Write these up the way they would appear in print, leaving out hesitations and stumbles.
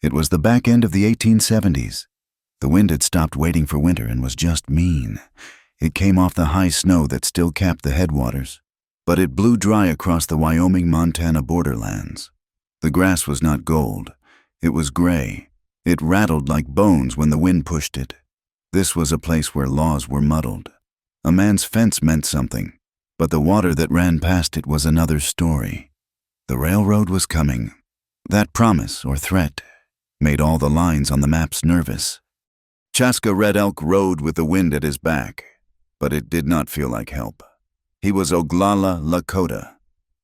It was the back end of the 1870s. The wind had stopped waiting for winter and was just mean. It came off the high snow that still capped the headwaters, but it blew dry across the Wyoming-Montana borderlands. The grass was not gold. It was gray. It rattled like bones when the wind pushed it. This was a place where laws were muddled. A man's fence meant something, but the water that ran past it was another story. The railroad was coming. That promise, or threat, made all the lines on the maps nervous. Chaska Red Elk rode with the wind at his back, but it did not feel like help. He was Oglala Lakota.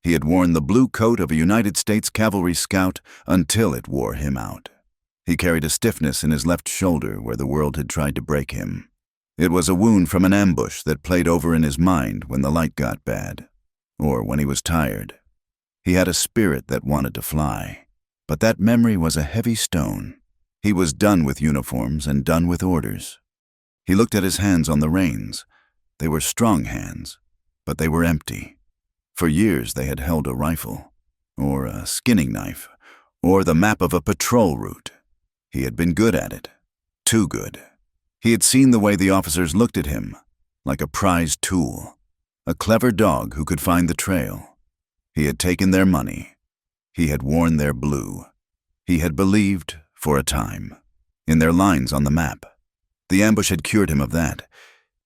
He had worn the blue coat of a United States cavalry scout until it wore him out. He carried a stiffness in his left shoulder where the world had tried to break him. It was a wound from an ambush that played over in his mind when the light got bad, or when he was tired. He had a spirit that wanted to fly, but that memory was a heavy stone. He was done with uniforms and done with orders. He looked at his hands on the reins. They were strong hands, but they were empty. For years they had held a rifle, or a skinning knife, or the map of a patrol route. He had been good at it, too good. He had seen the way the officers looked at him, like a prized tool, a clever dog who could find the trail. He had taken their money. He had worn their blue. He had believed, for a time, in their lines on the map. The ambush had cured him of that.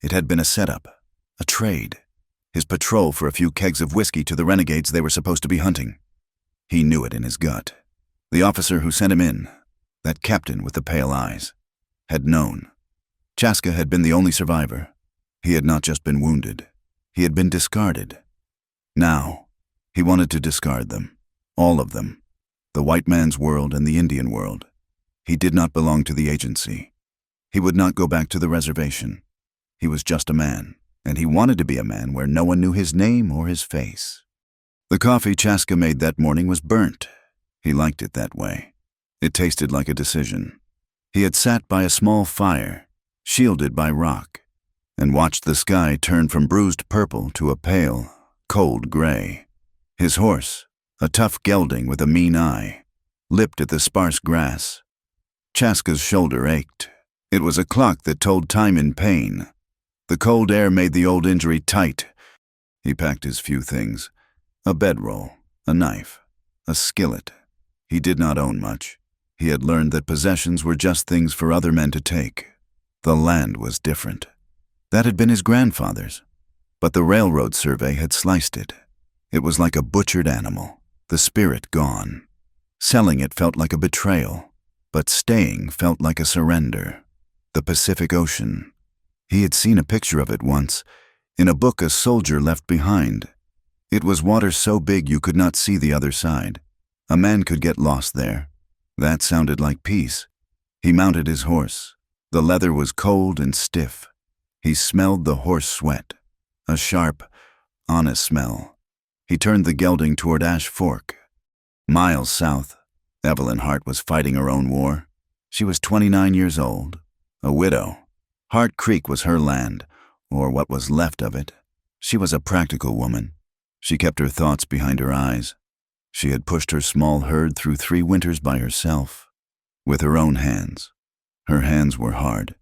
It had been a setup, a trade, his patrol for a few kegs of whiskey to the renegades they were supposed to be hunting. He knew it in his gut. The officer who sent him in, that captain with the pale eyes, had known. Chaska had been the only survivor. He had not just been wounded. He had been discarded. Now, he wanted to discard them, all of them, the white man's world and the Indian world. He did not belong to the agency. He would not go back to the reservation. He was just a man, and he wanted to be a man where no one knew his name or his face. The coffee Chaska made that morning was burnt. He liked it that way. It tasted like a decision. He had sat by a small fire, shielded by rock, and watched the sky turn from bruised purple to a pale, cold gray. His horse, a tough gelding with a mean eye, lipped at the sparse grass. Chaska's shoulder ached. It was a clock that told time in pain. The cold air made the old injury tight. He packed his few things, a bedroll, a knife, a skillet. He did not own much. He had learned that possessions were just things for other men to take. The land was different. That had been his grandfather's, but the railroad survey had sliced it. It was like a butchered animal, the spirit gone. Selling it felt like a betrayal, but staying felt like a surrender. The Pacific Ocean. He had seen a picture of it once, in a book a soldier left behind. It was water so big you could not see the other side. A man could get lost there. That sounded like peace. He mounted his horse. The leather was cold and stiff. He smelled the horse sweat, a sharp, honest smell. He turned the gelding toward Ash Fork. Miles south, Evelyn Hart was fighting her own war. She was 29 years old, a widow. Hart Creek was her land, or what was left of it. She was a practical woman. She kept her thoughts behind her eyes. She had pushed her small herd through 3 winters by herself, with her own hands. Her hands were hard.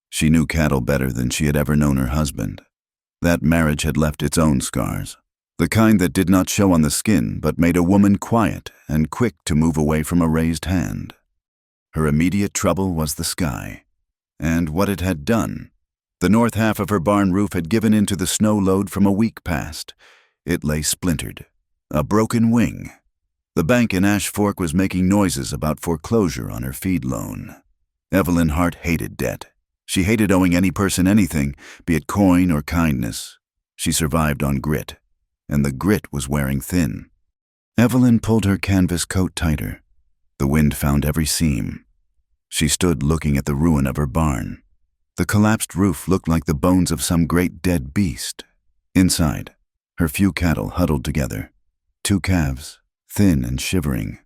She knew cattle better than she had ever known her husband. That marriage had left its own scars, the kind that did not show on the skin but made a woman quiet and quick to move away from a raised hand. Her immediate trouble was the sky, and what it had done. The north half of her barn roof had given in to the snow load from a week past. It lay splintered, a broken wing. The bank in Ash Fork was making noises about foreclosure on her feed loan. Evelyn Hart hated debt. She hated owing any person anything, be it coin or kindness. She survived on grit, and the grit was wearing thin. Evelyn pulled her canvas coat tighter. The wind found every seam. She stood looking at the ruin of her barn. The collapsed roof looked like the bones of some great dead beast. Inside, her few cattle huddled together. 2 calves, thin and shivering.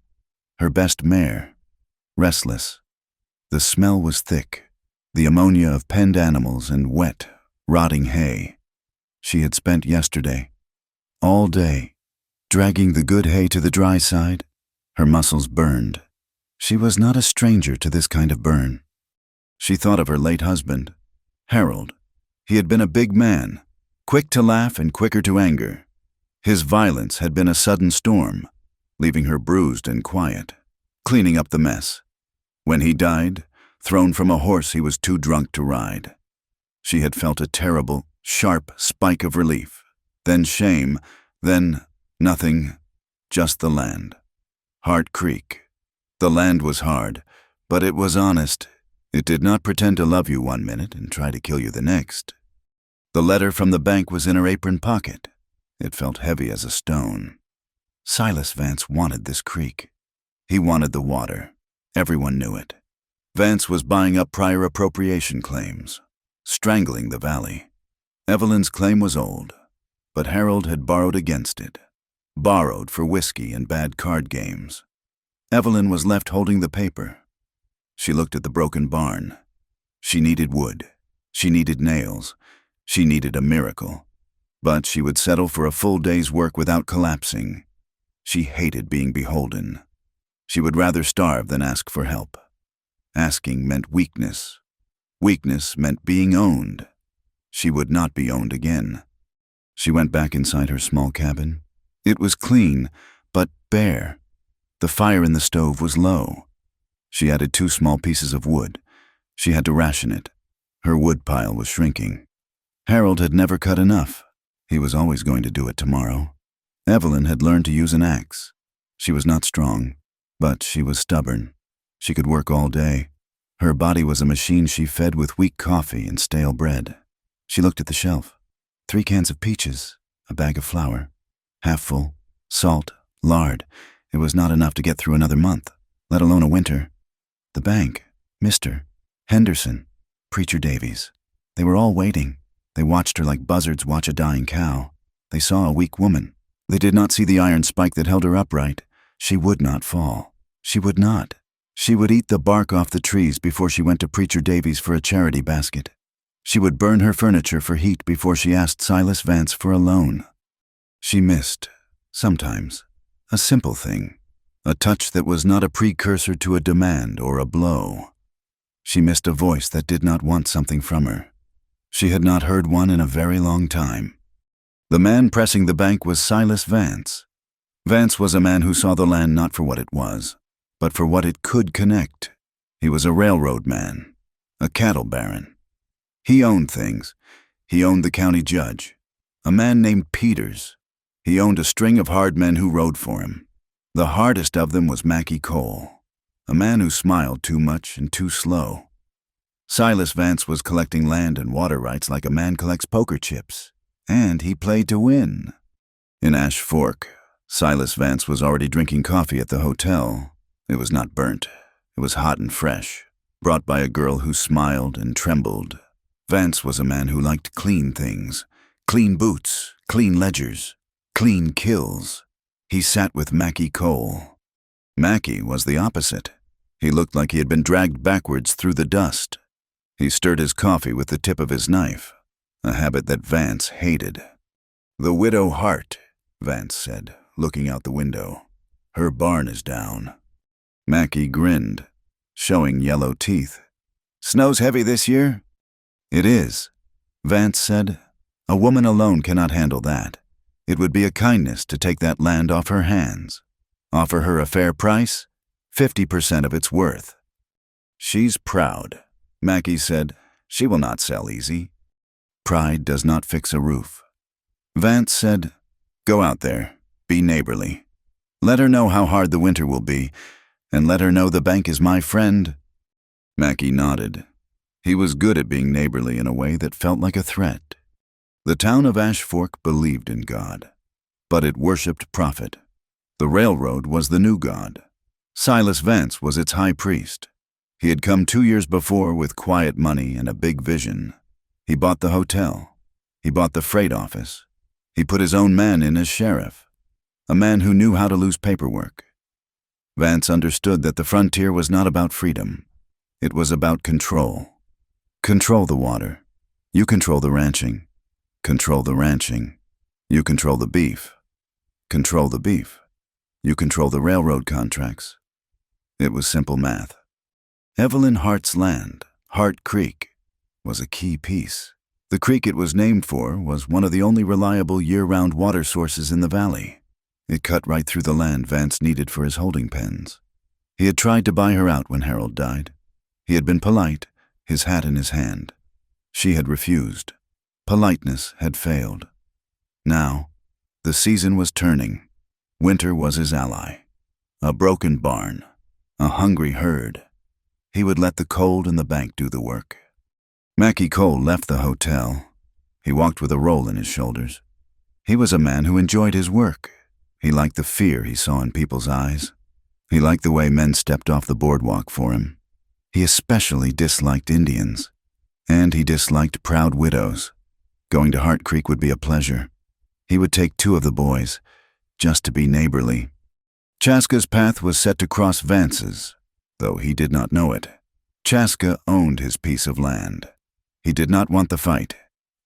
Her best mare, restless. The smell was thick, the ammonia of penned animals and wet, rotting hay. She had spent yesterday, all day, dragging the good hay to the dry side. Her muscles burned. She was not a stranger to this kind of burn. She thought of her late husband, Harold. He had been a big man, quick to laugh and quicker to anger. His violence had been a sudden storm, leaving her bruised and quiet, cleaning up the mess. When he died, thrown from a horse he was too drunk to ride. She had felt a terrible, sharp spike of relief, then shame, then nothing, just the land. Heart Creek. The land was hard, but it was honest. It did not pretend to love you one minute and try to kill you the next. The letter from the bank was in her apron pocket. It felt heavy as a stone. Silas Vance wanted this creek. He wanted the water. Everyone knew it. Vance was buying up prior appropriation claims, strangling the valley. Evelyn's claim was old, but Harold had borrowed against it. Borrowed for whiskey and bad card games. Evelyn was left holding the paper. She looked at the broken barn. She needed wood. She needed nails. She needed a miracle. But she would settle for a full day's work without collapsing. She hated being beholden. She would rather starve than ask for help. Asking meant weakness. Weakness meant being owned. She would not be owned again. She went back inside her small cabin. It was clean, but bare. The fire in the stove was low. She added 2 small pieces of wood. She had to ration it. Her wood pile was shrinking. Harold had never cut enough. He was always going to do it tomorrow. Evelyn had learned to use an axe. She was not strong, but she was stubborn. She could work all day. Her body was a machine she fed with weak coffee and stale bread. She looked at the shelf. 3 cans of peaches, a bag of flour, half full, salt, lard. It was not enough to get through another month, let alone a winter. The bank, Mr. Henderson, Preacher Davies. They were all waiting. They watched her like buzzards watch a dying cow. They saw a weak woman. They did not see the iron spike that held her upright. She would not fall. She would not. She would eat the bark off the trees before she went to Preacher Davies for a charity basket. She would burn her furniture for heat before she asked Silas Vance for a loan. She missed, sometimes, a simple thing, a touch that was not a precursor to a demand or a blow. She missed a voice that did not want something from her. She had not heard one in a very long time. The man pressing the bank was Silas Vance. Vance was a man who saw the land not for what it was, but for what it could connect. He was a railroad man, a cattle baron. He owned things. He owned the county judge, a man named Peters. He owned a string of hard men who rode for him. The hardest of them was Mackie Cole, a man who smiled too much and too slow. Silas Vance was collecting land and water rights like a man collects poker chips, and he played to win. In Ash Fork, Silas Vance was already drinking coffee at the hotel. It was not burnt. It was hot and fresh, brought by a girl who smiled and trembled. Vance was a man who liked clean things, clean boots, clean ledgers, clean kills. He sat with Mackie Cole. Mackie was the opposite. He looked like he had been dragged backwards through the dust. He stirred his coffee with the tip of his knife, a habit that Vance hated. "The widow Hart," Vance said, looking out the window. "Her barn is down." Mackie grinned, showing yellow teeth. "Snow's heavy this year?" "It is," Vance said. "A woman alone cannot handle that. It would be a kindness to take that land off her hands. Offer her a fair price, 50% of its worth." "She's proud," Mackie said. "She will not sell easy." "Pride does not fix a roof." Vance said, "Go out there, be neighborly. Let her know how hard the winter will be, and let her know the bank is my friend." Mackie nodded. He was good at being neighborly in a way that felt like a threat. The town of Ash Fork believed in God, but it worshipped profit. The railroad was the new god. Silas Vance was its high priest. He had come 2 years before with quiet money and a big vision. He bought the hotel. He bought the freight office. He put his own man in as sheriff, a man who knew how to lose paperwork. Vance understood that the frontier was not about freedom. It was about control. Control the water. You control the ranching. Control the ranching. You control the beef. Control the beef. You control the railroad contracts. It was simple math. Evelyn Hart's land, Hart Creek, was a key piece. The creek it was named for was one of the only reliable year-round water sources in the valley. It cut right through the land Vance needed for his holding pens. He had tried to buy her out when Harold died. He had been polite, his hat in his hand. She had refused. Politeness had failed. Now, the season was turning. Winter was his ally. A broken barn, a hungry herd. He would let the cold and the bank do the work. Mackie Cole left the hotel. He walked with a roll in his shoulders. He was a man who enjoyed his work. He liked the fear he saw in people's eyes. He liked the way men stepped off the boardwalk for him. He especially disliked Indians. And he disliked proud widows. Going to Hart Creek would be a pleasure. He would take 2 of the boys, just to be neighborly. Chaska's path was set to cross Vance's, though he did not know it. Chaska owned his piece of land. He did not want the fight.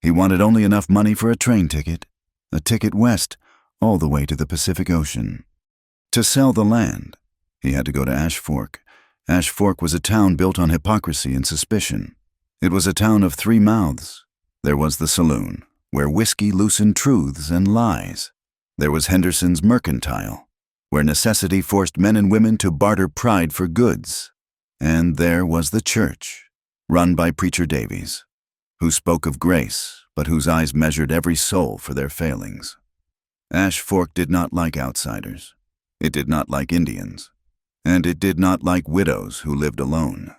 He wanted only enough money for a train ticket, a ticket west, all the way to the Pacific Ocean. To sell the land, he had to go to Ash Fork. Ash Fork was a town built on hypocrisy and suspicion. It was a town of 3 mouths. There was the saloon, where whiskey loosened truths and lies. There was Henderson's Mercantile, where necessity forced men and women to barter pride for goods. And there was the church, run by Preacher Davies, who spoke of grace, but whose eyes measured every soul for their failings. Ash Fork did not like outsiders. It did not like Indians. And it did not like widows who lived alone.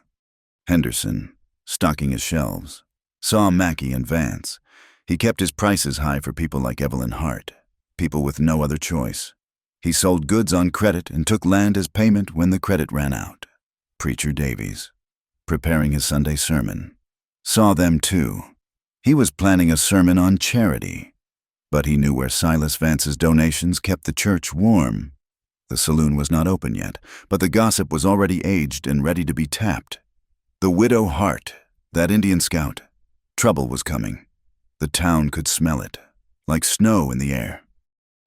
Henderson, stocking his shelves, saw Mackie and Vance. He kept his prices high for people like Evelyn Hart, people with no other choice. He sold goods on credit and took land as payment when the credit ran out. Preacher Davies, preparing his Sunday sermon, saw them too. He was planning a sermon on charity, but he knew where Silas Vance's donations kept the church warm. The saloon was not open yet, but the gossip was already aged and ready to be tapped. The widow Hart, that Indian scout, trouble was coming. The town could smell it, like snow in the air.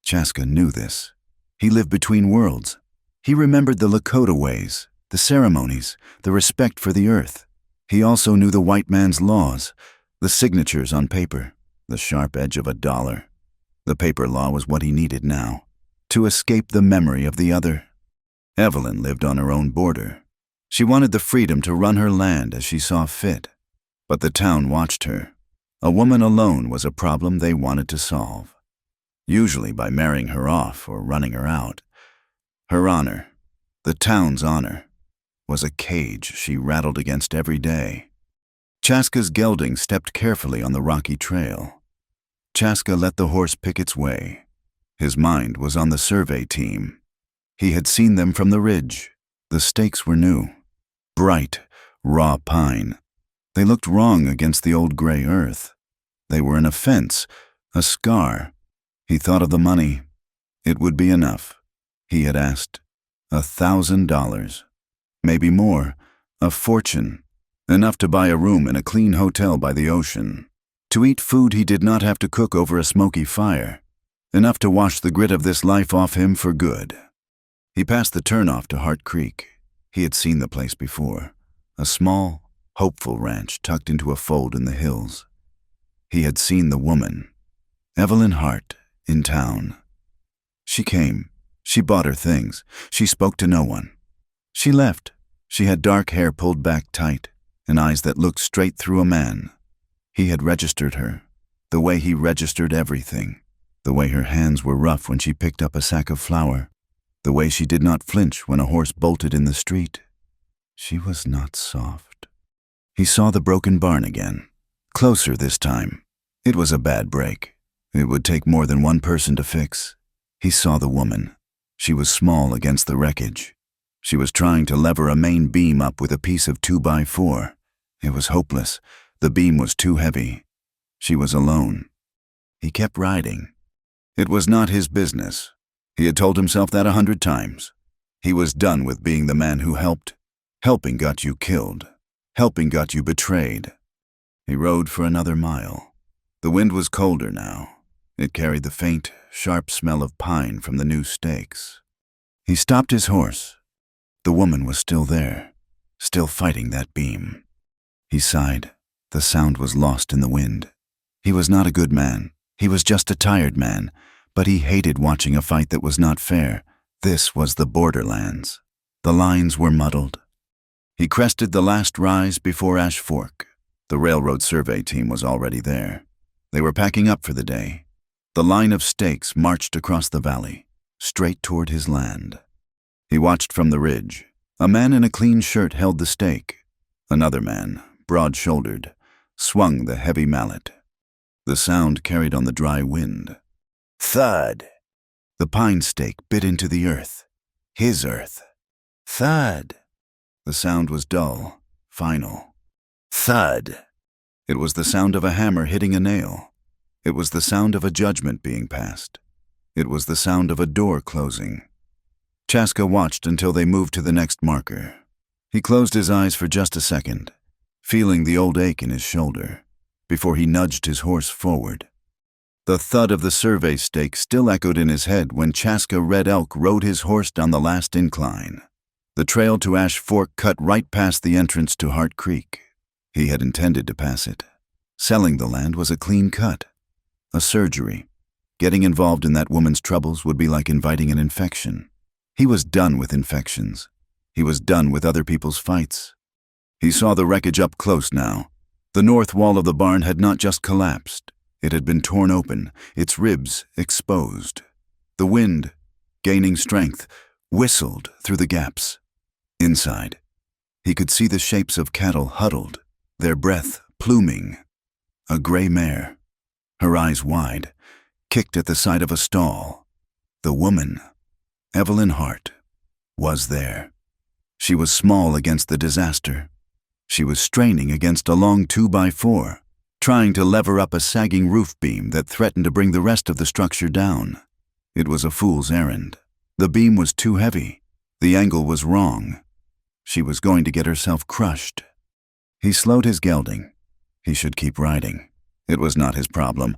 Chaska knew this. He lived between worlds. He remembered the Lakota ways, the ceremonies, the respect for the earth. He also knew the white man's laws, the signatures on paper, the sharp edge of $1. The paper law was what he needed now, to escape the memory of the other. Evelyn lived on her own border. She wanted the freedom to run her land as she saw fit. But the town watched her. A woman alone was a problem they wanted to solve, usually by marrying her off or running her out. Her honor, the town's honor, was a cage she rattled against every day. Chaska's gelding stepped carefully on the rocky trail. Chaska let the horse pick its way. His mind was on the survey team. He had seen them from the ridge. The stakes were new. Bright, raw pine. They looked wrong against the old gray earth. They were an offense, a scar. He thought of the money. It would be enough. He had asked. $1,000. Maybe more. A fortune. Enough to buy a room in a clean hotel by the ocean. To eat food he did not have to cook over a smoky fire. Enough to wash the grit of this life off him for good. He passed the turnoff to Hart Creek. He had seen the place before. A small, hopeful ranch tucked into a fold in the hills. He had seen the woman, Evelyn Hart, in town. She came. She bought her things. She spoke to no one. She left. She had dark hair pulled back tight, and eyes that looked straight through a man. He had registered her, the way he registered everything, the way her hands were rough when she picked up a sack of flour, the way she did not flinch when a horse bolted in the street. She was not soft. He saw the broken barn again, closer this time. It was a bad break. It would take more than one person to fix. He saw the woman. She was small against the wreckage. She was trying to lever a main beam up with a piece of 2x4. It was hopeless. The beam was too heavy. She was alone. He kept riding. It was not his business. He had told himself that 100 times. He was done with being the man who helped. Helping got you killed. Helping got you betrayed. He rode for another mile. The wind was colder now. It carried the faint, sharp smell of pine from the new stakes. He stopped his horse. The woman was still there, still fighting that beam. He sighed. The sound was lost in the wind. He was not a good man. He was just a tired man, but he hated watching a fight that was not fair. This was the borderlands. The lines were muddled. He crested the last rise before Ash Fork. The railroad survey team was already there. They were packing up for the day. The line of stakes marched across the valley, straight toward his land. He watched from the ridge. A man in a clean shirt held the stake. Another man, broad-shouldered, swung the heavy mallet. The sound carried on the dry wind. Thud! The pine stake bit into the earth. His earth. Thud! The sound was dull, final. Thud! It was the sound of a hammer hitting a nail. It was the sound of a judgment being passed. It was the sound of a door closing. Chaska watched until they moved to the next marker. He closed his eyes for just a second, feeling the old ache in his shoulder, before he nudged his horse forward. The thud of the survey stake still echoed in his head when Chaska Red Elk rode his horse down the last incline. The trail to Ash Fork cut right past the entrance to Hart Creek. He had intended to pass it. Selling the land was a clean cut, a surgery. Getting involved in that woman's troubles would be like inviting an infection. He was done with infections. He was done with other people's fights. He saw the wreckage up close now. The north wall of the barn had not just collapsed. It had been torn open, its ribs exposed. The wind, gaining strength, whistled through the gaps. Inside, he could see the shapes of cattle huddled, their breath pluming. A gray mare, her eyes wide, kicked at the side of a stall. The woman, Evelyn Hart, was there. She was small against the disaster. She was straining against a long 2x4, trying to lever up a sagging roof beam that threatened to bring the rest of the structure down. It was a fool's errand. The beam was too heavy. The angle was wrong. She was going to get herself crushed. He slowed his gelding. He should keep riding. It was not his problem.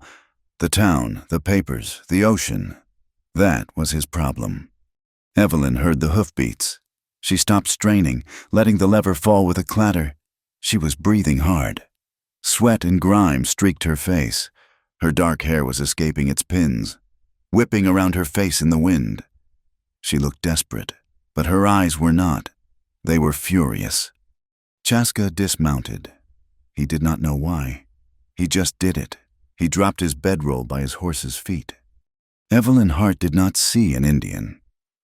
The town, the papers, the ocean. That was his problem. Evelyn heard the hoofbeats. She stopped straining, letting the lever fall with a clatter. She was breathing hard. Sweat and grime streaked her face. Her dark hair was escaping its pins, whipping around her face in the wind. She looked desperate, but her eyes were not. They were furious. Chaska dismounted. He did not know why. He just did it. He dropped his bedroll by his horse's feet. Evelyn Hart did not see an Indian.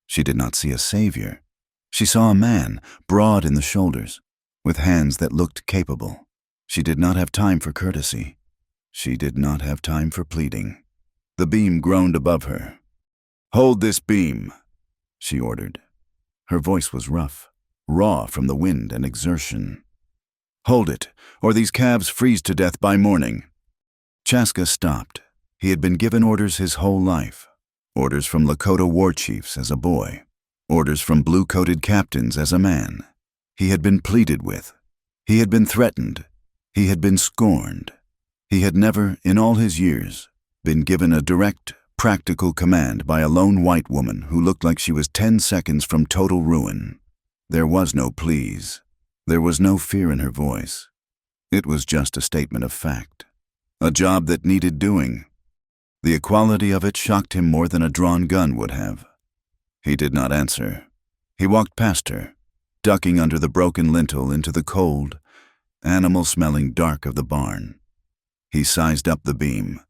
She did not see a savior. She saw a man, broad in the shoulders, with hands that looked capable. She did not have time for courtesy. She did not have time for pleading. The beam groaned above her. "Hold this beam," she ordered. Her voice was rough, raw from the wind and exertion. "Hold it, or these calves freeze to death by morning." Chaska stopped. He had been given orders his whole life. Orders from Lakota war chiefs as a boy. Orders from blue-coated captains as a man. He had been pleaded with. He had been threatened. He had been scorned. He had never, in all his years, been given a direct, practical command by a lone white woman who looked like she was 10 seconds from total ruin. There was no pleas. There was no fear in her voice. It was just a statement of fact. A job that needed doing. The equality of it shocked him more than a drawn gun would have. He did not answer. He walked past her, ducking under the broken lintel into the cold, animal-smelling dark of the barn. He sized up the beam.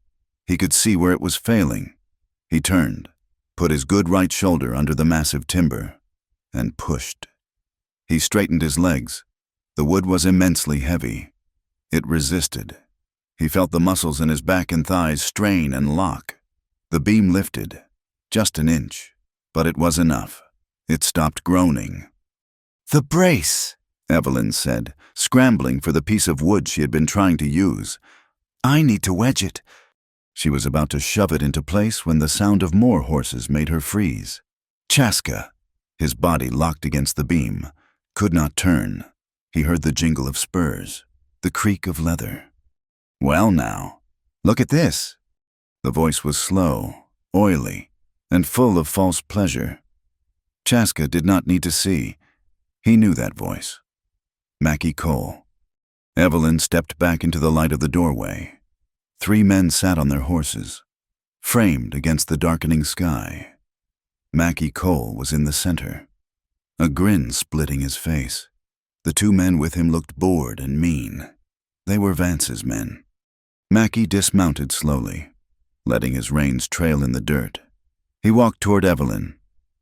He could see where it was failing. He turned, put his good right shoulder under the massive timber, and pushed. He straightened his legs. The wood was immensely heavy. It resisted. He felt the muscles in his back and thighs strain and lock. The beam lifted, just an inch, but it was enough. It stopped groaning. "The brace," Evelyn said, scrambling for the piece of wood she had been trying to use. "I need to wedge it." She was about to shove it into place when the sound of more horses made her freeze. Chaska, his body locked against the beam, could not turn. He heard the jingle of spurs, the creak of leather. "Well now, look at this." The voice was slow, oily, and full of false pleasure. Chaska did not need to see. He knew that voice. Mackie Cole. Evelyn stepped back into the light of the doorway. 3 men sat on their horses, framed against the darkening sky. Mackie Cole was in the center, a grin splitting his face. The 2 men with him looked bored and mean. They were Vance's men. Mackie dismounted slowly, letting his reins trail in the dirt. He walked toward Evelyn,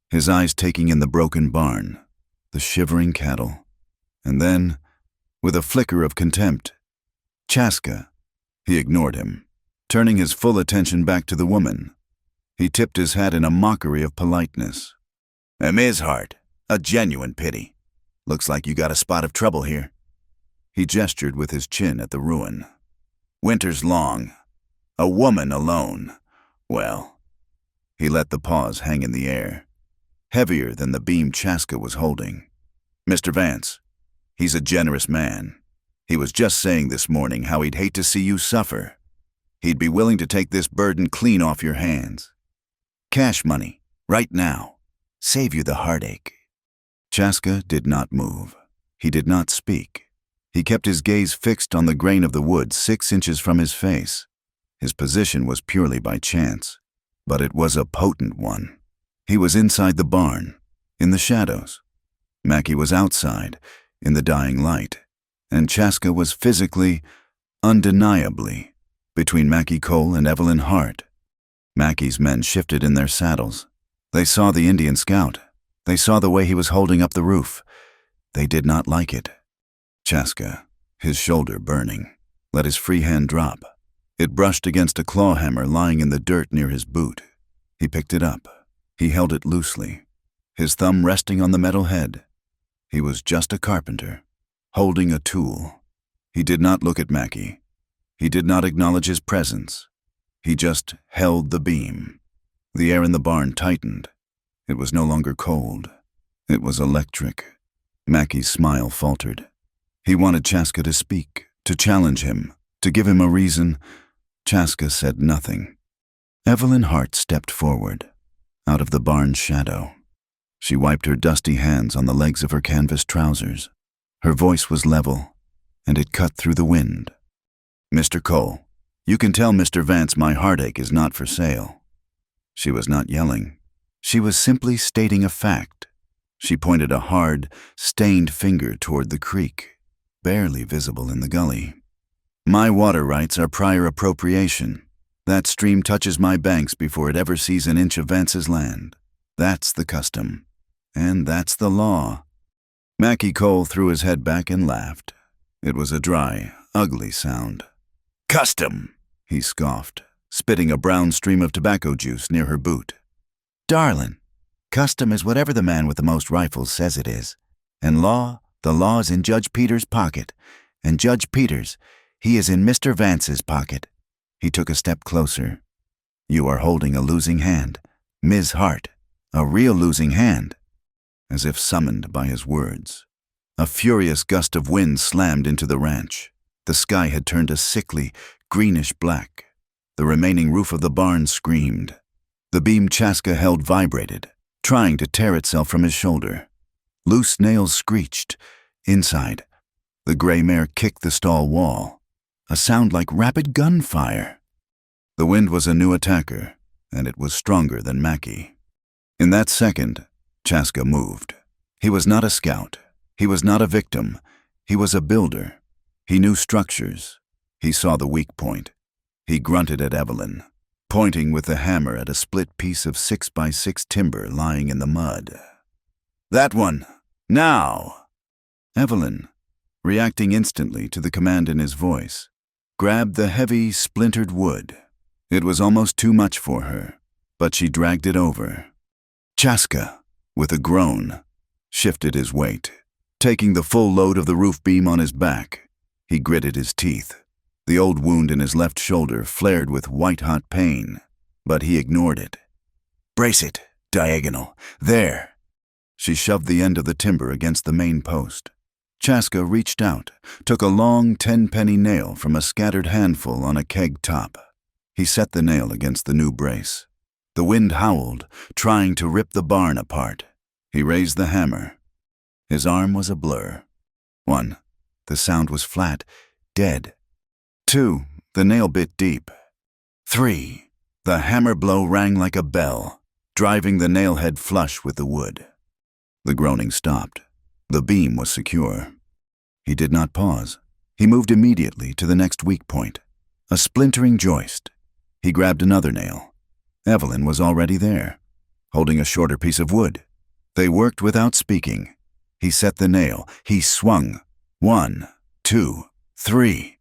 his eyes taking in the broken barn, the shivering cattle, and then, with a flicker of contempt, Chaska. He ignored him, turning his full attention back to the woman. He tipped his hat in a mockery of politeness. "Ms. Hart, a genuine pity. Looks like you got a spot of trouble here." He gestured with his chin at the ruin. "Winter's long. A woman alone. Well." He let the pause hang in the air, heavier than the beam Chaska was holding. "Mr. Vance, he's a generous man. He was just saying this morning how he'd hate to see you suffer. He'd be willing to take this burden clean off your hands. Cash money, right now. Save you the heartache." Chaska did not move. He did not speak. He kept his gaze fixed on the grain of the wood 6 inches from his face. His position was purely by chance, but it was a potent one. He was inside the barn, in the shadows. Mackie was outside, in the dying light, and Chaska was physically, undeniably, between Mackie Cole and Evelyn Hart. Mackie's men shifted in their saddles. They saw the Indian scout. They saw the way he was holding up the roof. They did not like it. Chaska, his shoulder burning, let his free hand drop. It brushed against a claw hammer lying in the dirt near his boot. He picked it up. He held it loosely, his thumb resting on the metal head. He was just a carpenter, holding a tool. He did not look at Mackie. He did not acknowledge his presence. He just held the beam. The air in the barn tightened. It was no longer cold. It was electric. Mackie's smile faltered. He wanted Chaska to speak, to challenge him, to give him a reason. Chaska said nothing. Evelyn Hart stepped forward, out of the barn's shadow. She wiped her dusty hands on the legs of her canvas trousers. Her voice was level, and it cut through the wind. "Mr. Cole, you can tell Mr. Vance my heartache is not for sale." She was not yelling. She was simply stating a fact. She pointed a hard, stained finger toward the creek, barely visible in the gully. "My water rights are prior appropriation. That stream touches my banks before it ever sees an inch of Vance's land. That's the custom. And that's the law." Mackie Cole threw his head back and laughed. It was a dry, ugly sound. "Custom," he scoffed, spitting a brown stream of tobacco juice near her boot. "Darlin', custom is whatever the man with the most rifles says it is. And law, the law is in Judge Peters' pocket. And Judge Peters, he is in Mr. Vance's pocket." He took a step closer. "You are holding a losing hand, Ms. Hart, a real losing hand." As if summoned by his words, a furious gust of wind slammed into the ranch. The sky had turned a sickly, greenish black. The remaining roof of the barn screamed. The beam Chaska held vibrated, trying to tear itself from his shoulder. Loose nails screeched. Inside, the gray mare kicked the stall wall, a sound like rapid gunfire. The wind was a new attacker, and it was stronger than Mackie. In that second, Chaska moved. He was not a scout. He was not a victim. He was a builder. He knew structures. He saw the weak point. He grunted at Evelyn, pointing with the hammer at a split piece of 6x6 timber lying in the mud. "That one! Now!" Evelyn, reacting instantly to the command in his voice, grabbed the heavy, splintered wood. It was almost too much for her, but she dragged it over. Chaska, with a groan, shifted his weight, taking the full load of the roof beam on his back. He gritted his teeth. The old wound in his left shoulder flared with white-hot pain, but he ignored it. "Brace it, diagonal. There." She shoved the end of the timber against the main post. Chaska reached out, took a long 10-penny nail from a scattered handful on a keg top. He set the nail against the new brace. The wind howled, trying to rip the barn apart. He raised the hammer. His arm was a blur. 1. The sound was flat, dead. 2. The nail bit deep. 3. The hammer blow rang like a bell, driving the nail head flush with the wood. The groaning stopped. The beam was secure. He did not pause. He moved immediately to the next weak point, a splintering joist. He grabbed another nail. Evelyn was already there, holding a shorter piece of wood. They worked without speaking. He set the nail. He swung. 1, 2, 3.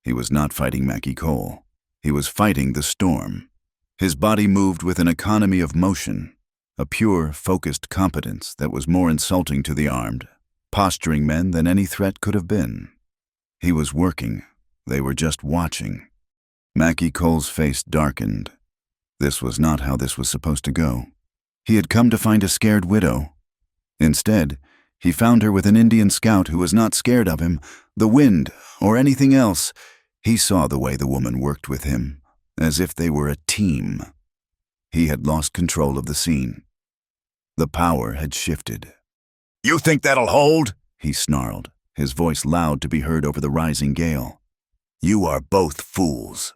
He was not fighting Mackie Cole. He was fighting the storm. His body moved with an economy of motion, a pure, focused competence that was more insulting to the armed, posturing men than any threat could have been. He was working. They were just watching. Mackie Cole's face darkened. This was not how this was supposed to go. He had come to find a scared widow. Instead, he found her with an Indian scout who was not scared of him, the wind, or anything else. He saw the way the woman worked with him, as if they were a team. He had lost control of the scene. The power had shifted. "You think that'll hold?" he snarled, his voice loud to be heard over the rising gale. "You are both fools."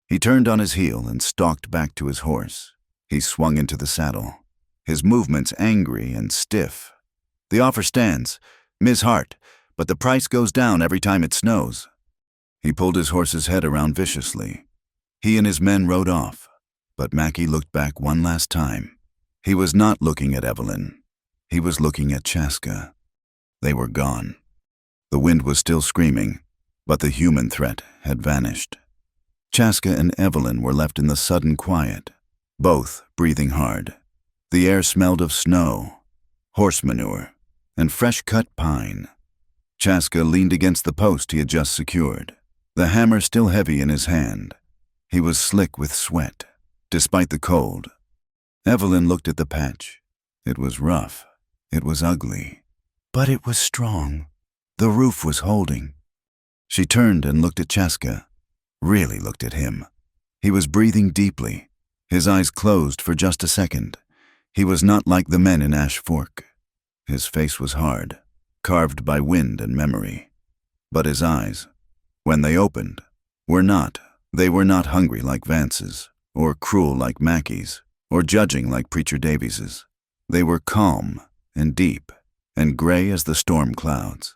He turned on his heel and stalked back to his horse. He swung into the saddle, his movements angry and stiff. "The offer stands, Ms. Hart, but the price goes down every time it snows." He pulled his horse's head around viciously. He and his men rode off, but Mackie looked back one last time. He was not looking at Evelyn. He was looking at Chaska. They were gone. The wind was still screaming, but the human threat had vanished. Chaska and Evelyn were left in the sudden quiet, both breathing hard. The air smelled of snow, horse manure, and fresh-cut pine. Chaska leaned against the post he had just secured, the hammer still heavy in his hand. He was slick with sweat, despite the cold. Evelyn looked at the patch. It was rough. It was ugly. But it was strong. The roof was holding. She turned and looked at Chaska, really looked at him. He was breathing deeply, his eyes closed for just a second. He was not like the men in Ash Fork. His face was hard, carved by wind and memory. But his eyes, when they opened, were not. They were not hungry like Vance's, or cruel like Mackie's, or judging like Preacher Davies's. They were calm and deep and gray as the storm clouds.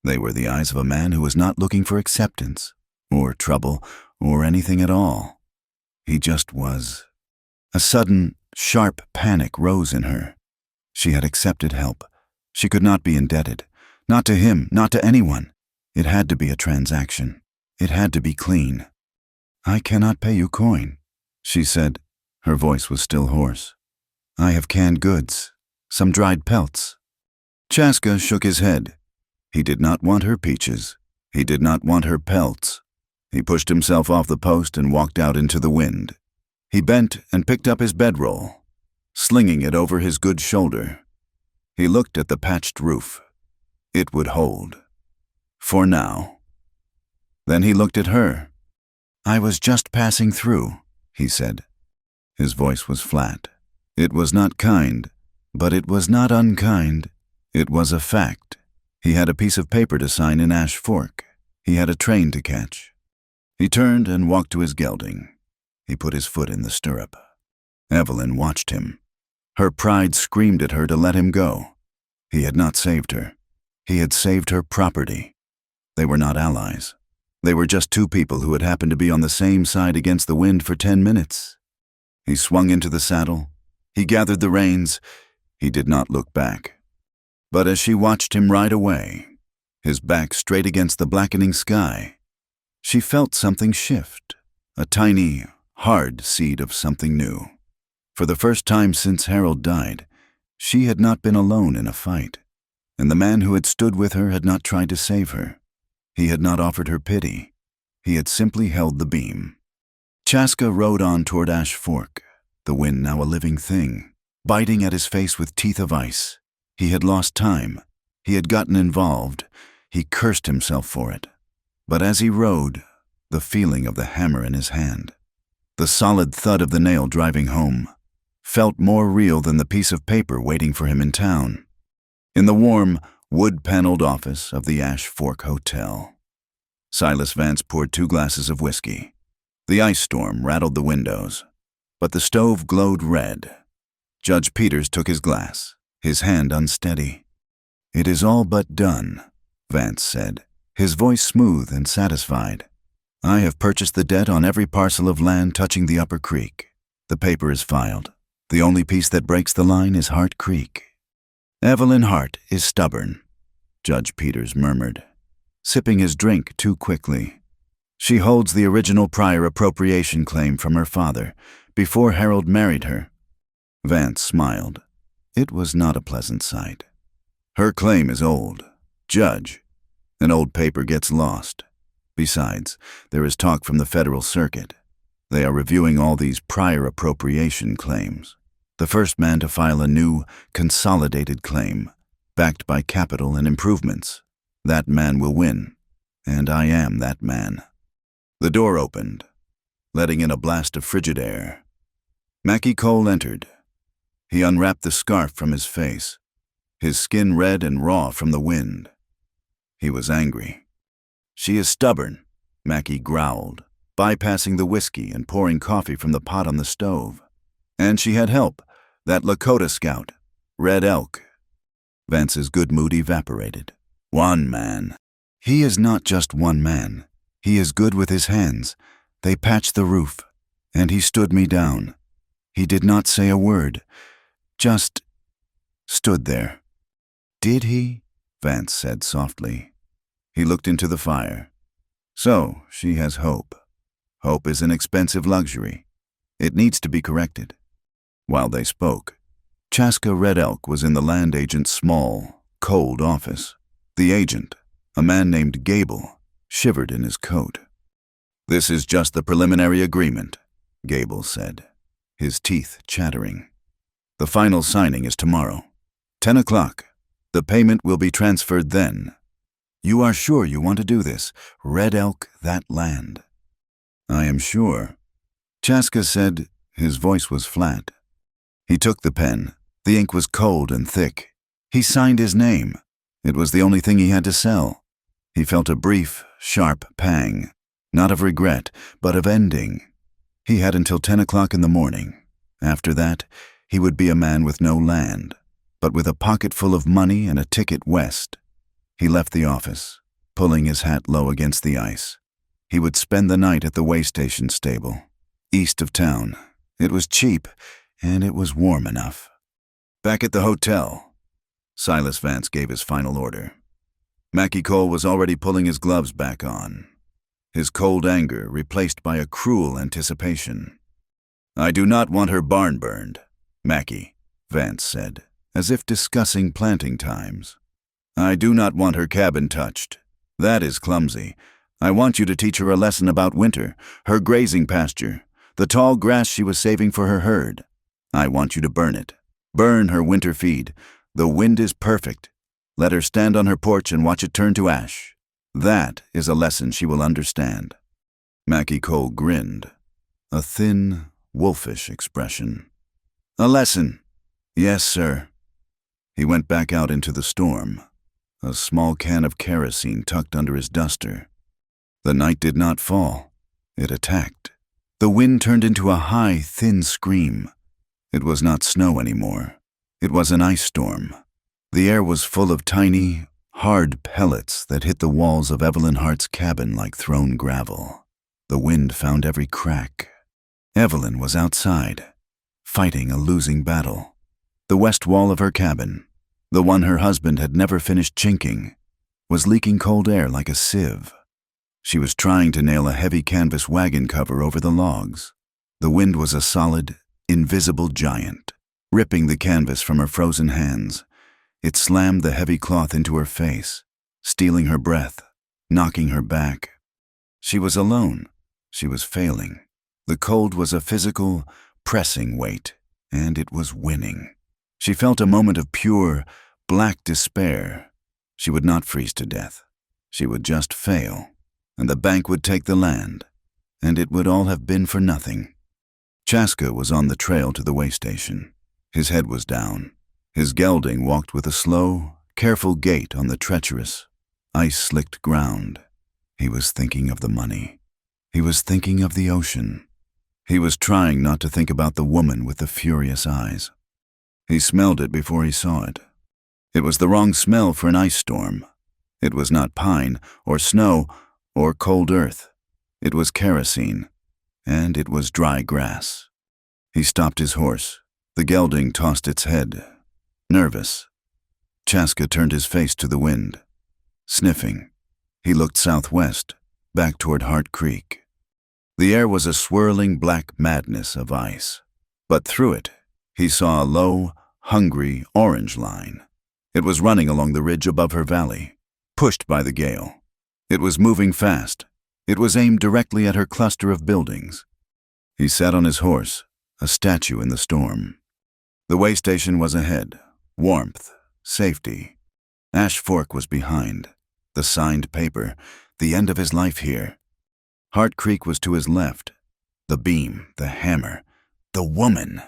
They were the eyes of a man who was not looking for acceptance, or trouble, or anything at all. He just was. A sudden, sharp panic rose in her. She had accepted help. She could not be indebted. Not to him, not to anyone. It had to be a transaction. It had to be clean. "I cannot pay you coin," she said. Her voice was still hoarse. "I have canned goods, some dried pelts." Chaska shook his head. He did not want her peaches. He did not want her pelts. He pushed himself off the post and walked out into the wind. He bent and picked up his bedroll, slinging it over his good shoulder. He looked at the patched roof. It would hold. For now. Then he looked at her. "I was just passing through," he said. His voice was flat. It was not kind, but it was not unkind. It was a fact. He had a piece of paper to sign in Ash Fork. He had a train to catch. He turned and walked to his gelding. He put his foot in the stirrup. Evelyn watched him. Her pride screamed at her to let him go. He had not saved her. He had saved her property. They were not allies. They were just two people who had happened to be on the same side against the wind for 10 minutes. He swung into the saddle. He gathered the reins. He did not look back. But as she watched him ride away, his back straight against the blackening sky, she felt something shift, a tiny, hard seed of something new. For the first time since Harold died, she had not been alone in a fight, and the man who had stood with her had not tried to save her. He had not offered her pity. He had simply held the beam. Chaska rode on toward Ash Fork, the wind now a living thing, biting at his face with teeth of ice. He had lost time. He had gotten involved. He cursed himself for it. But as he rode, the feeling of the hammer in his hand, the solid thud of the nail driving home, felt more real than the piece of paper waiting for him in town. in the warm, wood-paneled office of the Ash Fork Hotel. Silas Vance poured 2 glasses of whiskey. The ice storm rattled the windows, but the stove glowed red. Judge Peters took his glass, his hand unsteady. "It is all but done," Vance said, his voice smooth and satisfied. "I have purchased the debt on every parcel of land touching the upper creek. The paper is filed. The only piece that breaks the line is Hart Creek." "Evelyn Hart is stubborn," Judge Peters murmured, sipping his drink too quickly. "She holds the original prior appropriation claim from her father, before Harold married her." Vance smiled. It was not a pleasant sight. "Her claim is old, Judge. An old paper gets lost. Besides, there is talk from the federal circuit. They are reviewing all these prior appropriation claims. The first man to file a new, consolidated claim, backed by capital and improvements, that man will win, and I am that man." The door opened, letting in a blast of frigid air. Mackie Cole entered. He unwrapped the scarf from his face, his skin red and raw from the wind. He was angry. "She is stubborn," Mackie growled, bypassing the whiskey and pouring coffee from the pot on the stove. "And she had help, that Lakota scout, Red Elk." Vance's good mood evaporated. "One man." "He is not just one man. He is good with his hands. They patched the roof, and he stood me down. He did not say a word, just stood there." "Did he?" Vance said softly. He looked into the fire. "So, she has hope. Hope is an expensive luxury. It needs to be corrected." While they spoke, Chaska Red Elk was in the land agent's small, cold office. The agent, a man named Gable, shivered in his coat. "This is just the preliminary agreement," Gable said, his teeth chattering. "The final signing is tomorrow, 10 o'clock. The payment will be transferred then." "You are sure you want to do this? Red Elk, that land." "I am sure," Chaska said. His voice was flat. He took the pen. The ink was cold and thick. He signed his name. It was the only thing he had to sell. He felt a brief, sharp pang, not of regret, but of ending. He had until 10 o'clock in the morning. After that, he would be a man with no land, but with a pocket full of money and a ticket west. He left the office, pulling his hat low against the ice. He would spend the night at the way station stable, east of town. It was cheap, and it was warm enough. Back at the hotel, Silas Vance gave his final order. Mackie Cole was already pulling his gloves back on, his cold anger replaced by a cruel anticipation. "I do not want her barn burned, Mackie," Vance said, as if discussing planting times. "I do not want her cabin touched. That is clumsy. I want you to teach her a lesson about winter, her grazing pasture, the tall grass she was saving for her herd. I want you to burn it. Burn her winter feed. The wind is perfect. Let her stand on her porch and watch it turn to ash. That is a lesson she will understand." Mackie Cole grinned, a thin, wolfish expression. "A lesson. Yes, sir." He went back out into the storm, a small can of kerosene tucked under his duster. The night did not fall. It attacked. The wind turned into a high, thin scream. It was not snow anymore. It was an ice storm. The air was full of tiny, hard pellets that hit the walls of Evelyn Hart's cabin like thrown gravel. The wind found every crack. Evelyn was outside, fighting a losing battle. The west wall of her cabin, the one her husband had never finished chinking, was leaking cold air like a sieve. She was trying to nail a heavy canvas wagon cover over the logs. The wind was a solid, invisible giant, ripping the canvas from her frozen hands. It slammed the heavy cloth into her face, stealing her breath, knocking her back. She was alone. She was failing. The cold was a physical, pressing weight, and it was winning. She felt a moment of pure, black despair. She would not freeze to death. She would just fail, and the bank would take the land, and it would all have been for nothing. Chaska was on the trail to the way station. His head was down. His gelding walked with a slow, careful gait on the treacherous, ice-slicked ground. He was thinking of the money. He was thinking of the ocean. He was trying not to think about the woman with the furious eyes. He smelled it before he saw it. It was the wrong smell for an ice storm. It was not pine or snow or cold earth. It was kerosene, and it was dry grass. He stopped his horse. The gelding tossed its head, nervous. Chaska turned his face to the wind. Sniffing, he looked southwest, back toward Hart Creek. The air was a swirling black madness of ice, but through it, he saw a low, hungry orange line. It was running along the ridge above her valley, pushed by the gale. It was moving fast. It was aimed directly at her cluster of buildings. He sat on his horse, a statue in the storm. The way station was ahead. Warmth, safety. Ash Fork was behind. The signed paper, the end of his life here. Hart Creek was to his left. The beam, the hammer, the woman.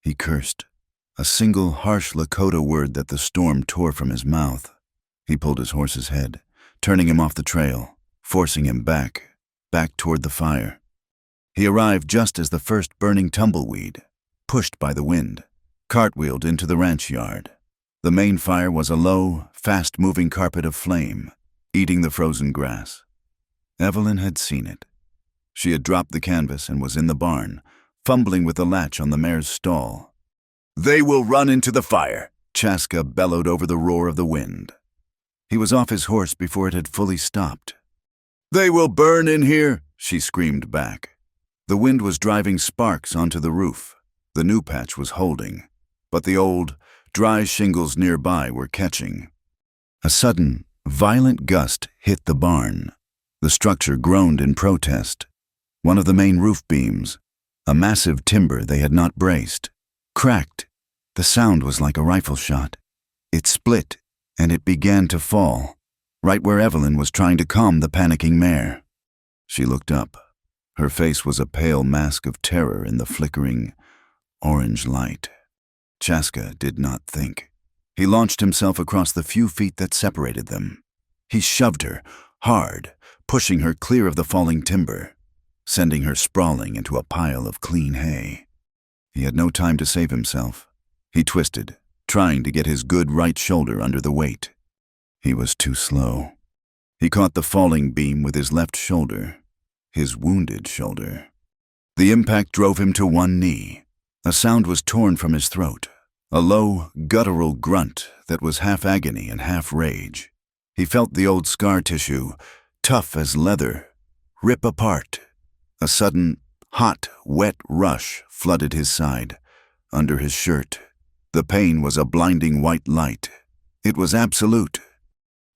He cursed, a single harsh Lakota word that the storm tore from his mouth. He pulled his horse's head, turning him off the trail, forcing him back toward the fire. He arrived just as the first burning tumbleweed, pushed by the wind, cartwheeled into the ranch yard. The main fire was a low, fast-moving carpet of flame, eating the frozen grass. Evelyn had seen it. She had dropped the canvas and was in the barn, fumbling with the latch on the mare's stall. "They will run into the fire," Chaska bellowed over the roar of the wind. He was off his horse before it had fully stopped. "They will burn in here," she screamed back. The wind was driving sparks onto the roof. The new patch was holding, but the old, dry shingles nearby were catching. A sudden, violent gust hit the barn. The structure groaned in protest. One of the main roof beams, a massive timber they had not braced, cracked. The sound was like a rifle shot. It split, and it began to fall, right where Evelyn was trying to calm the panicking mare. She looked up. Her face was a pale mask of terror in the flickering, orange light. Chaska did not think. He launched himself across the few feet that separated them. He shoved her, hard, pushing her clear of the falling timber, sending her sprawling into a pile of clean hay. He had no time to save himself. He twisted, trying to get his good right shoulder under the weight. He was too slow. He caught the falling beam with his left shoulder, his wounded shoulder. The impact drove him to one knee. A sound was torn from his throat, a low, guttural grunt that was half agony and half rage. He felt the old scar tissue, tough as leather, rip apart. A sudden, hot, wet rush flooded his side, under his shirt. The pain was a blinding white light. It was absolute.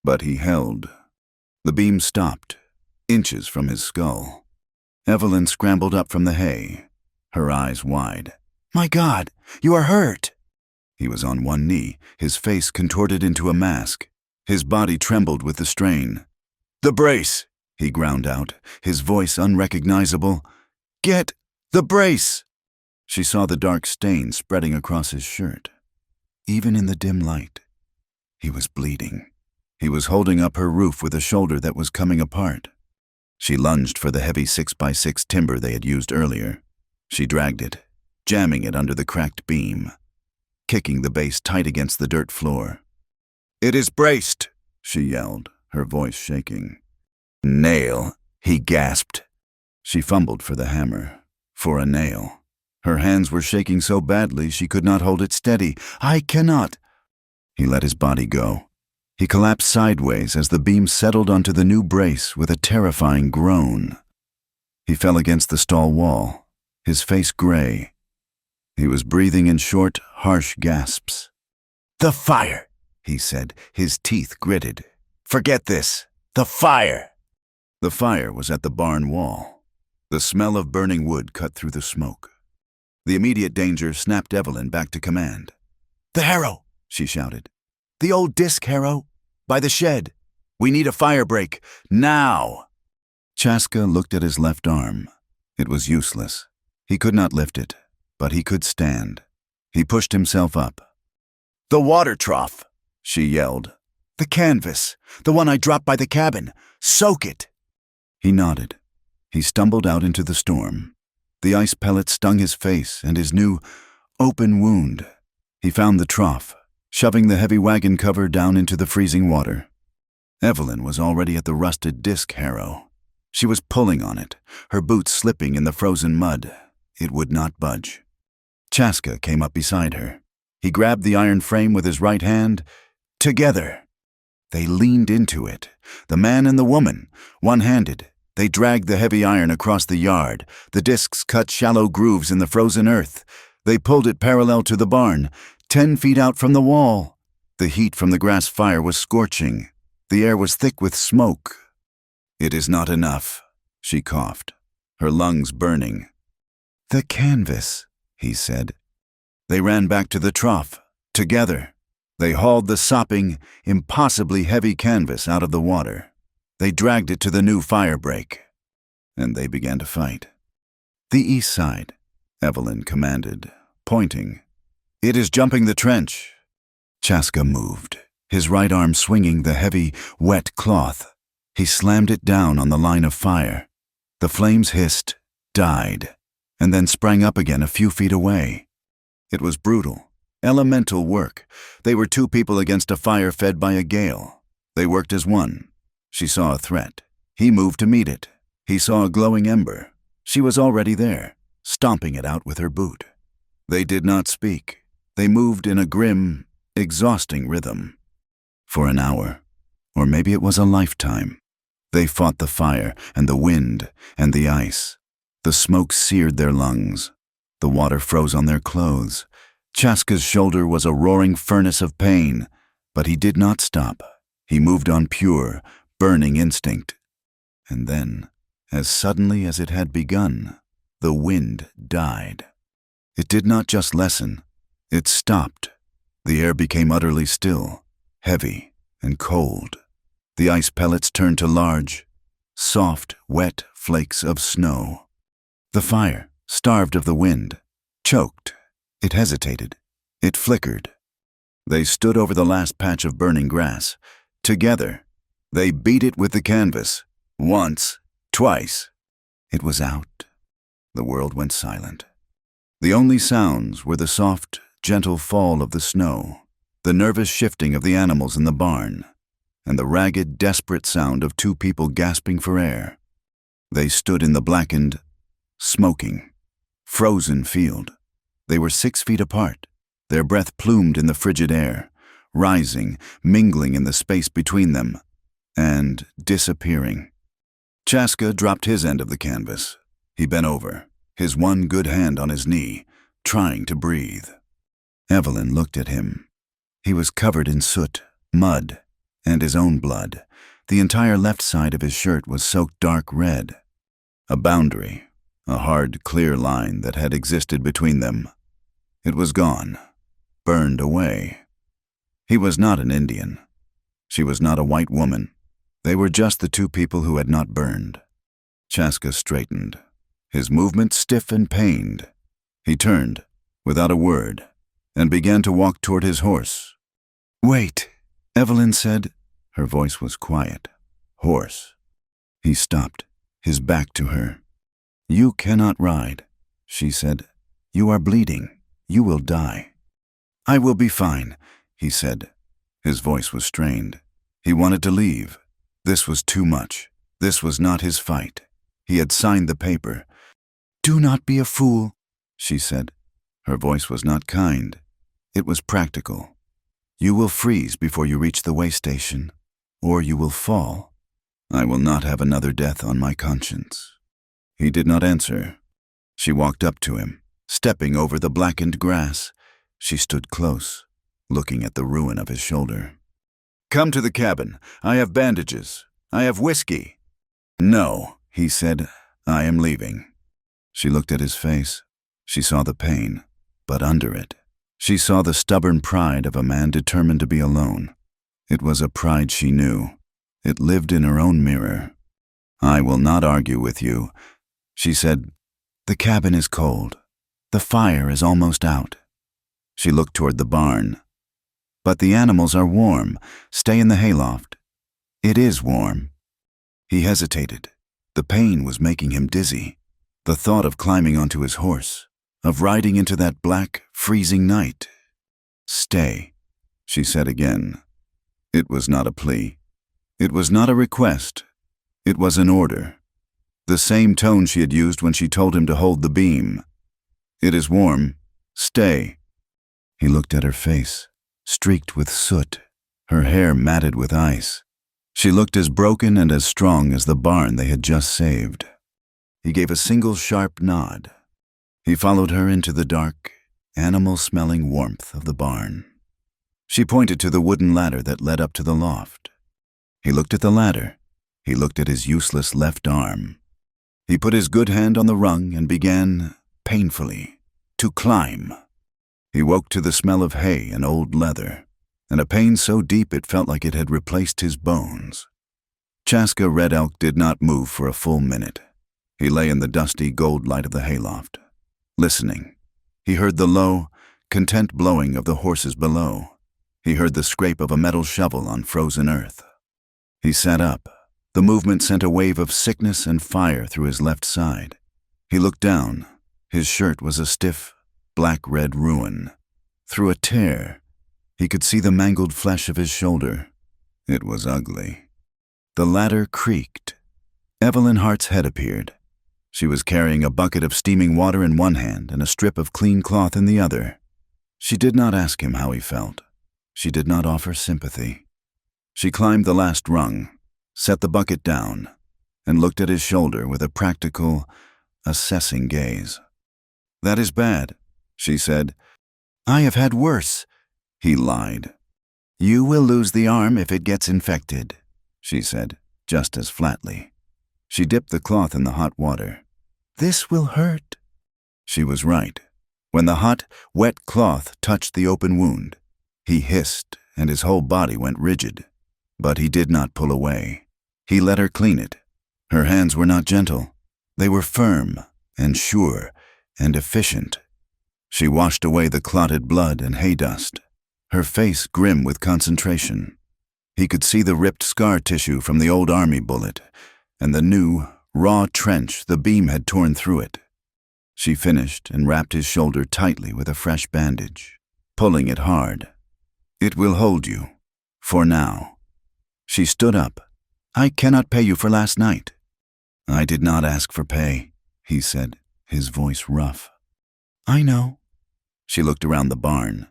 But he held. The beam stopped, inches from his skull. Evelyn scrambled up from the hay, her eyes wide. "My God, you are hurt!" He was on one knee, his face contorted into a mask. His body trembled with the strain. "The brace!" he ground out, his voice unrecognizable. "Get the brace!" She saw the dark stain spreading across his shirt. Even in the dim light, he was bleeding. He was holding up her roof with a shoulder that was coming apart. She lunged for the heavy 6x6 timber they had used earlier. She dragged it, jamming it under the cracked beam, kicking the base tight against the dirt floor. "It is braced," she yelled, her voice shaking. "Nail," he gasped. She fumbled for the hammer, for a nail. Her hands were shaking so badly she could not hold it steady. "I cannot." He let his body go. He collapsed sideways as the beam settled onto the new brace with a terrifying groan. He fell against the stall wall, his face gray. He was breathing in short, harsh gasps. "The fire," he said, his teeth gritted. "Forget this. The fire." The fire was at the barn wall. The smell of burning wood cut through the smoke. The immediate danger snapped Evelyn back to command. "The harrow," she shouted. "The old disc harrow, by the shed. We need a fire break, now." Chaska looked at his left arm. It was useless. He could not lift it, but he could stand. He pushed himself up. "The water trough," she yelled. "The canvas! The one I dropped by the cabin! Soak it!" He nodded. He stumbled out into the storm. The ice pellet stung his face and his new, open wound. He found the trough, shoving the heavy wagon cover down into the freezing water. Evelyn was already at the rusted disc harrow. She was pulling on it, her boots slipping in the frozen mud. It would not budge. Chaska came up beside her. He grabbed the iron frame with his right hand. Together. They leaned into it, the man and the woman, one-handed. They dragged the heavy iron across the yard. The discs cut shallow grooves in the frozen earth. They pulled it parallel to the barn, 10 feet out from the wall. The heat from the grass fire was scorching. The air was thick with smoke. "It is not enough," she coughed, her lungs burning. "The canvas," he said. They ran back to the trough, together. They hauled the sopping, impossibly heavy canvas out of the water. They dragged it to the new fire break. And they began to fight. "The east side," Evelyn commanded, pointing. "It is jumping the trench." Chaska moved, his right arm swinging the heavy, wet cloth. He slammed it down on the line of fire. The flames hissed, died, and then sprang up again a few feet away. It was brutal, elemental work. They were 2 people against a fire fed by a gale. They worked as one. She saw a threat. He moved to meet it. He saw a glowing ember. She was already there, stomping it out with her boot. They did not speak. They moved in a grim, exhausting rhythm. For an hour, or maybe it was a lifetime, they fought the fire and the wind and the ice. The smoke seared their lungs. The water froze on their clothes. Chaska's shoulder was a roaring furnace of pain, but he did not stop. He moved on pure, burning instinct. And then, as suddenly as it had begun, the wind died. It did not just lessen. It stopped. The air became utterly still, heavy and cold. The ice pellets turned to large, soft, wet flakes of snow. The fire, starved of the wind, choked. It hesitated. It flickered. They stood over the last patch of burning grass. Together, they beat it with the canvas. Once, twice. It was out. The world went silent. The only sounds were the soft, gentle fall of the snow, the nervous shifting of the animals in the barn, and the ragged, desperate sound of 2 people gasping for air. They stood in the blackened, smoking, frozen field. They were 6 feet apart, their breath plumed in the frigid air, rising, mingling in the space between them, and disappearing. Chaska dropped his end of the canvas. He bent over, his one good hand on his knee, trying to breathe. Evelyn looked at him. He was covered in soot, mud, and his own blood. The entire left side of his shirt was soaked dark red. A boundary, a hard, clear line that had existed between them. It was gone, burned away. He was not an Indian. She was not a white woman. They were just the 2 people who had not burned. Chaska straightened, his movement stiff and pained. He turned, without a word, and began to walk toward his horse. "Wait," Evelyn said. Her voice was quiet, hoarse. He stopped, his back to her. "You cannot ride," she said. "You are bleeding. You will die." "I will be fine," he said. His voice was strained. He wanted to leave. This was too much. This was not his fight. He had signed the paper. "Do not be a fool," she said. Her voice was not kind. It was practical. "You will freeze before you reach the way station, or you will fall. I will not have another death on my conscience." He did not answer. She walked up to him, stepping over the blackened grass. She stood close, looking at the ruin of his shoulder. "Come to the cabin. I have bandages. I have whiskey." "No," he said. "I am leaving." She looked at his face. She saw the pain, but under it, she saw the stubborn pride of a man determined to be alone. It was a pride she knew. It lived in her own mirror. "I will not argue with you," she said. "The cabin is cold. The fire is almost out." She looked toward the barn. But the animals are warm. Stay in the hayloft. It is warm. He hesitated. The pain was making him dizzy. The thought of climbing onto his horse, of riding into that black, freezing night. Stay, she said again. It was not a plea. It was not a request. It was an order. The same tone she had used when she told him to hold the beam. It is warm. Stay. He looked at her face, streaked with soot, her hair matted with ice. She looked as broken and as strong as the barn they had just saved. He gave a single sharp nod. He followed her into the dark, animal-smelling warmth of the barn. She pointed to the wooden ladder that led up to the loft. He looked at the ladder. He looked at his useless left arm. He put his good hand on the rung and began, painfully, to climb. He woke to the smell of hay and old leather, and a pain so deep it felt like it had replaced his bones. Chaska Red Elk did not move for a full minute. He lay in the dusty gold light of the hayloft, listening. He heard the low, content blowing of the horses below. He heard the scrape of a metal shovel on frozen earth. He sat up. The movement sent a wave of sickness and fire through his left side. He looked down. His shirt was a stiff, black-red ruin. Through a tear, he could see the mangled flesh of his shoulder. It was ugly. The ladder creaked. Evelyn Hart's head appeared. She was carrying a bucket of steaming water in one hand and a strip of clean cloth in the other. She did not ask him how he felt. She did not offer sympathy. She climbed the last rung, set the bucket down, and looked at his shoulder with a practical, assessing gaze. "That is bad," she said. "I have had worse," he lied. "You will lose the arm if it gets infected," she said, just as flatly. She dipped the cloth in the hot water. "This will hurt." She was right. When the hot, wet cloth touched the open wound, he hissed and his whole body went rigid. But he did not pull away. He let her clean it. Her hands were not gentle. They were firm and sure and efficient. She washed away the clotted blood and hay dust, her face grim with concentration. He could see the ripped scar tissue from the old army bullet and the new, raw trench the beam had torn through it. She finished and wrapped his shoulder tightly with a fresh bandage, pulling it hard. "It will hold you, for now." She stood up. "I cannot pay you for last night." "I did not ask for pay," he said, his voice rough. "I know." She looked around the barn.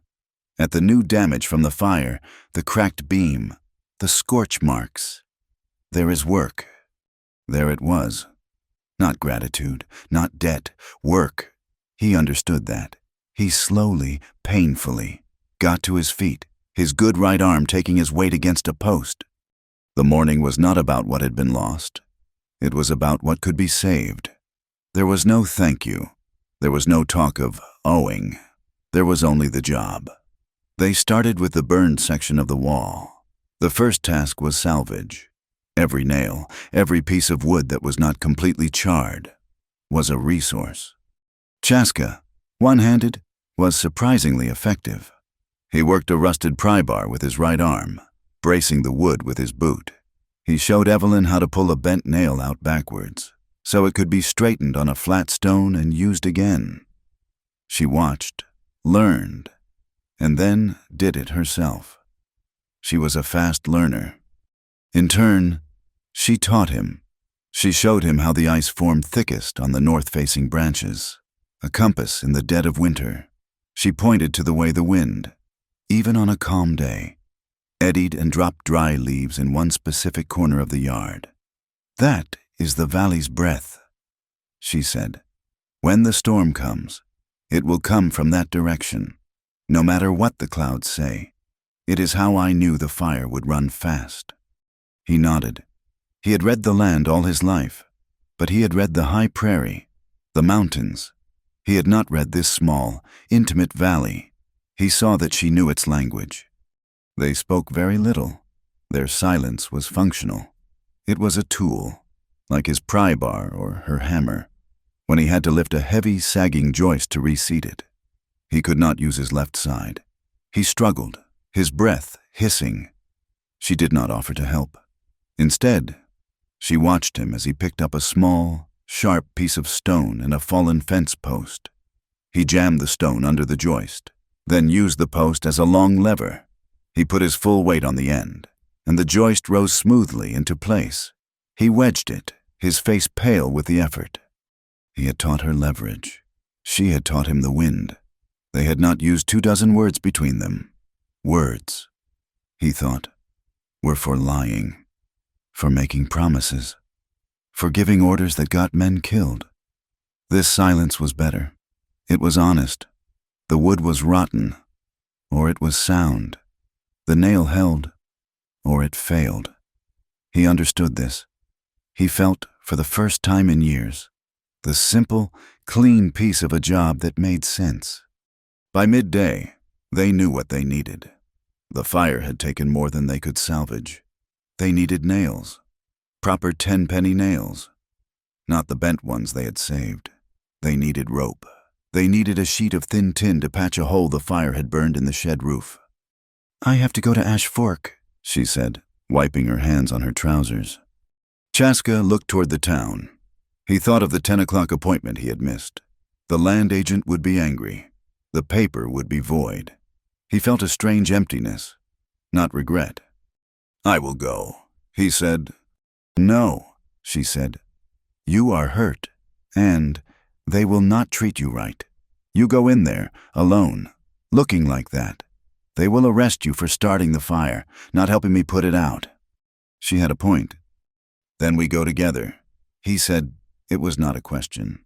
At the new damage from the fire, the cracked beam, the scorch marks. There is work. There it was. Not gratitude, not debt, work. He understood that. He slowly, painfully, got to his feet, his good right arm taking his weight against a post. The morning was not about what had been lost. It was about what could be saved. There was no thank you. There was no talk of owing. There was only the job. They started with the burned section of the wall. The first task was salvage. Every nail, every piece of wood that was not completely charred, was a resource. Chaska, one-handed, was surprisingly effective. He worked a rusted pry bar with his right arm, bracing the wood with his boot. He showed Evelyn how to pull a bent nail out backwards, so it could be straightened on a flat stone and used again. She watched, learned, and then did it herself. She was a fast learner. In turn, she taught him. She showed him how the ice formed thickest on the north-facing branches, a compass in the dead of winter. She pointed to the way the wind, even on a calm day, eddied and dropped dry leaves in one specific corner of the yard. "That is the valley's breath," she said. "When the storm comes, it will come from that direction, no matter what the clouds say. It is how I knew the fire would run fast." He nodded. He had read the land all his life, but he had read the high prairie, the mountains. He had not read this small, intimate valley. He saw that she knew its language. They spoke very little. Their silence was functional. It was a tool, like his pry bar or her hammer, when he had to lift a heavy, sagging joist to reseat it. He could not use his left side. He struggled, his breath hissing. She did not offer to help. Instead, she watched him as he picked up a small, sharp piece of stone and a fallen fence post. He jammed the stone under the joist, then used the post as a long lever. He put his full weight on the end, and the joist rose smoothly into place. He wedged it, his face pale with the effort. He had taught her leverage. She had taught him the wind. They had not used 24 words between them. Words, he thought, were for lying, for making promises, for giving orders that got men killed. This silence was better. It was honest. The wood was rotten, or it was sound. The nail held, or it failed. He understood this. He felt, for the first time in years, the simple, clean piece of a job that made sense. By midday, they knew what they needed. The fire had taken more than they could salvage. They needed nails, proper 10-penny nails, not the bent ones they had saved. They needed rope. They needed a sheet of thin tin to patch a hole the fire had burned in the shed roof. "I have to go to Ash Fork," she said, wiping her hands on her trousers. Chaska looked toward the town. He thought of the 10 o'clock appointment he had missed. The land agent would be angry. The paper would be void. He felt a strange emptiness, not regret. "I will go," he said. "No," she said. "You are hurt, and they will not treat you right. You go in there, alone, looking like that. They will arrest you for starting the fire, not helping me put it out." She had a point. "Then we go together," he said. It was not a question.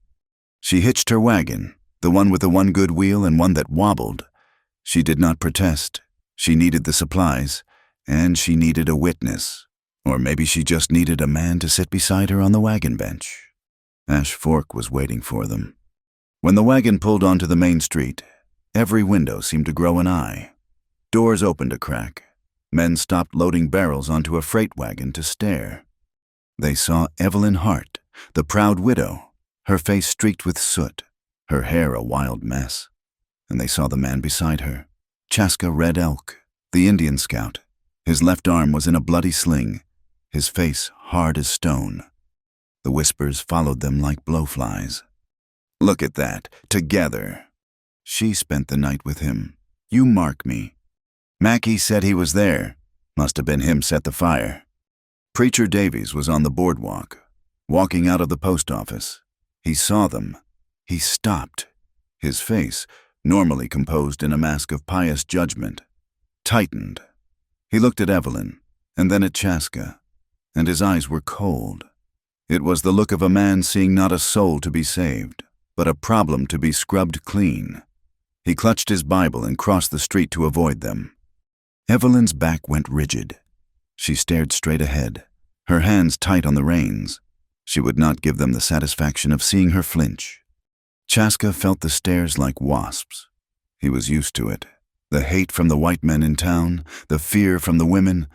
She hitched her wagon, the one with the one good wheel and one that wobbled. She did not protest. She needed the supplies, and she needed a witness. Or maybe she just needed a man to sit beside her on the wagon bench. Ash Fork was waiting for them. When the wagon pulled onto the main street, every window seemed to grow an eye. Doors opened a crack. Men stopped loading barrels onto a freight wagon to stare. They saw Evelyn Hart, the proud widow, her face streaked with soot, her hair a wild mess. And they saw the man beside her, Chaska Red Elk, the Indian scout. His left arm was in a bloody sling, his face hard as stone. The whispers followed them like blowflies. "Look at that, together." She spent the night with him. "You mark me." Mackie said he was there. Must have been him set the fire. Preacher Davies was on the boardwalk, walking out of the post office. He saw them. He stopped. His face, normally composed in a mask of pious judgment, tightened. He looked at Evelyn, and then at Chaska, and his eyes were cold. It was the look of a man seeing not a soul to be saved, but a problem to be scrubbed clean. He clutched his Bible and crossed the street to avoid them. Evelyn's back went rigid. She stared straight ahead, her hands tight on the reins. She would not give them the satisfaction of seeing her flinch. Chaska felt the stares like wasps. He was used to it. The hate from the white men in town, the fear from the women.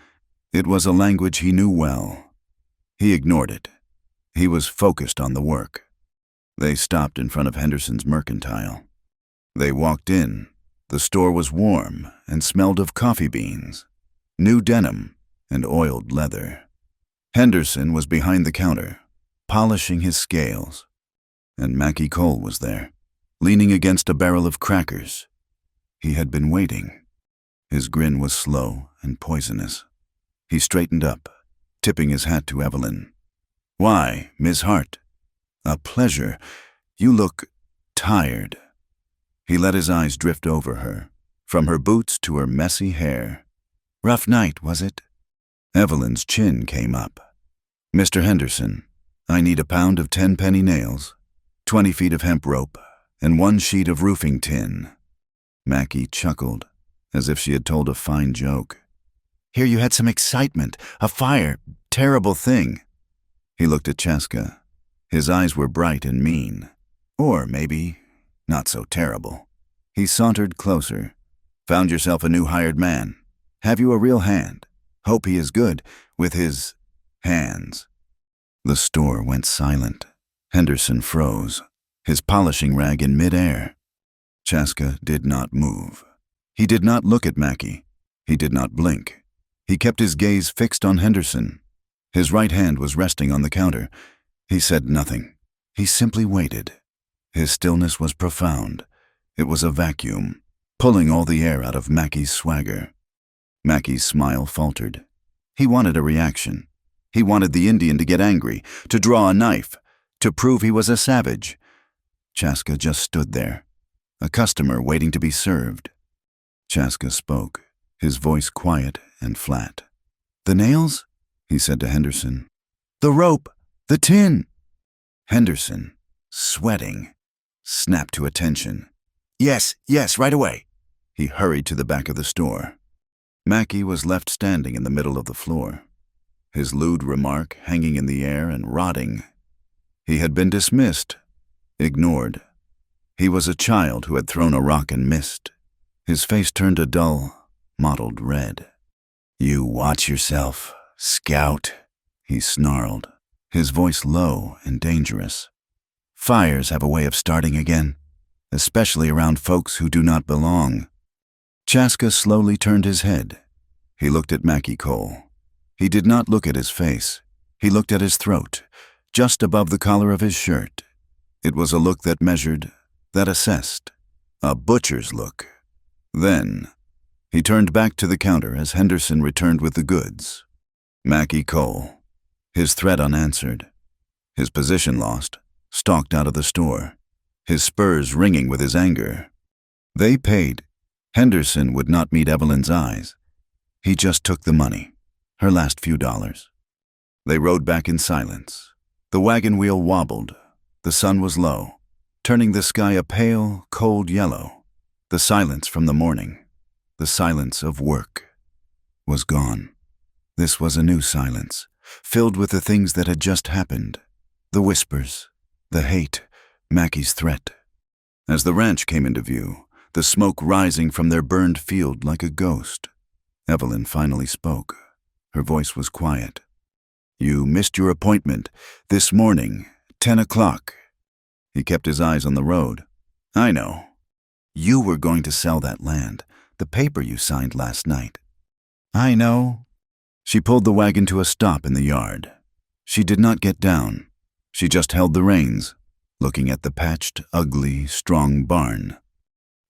It was a language he knew well. He ignored it. He was focused on the work. They stopped in front of Henderson's Mercantile. They walked in. The store was warm and smelled of coffee beans, new denim, and oiled leather. Henderson was behind the counter, polishing his scales, and Mackie Cole was there, leaning against a barrel of crackers. He had been waiting. His grin was slow and poisonous. He straightened up, tipping his hat to Evelyn. "Why, Miss Hart?" "A pleasure. You look tired." He let his eyes drift over her, from her boots to her messy hair. "Rough night, was it?" Evelyn's chin came up. "Mr. Henderson, I need a pound of 10-penny nails, 20 feet of hemp rope, and 1 sheet of roofing tin." Mackie chuckled, as if she had told a fine joke. "Hear you had some excitement, a fire, terrible thing." He looked at Chaska. His eyes were bright and mean. Or maybe not so terrible. He sauntered closer. "Found yourself a new hired man. Have you a real hand? Hope he is good with his hands." The store went silent. Henderson froze, his polishing rag in midair. Chaska did not move. He did not look at Mackie. He did not blink. He kept his gaze fixed on Henderson. His right hand was resting on the counter. He said nothing. He simply waited. His stillness was profound. It was a vacuum, pulling all the air out of Mackey's swagger. Mackey's smile faltered. He wanted a reaction. He wanted the Indian to get angry, to draw a knife, to prove he was a savage. Chaska just stood there, a customer waiting to be served. Chaska spoke, his voice quiet and flat. "The nails?" he said to Henderson. "The rope! The tin!" Henderson, sweating, snapped to attention. Yes, right away." He hurried to the back of the store. Mackey was left standing in the middle of the floor, his lewd remark hanging in the air and rotting. He had been dismissed, ignored. He was a child who had thrown a rock and missed. His face turned a dull, mottled red. "You watch yourself, scout," he snarled, his voice low and dangerous. "Fires have a way of starting again, especially around folks who do not belong." Chaska slowly turned his head. He looked at Mackie Cole. He did not look at his face. He looked at his throat, just above the collar of his shirt. It was a look that measured, that assessed, a butcher's look. Then, he turned back to the counter as Henderson returned with the goods. Mackie Cole, his threat unanswered, his position lost, stalked out of the store, his spurs ringing with his anger. They paid. Henderson would not meet Evelyn's eyes. He just took the money, her last few dollars. They rode back in silence. The wagon wheel wobbled. The sun was low, turning the sky a pale, cold yellow. The silence from the morning, the silence of work, was gone. This was a new silence, filled with the things that had just happened. The whispers, the hate, Mackie's threat. As the ranch came into view, the smoke rising from their burned field like a ghost, Evelyn finally spoke. Her voice was quiet. "You missed your appointment this morning, 10 o'clock. He kept his eyes on the road. "I know. You were going to sell that land, the paper you signed last night." "I know." She pulled the wagon to a stop in the yard. She did not get down. She just held the reins, looking at the patched, ugly, strong barn.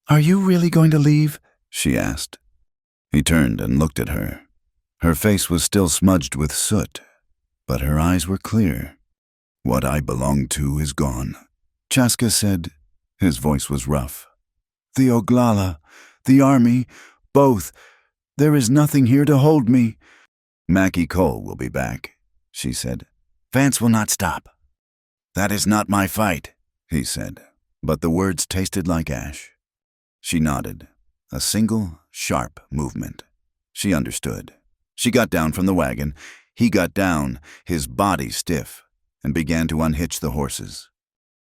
"Are you really going to leave?" she asked. He turned and looked at her. Her face was still smudged with soot, but her eyes were clear. "What I belong to is gone," Chaska said. His voice was rough. "The Oglala, the army, both. There is nothing here to hold me." "Mackie Cole will be back," she said. "Vance will not stop." "That is not my fight," he said, but the words tasted like ash. She nodded, a single, sharp movement. She understood. She got down from the wagon. He got down, his body stiff, and began to unhitch the horses.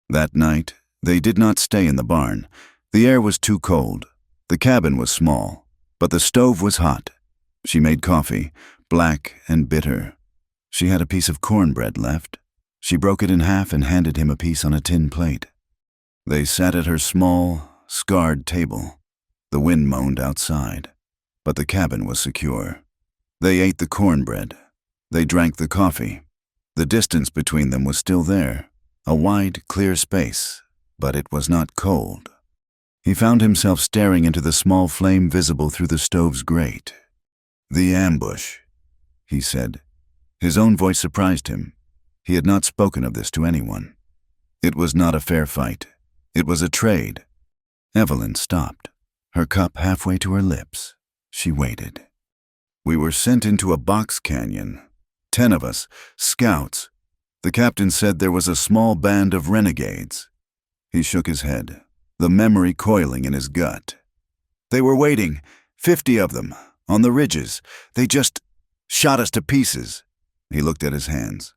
That night, they did not stay in the barn. The air was too cold. The cabin was small, but the stove was hot. She made coffee, black and bitter. She had a piece of cornbread left. She broke it in half and handed him a piece on a tin plate. They sat at her small, scarred table. The wind moaned outside, but the cabin was secure. They ate the cornbread. They drank the coffee. The distance between them was still there, a wide, clear space, but it was not cold. He found himself staring into the small flame visible through the stove's grate. "The ambush," he said. His own voice surprised him. He had not spoken of this to anyone. It was not a fair fight. It was a trade. Evelyn stopped, her cup halfway to her lips. She waited. "We were sent into a box canyon. 10 of us, scouts. The captain said there was a small band of renegades." He shook his head, the memory coiling in his gut. "They were waiting, 50 of them, on the ridges. They just shot us to pieces." He looked at his hands.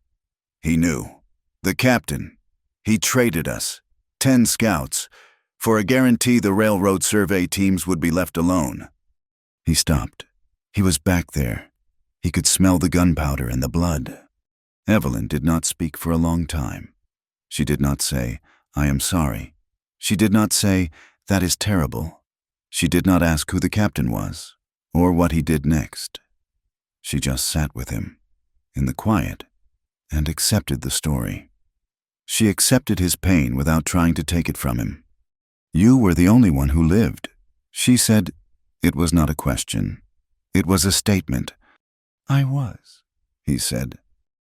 "He knew. The captain. He traded us, 10 scouts, for a guarantee the railroad survey teams would be left alone." He stopped. He was back there. He could smell the gunpowder and the blood. Evelyn did not speak for a long time. She did not say, "I am sorry." She did not say, "That is terrible." She did not ask who the captain was. or what he did next. She just sat with him, in the quiet, and accepted the story. She accepted his pain without trying to take it from him. "You were the only one who lived," she said. It was not a question. It was a statement. "I was," he said.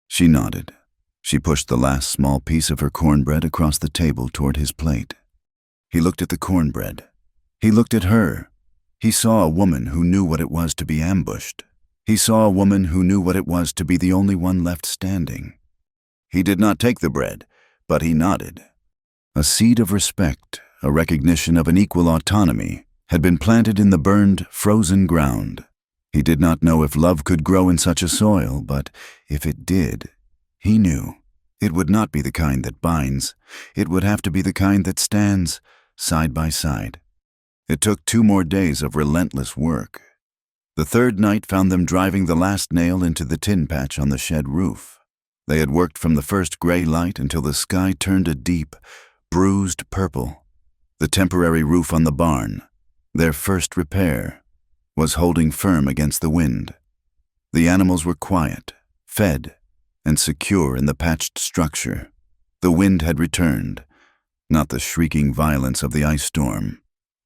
She nodded. She pushed the last small piece of her cornbread across the table toward his plate. He looked at the cornbread. He looked at her. He saw a woman who knew what it was to be ambushed. He saw a woman who knew what it was to be the only one left standing. He did not take the bread, but he nodded. A seed of respect, a recognition of an equal autonomy, had been planted in the burned, frozen ground. He did not know if love could grow in such a soil, but if it did, he knew it would not be the kind that binds. It would have to be the kind that stands side by side. It took 2 more days of relentless work. The third night found them driving the last nail into the tin patch on the shed roof. They had worked from the first gray light until the sky turned a deep, bruised purple. The temporary roof on the barn, their first repair, was holding firm against the wind. The animals were quiet, fed, and secure in the patched structure. The wind had returned, not the shrieking violence of the ice storm,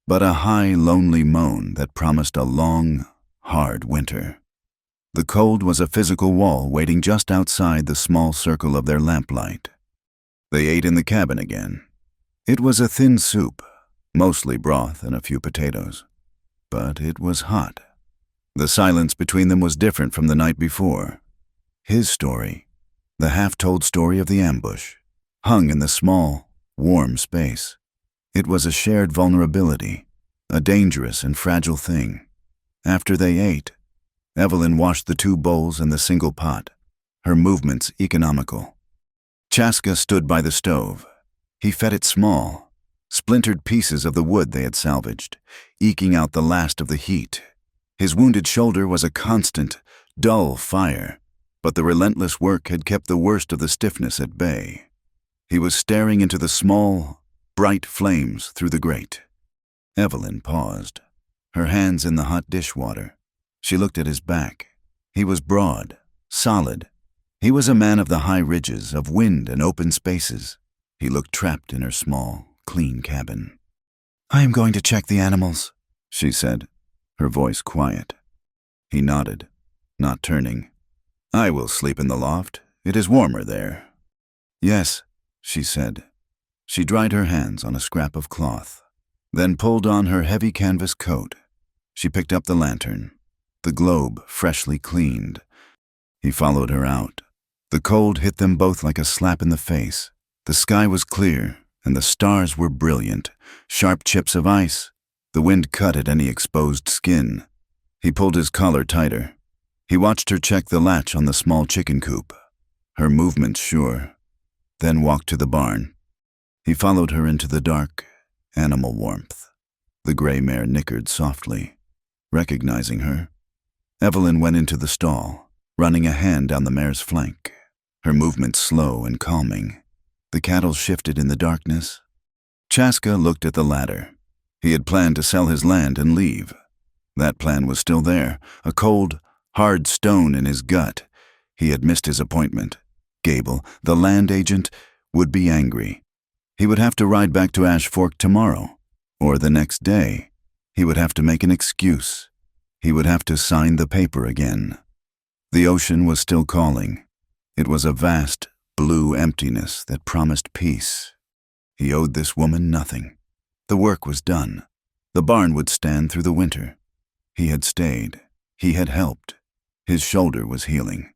but a high, lonely moan that promised a long, hard winter. The cold was a physical wall waiting just outside the small circle of their lamplight. They ate in the cabin again. It was a thin soup, mostly broth and a few potatoes. But it was hot. The silence between them was different from the night before. His story, the half-told story of the ambush, hung in the small, warm space. It was a shared vulnerability, a dangerous and fragile thing. After they ate, Evelyn washed the 2 bowls and the single pot, her movements economical. Chaska stood by the stove. He fed it small, splintered pieces of the wood they had salvaged, eking out the last of the heat. His wounded shoulder was a constant, dull fire, but the relentless work had kept the worst of the stiffness at bay. He was staring into the small, bright flames through the grate. Evelyn paused, her hands in the hot dishwater. She looked at his back. He was broad, solid. He was a man of the high ridges, of wind and open spaces. He looked trapped in her small, clean cabin. "I am going to check the animals," she said, her voice quiet. He nodded, not turning. "I will sleep in the loft. It is warmer there." "Yes," she said. She dried her hands on a scrap of cloth, then pulled on her heavy canvas coat. She picked up the lantern, the globe freshly cleaned. He followed her out. The cold hit them both like a slap in the face. The sky was clear, and the stars were brilliant, sharp chips of ice. The wind cut at any exposed skin. He pulled his collar tighter. He watched her check the latch on the small chicken coop, her movements sure, then walked to the barn. He followed her into the dark, animal warmth. The gray mare nickered softly, recognizing her. Evelyn went into the stall, running a hand down the mare's flank, her movements slow and calming. The cattle shifted in the darkness. Chaska looked at the ladder. He had planned to sell his land and leave. That plan was still there, a cold, hard stone in his gut. He had missed his appointment. Gable, the land agent, would be angry. He would have to ride back to Ash Fork tomorrow, or the next day. He would have to make an excuse. He would have to sign the paper again. The ocean was still calling. It was a vast, blue emptiness that promised peace. He owed this woman nothing. The work was done. The barn would stand through the winter. He had stayed. He had helped. His shoulder was healing.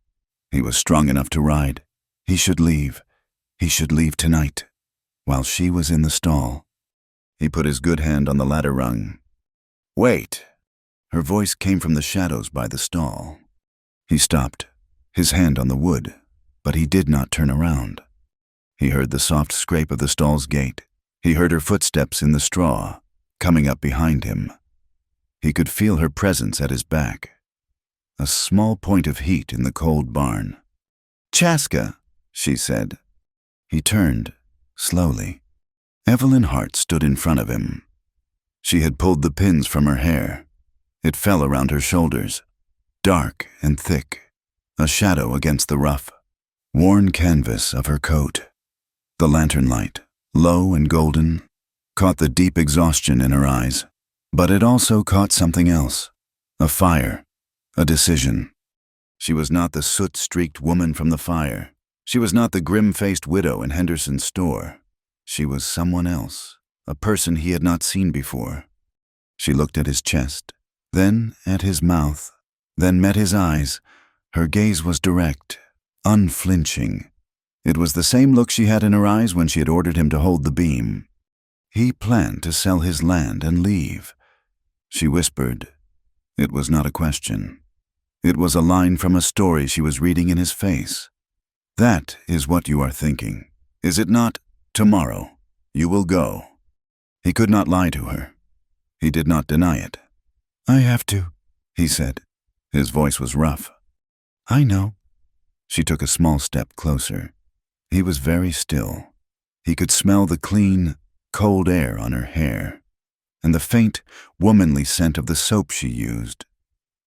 He was strong enough to ride. He should leave. He should leave tonight, while she was in the stall. He put his good hand on the ladder rung. "Wait." Her voice came from the shadows by the stall. He stopped, his hand on the wood, but he did not turn around. He heard the soft scrape of the stall's gate. He heard her footsteps in the straw, coming up behind him. He could feel her presence at his back, a small point of heat in the cold barn. "Chaska," she said. He turned, slowly. Evelyn Hart stood in front of him. She had pulled the pins from her hair. It fell around her shoulders, dark and thick, a shadow against the rough, worn canvas of her coat. The lantern light, low and golden, caught the deep exhaustion in her eyes, but it also caught something else, a fire, a decision. She was not the soot-streaked woman from the fire. She was not the grim-faced widow in Henderson's store. She was someone else, a person he had not seen before. She looked at his chest, then at his mouth, then met his eyes. Her gaze was direct, unflinching. It was the same look she had in her eyes when she had ordered him to hold the beam. He planned to sell his land and leave. She whispered. It was not a question. It was a line from a story she was reading in his face. That is what you are thinking. Is it not? Tomorrow, you will go. He could not lie to her. He did not deny it. I have to, he said. His voice was rough. I know. She took a small step closer. He was very still. He could smell the clean, cold air on her hair, and the faint, womanly scent of the soap she used.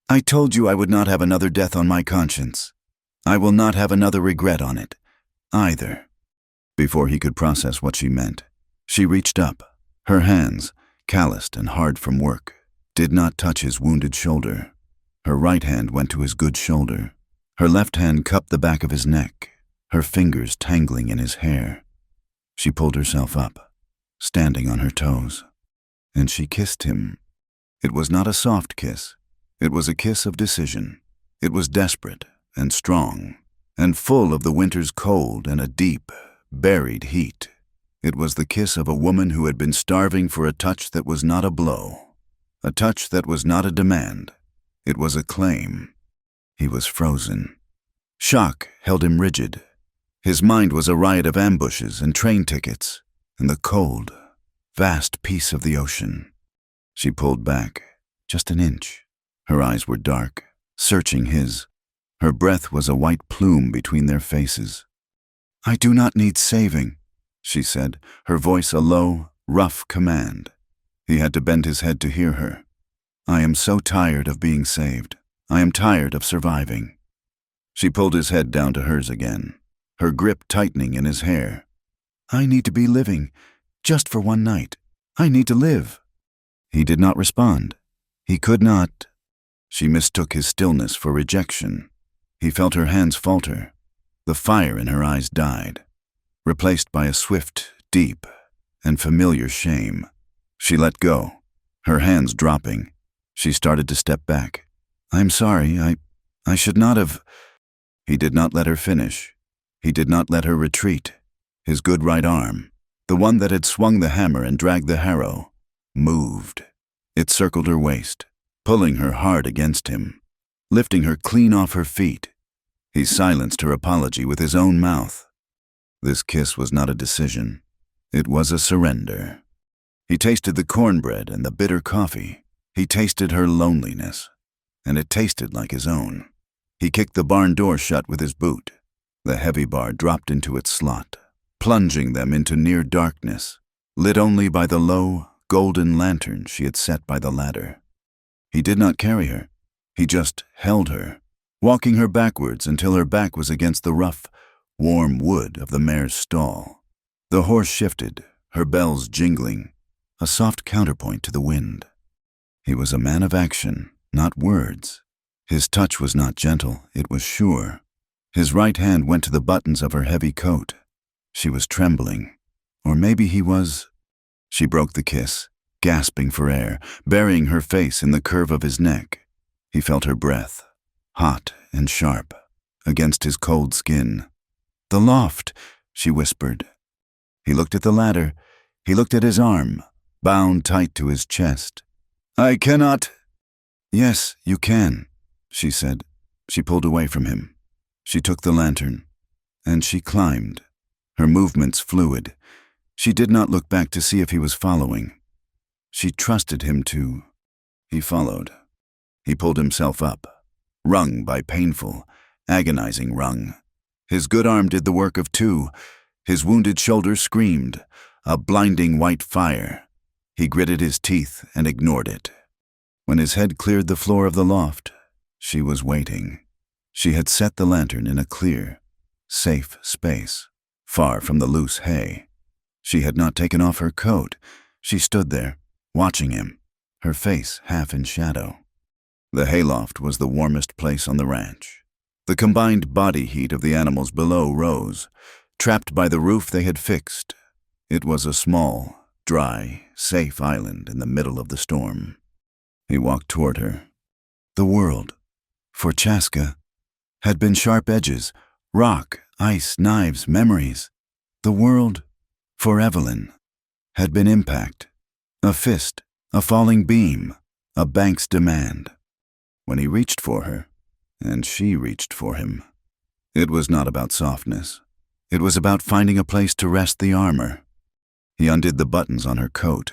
I told you I would not have another death on my conscience. I will not have another regret on it, either. Before he could process what she meant, she reached up. Her hands, calloused and hard from work, did not touch his wounded shoulder. Her right hand went to his good shoulder. Her left hand cupped the back of his neck, her fingers tangling in his hair. She pulled herself up, standing on her toes, and she kissed him. It was not a soft kiss. It was a kiss of decision. It was desperate and strong, and full of the winter's cold and a deep, buried heat. It was the kiss of a woman who had been starving for a touch that was not a blow, a touch that was not a demand. It was a claim. He was frozen. Shock held him rigid. His mind was a riot of ambushes and train tickets, and the cold, vast peace of the ocean. She pulled back, just an inch. Her eyes were dark, searching his. Her breath was a white plume between their faces. I do not need saving, she said, her voice a low, rough command. He had to bend his head to hear her. I am so tired of being saved. I am tired of surviving. She pulled his head down to hers again, her grip tightening in his hair. I need to be living, just for one night. I need to live. He did not respond. He could not. She mistook his stillness for rejection. He felt her hands falter. The fire in her eyes died, replaced by a swift, deep, and familiar shame. She let go, her hands dropping. She started to step back. I'm sorry, I should not have. He did not let her finish. He did not let her retreat. His good right arm, the one that had swung the hammer and dragged the harrow, moved. It circled her waist, pulling her hard against him, lifting her clean off her feet. He silenced her apology with his own mouth. This kiss was not a decision. It was a surrender. He tasted the cornbread and the bitter coffee. He tasted her loneliness, and it tasted like his own. He kicked the barn door shut with his boot. The heavy bar dropped into its slot, plunging them into near darkness, lit only by the low, golden lantern she had set by the ladder. He did not carry her. He just held her, walking her backwards until her back was against the rough, warm wood of the mare's stall. The horse shifted, her bells jingling, a soft counterpoint to the wind. He was a man of action, not words. His touch was not gentle, it was sure. His right hand went to the buttons of her heavy coat. She was trembling. Or maybe he was. She broke the kiss, gasping for air, burying her face in the curve of his neck. He felt her breath, hot and sharp, against his cold skin. The loft, she whispered. He looked at the ladder. He looked at his arm, bound tight to his chest. I cannot. Yes, you can, she said. She pulled away from him. She took the lantern, and she climbed, her movements fluid. She did not look back to see if he was following. She trusted him to. He followed. He pulled himself up, wrung by painful, agonizing wrung. His good arm did the work of two. His wounded shoulder screamed, a blinding white fire. He gritted his teeth and ignored it. When his head cleared the floor of the loft, she was waiting. She had set the lantern in a clear, safe space, far from the loose hay. She had not taken off her coat. She stood there, watching him, her face half in shadow. The hayloft was the warmest place on the ranch. The combined body heat of the animals below rose, trapped by the roof they had fixed. It was a small, dry, safe island in the middle of the storm. He walked toward her. The world, for Chaska, had been sharp edges, rock, ice, knives, memories. The world, for Evelyn, had been impact, a fist, a falling beam, a bank's demand. When he reached for her, and she reached for him, it was not about softness. It was about finding a place to rest the armor. He undid the buttons on her coat.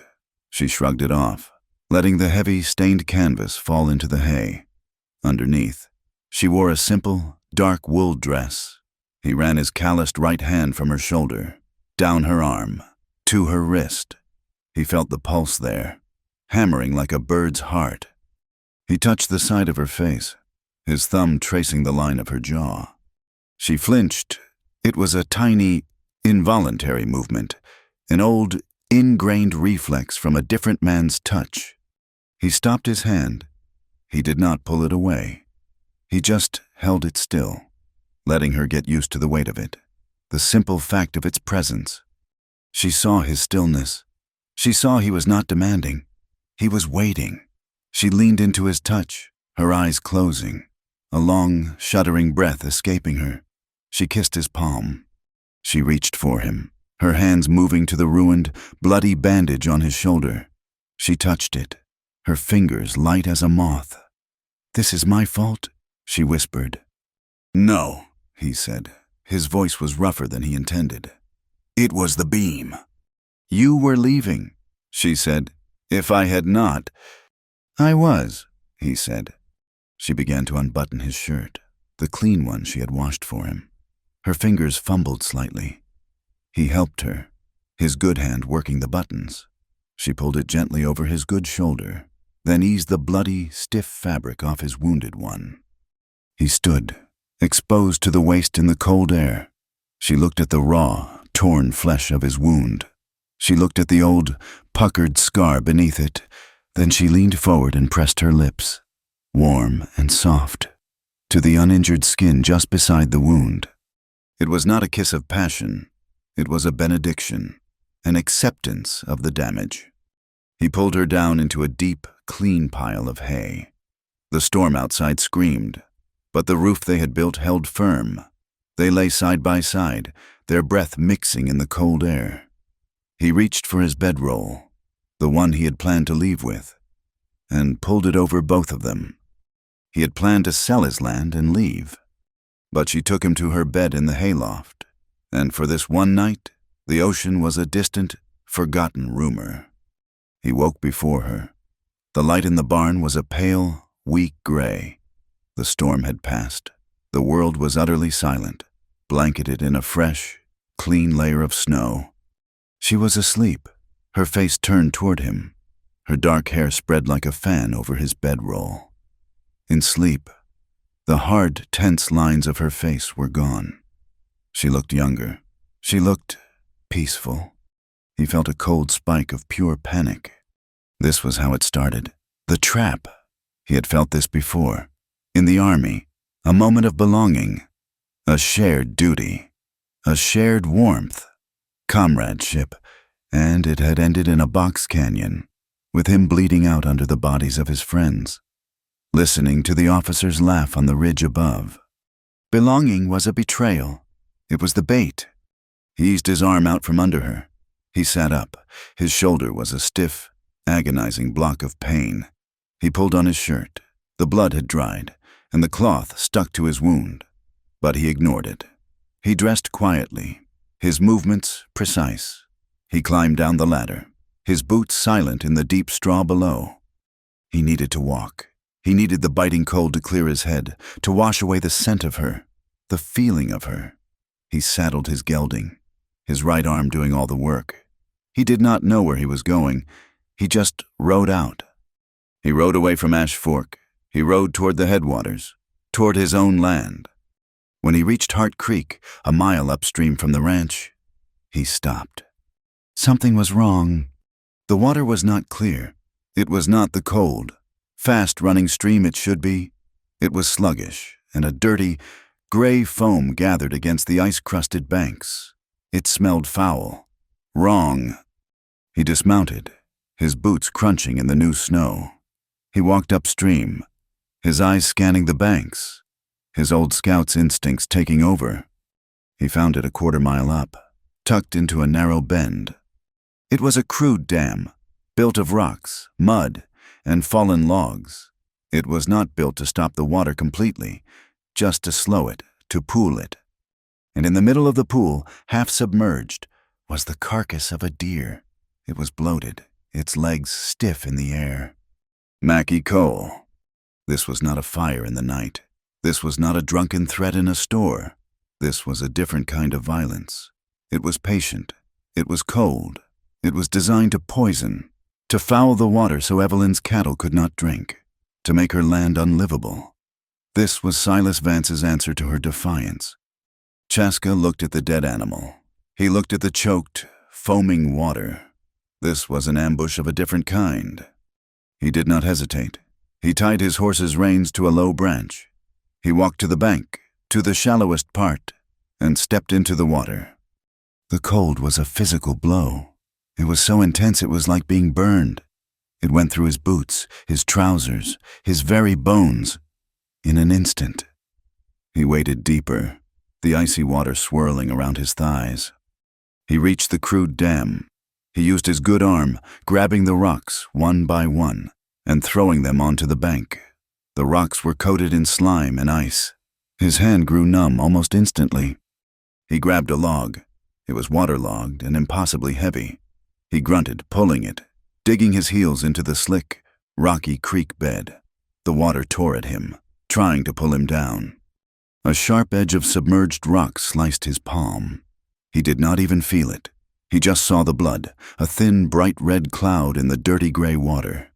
She shrugged it off, letting the heavy, stained canvas fall into the hay. Underneath, she wore a simple, dark wool dress. He ran his calloused right hand from her shoulder, down her arm, to her wrist. He felt the pulse there, hammering like a bird's heart. He touched the side of her face, his thumb tracing the line of her jaw. She flinched. It was a tiny, involuntary movement, an old, ingrained reflex from a different man's touch. He stopped his hand. He did not pull it away. He just held it still, letting her get used to the weight of it, the simple fact of its presence. She saw his stillness. She saw he was not demanding. He was waiting. She leaned into his touch, her eyes closing, a long, shuddering breath escaping her. She kissed his palm. She reached for him, her hands moving to the ruined, bloody bandage on his shoulder. She touched it, her fingers light as a moth. "This is my fault?" she whispered. "No," he said. His voice was rougher than he intended. "It was the beam." "You were leaving," she said. "If I had not—" "I was," he said. She began to unbutton his shirt, the clean one she had washed for him. Her fingers fumbled slightly. He helped her, his good hand working the buttons. She pulled it gently over his good shoulder, then eased the bloody, stiff fabric off his wounded one. He stood, exposed to the waist in the cold air. She looked at the raw, torn flesh of his wound. She looked at the old, puckered scar beneath it. Then she leaned forward and pressed her lips, warm and soft, to the uninjured skin just beside the wound. It was not a kiss of passion. It was a benediction, an acceptance of the damage. He pulled her down into a deep, clean pile of hay. The storm outside screamed, but the roof they had built held firm. They lay side by side, their breath mixing in the cold air. He reached for his bedroll, the one he had planned to leave with, and pulled it over both of them. He had planned to sell his land and leave, but she took him to her bed in the hayloft, and for this one night, the ocean was a distant, forgotten rumor. He woke before her. The light in the barn was a pale, weak gray. The storm had passed. The world was utterly silent, blanketed in a fresh, clean layer of snow. She was asleep, her face turned toward him, her dark hair spread like a fan over his bedroll. In sleep, the hard, tense lines of her face were gone. She looked younger. She looked peaceful. He felt a cold spike of pure panic. This was how it started. The trap. He had felt this before. In the army, a moment of belonging, a shared duty, a shared warmth, comradeship, and it had ended in a box canyon, with him bleeding out under the bodies of his friends, listening to the officers laugh on the ridge above. Belonging was a betrayal. It was the bait. He eased his arm out from under her. He sat up. His shoulder was a stiff, agonizing block of pain. He pulled on his shirt. The blood had dried, and the cloth stuck to his wound, but he ignored it. He dressed quietly, his movements precise. He climbed down the ladder, his boots silent in the deep straw below. He needed to walk. He needed the biting cold to clear his head, to wash away the scent of her, the feeling of her. He saddled his gelding, his right arm doing all the work. He did not know where he was going. He just rode out. He rode away from Ash Fork. He rode toward the headwaters, toward his own land. When he reached Hart Creek, a mile upstream from the ranch, he stopped. Something was wrong. The water was not clear. It was not the cold, fast-running stream it should be. It was sluggish, and a dirty, gray foam gathered against the ice-crusted banks. It smelled foul. Wrong. He dismounted, his boots crunching in the new snow. He walked upstream, his eyes scanning the banks, his old scout's instincts taking over. He found it a quarter-mile up, tucked into a narrow bend. It was a crude dam, built of rocks, mud, and fallen logs. It was not built to stop the water completely, just to slow it, to pool it. And in the middle of the pool, half submerged, was the carcass of a deer. It was bloated, its legs stiff in the air. Mackie Cole. This was not a fire in the night. This was not a drunken threat in a store. This was a different kind of violence. It was patient. It was cold. It was designed to poison, to foul the water so Evelyn's cattle could not drink, to make her land unlivable. This was Silas Vance's answer to her defiance. Chaska looked at the dead animal. He looked at the choked, foaming water. This was an ambush of a different kind. He did not hesitate. He tied his horse's reins to a low branch. He walked to the bank, to the shallowest part, and stepped into the water. The cold was a physical blow. It was so intense it was like being burned. It went through his boots, his trousers, his very bones. In an instant. He waded deeper, the icy water swirling around his thighs. He reached the crude dam. He used his good arm, grabbing the rocks one by one and throwing them onto the bank. The rocks were coated in slime and ice. His hand grew numb almost instantly. He grabbed a log. It was waterlogged and impossibly heavy. He grunted, pulling it, digging his heels into the slick, rocky creek bed. The water tore at him, trying to pull him down. A sharp edge of submerged rock sliced his palm. He did not even feel it. He just saw the blood, a thin, bright red cloud in the dirty gray water.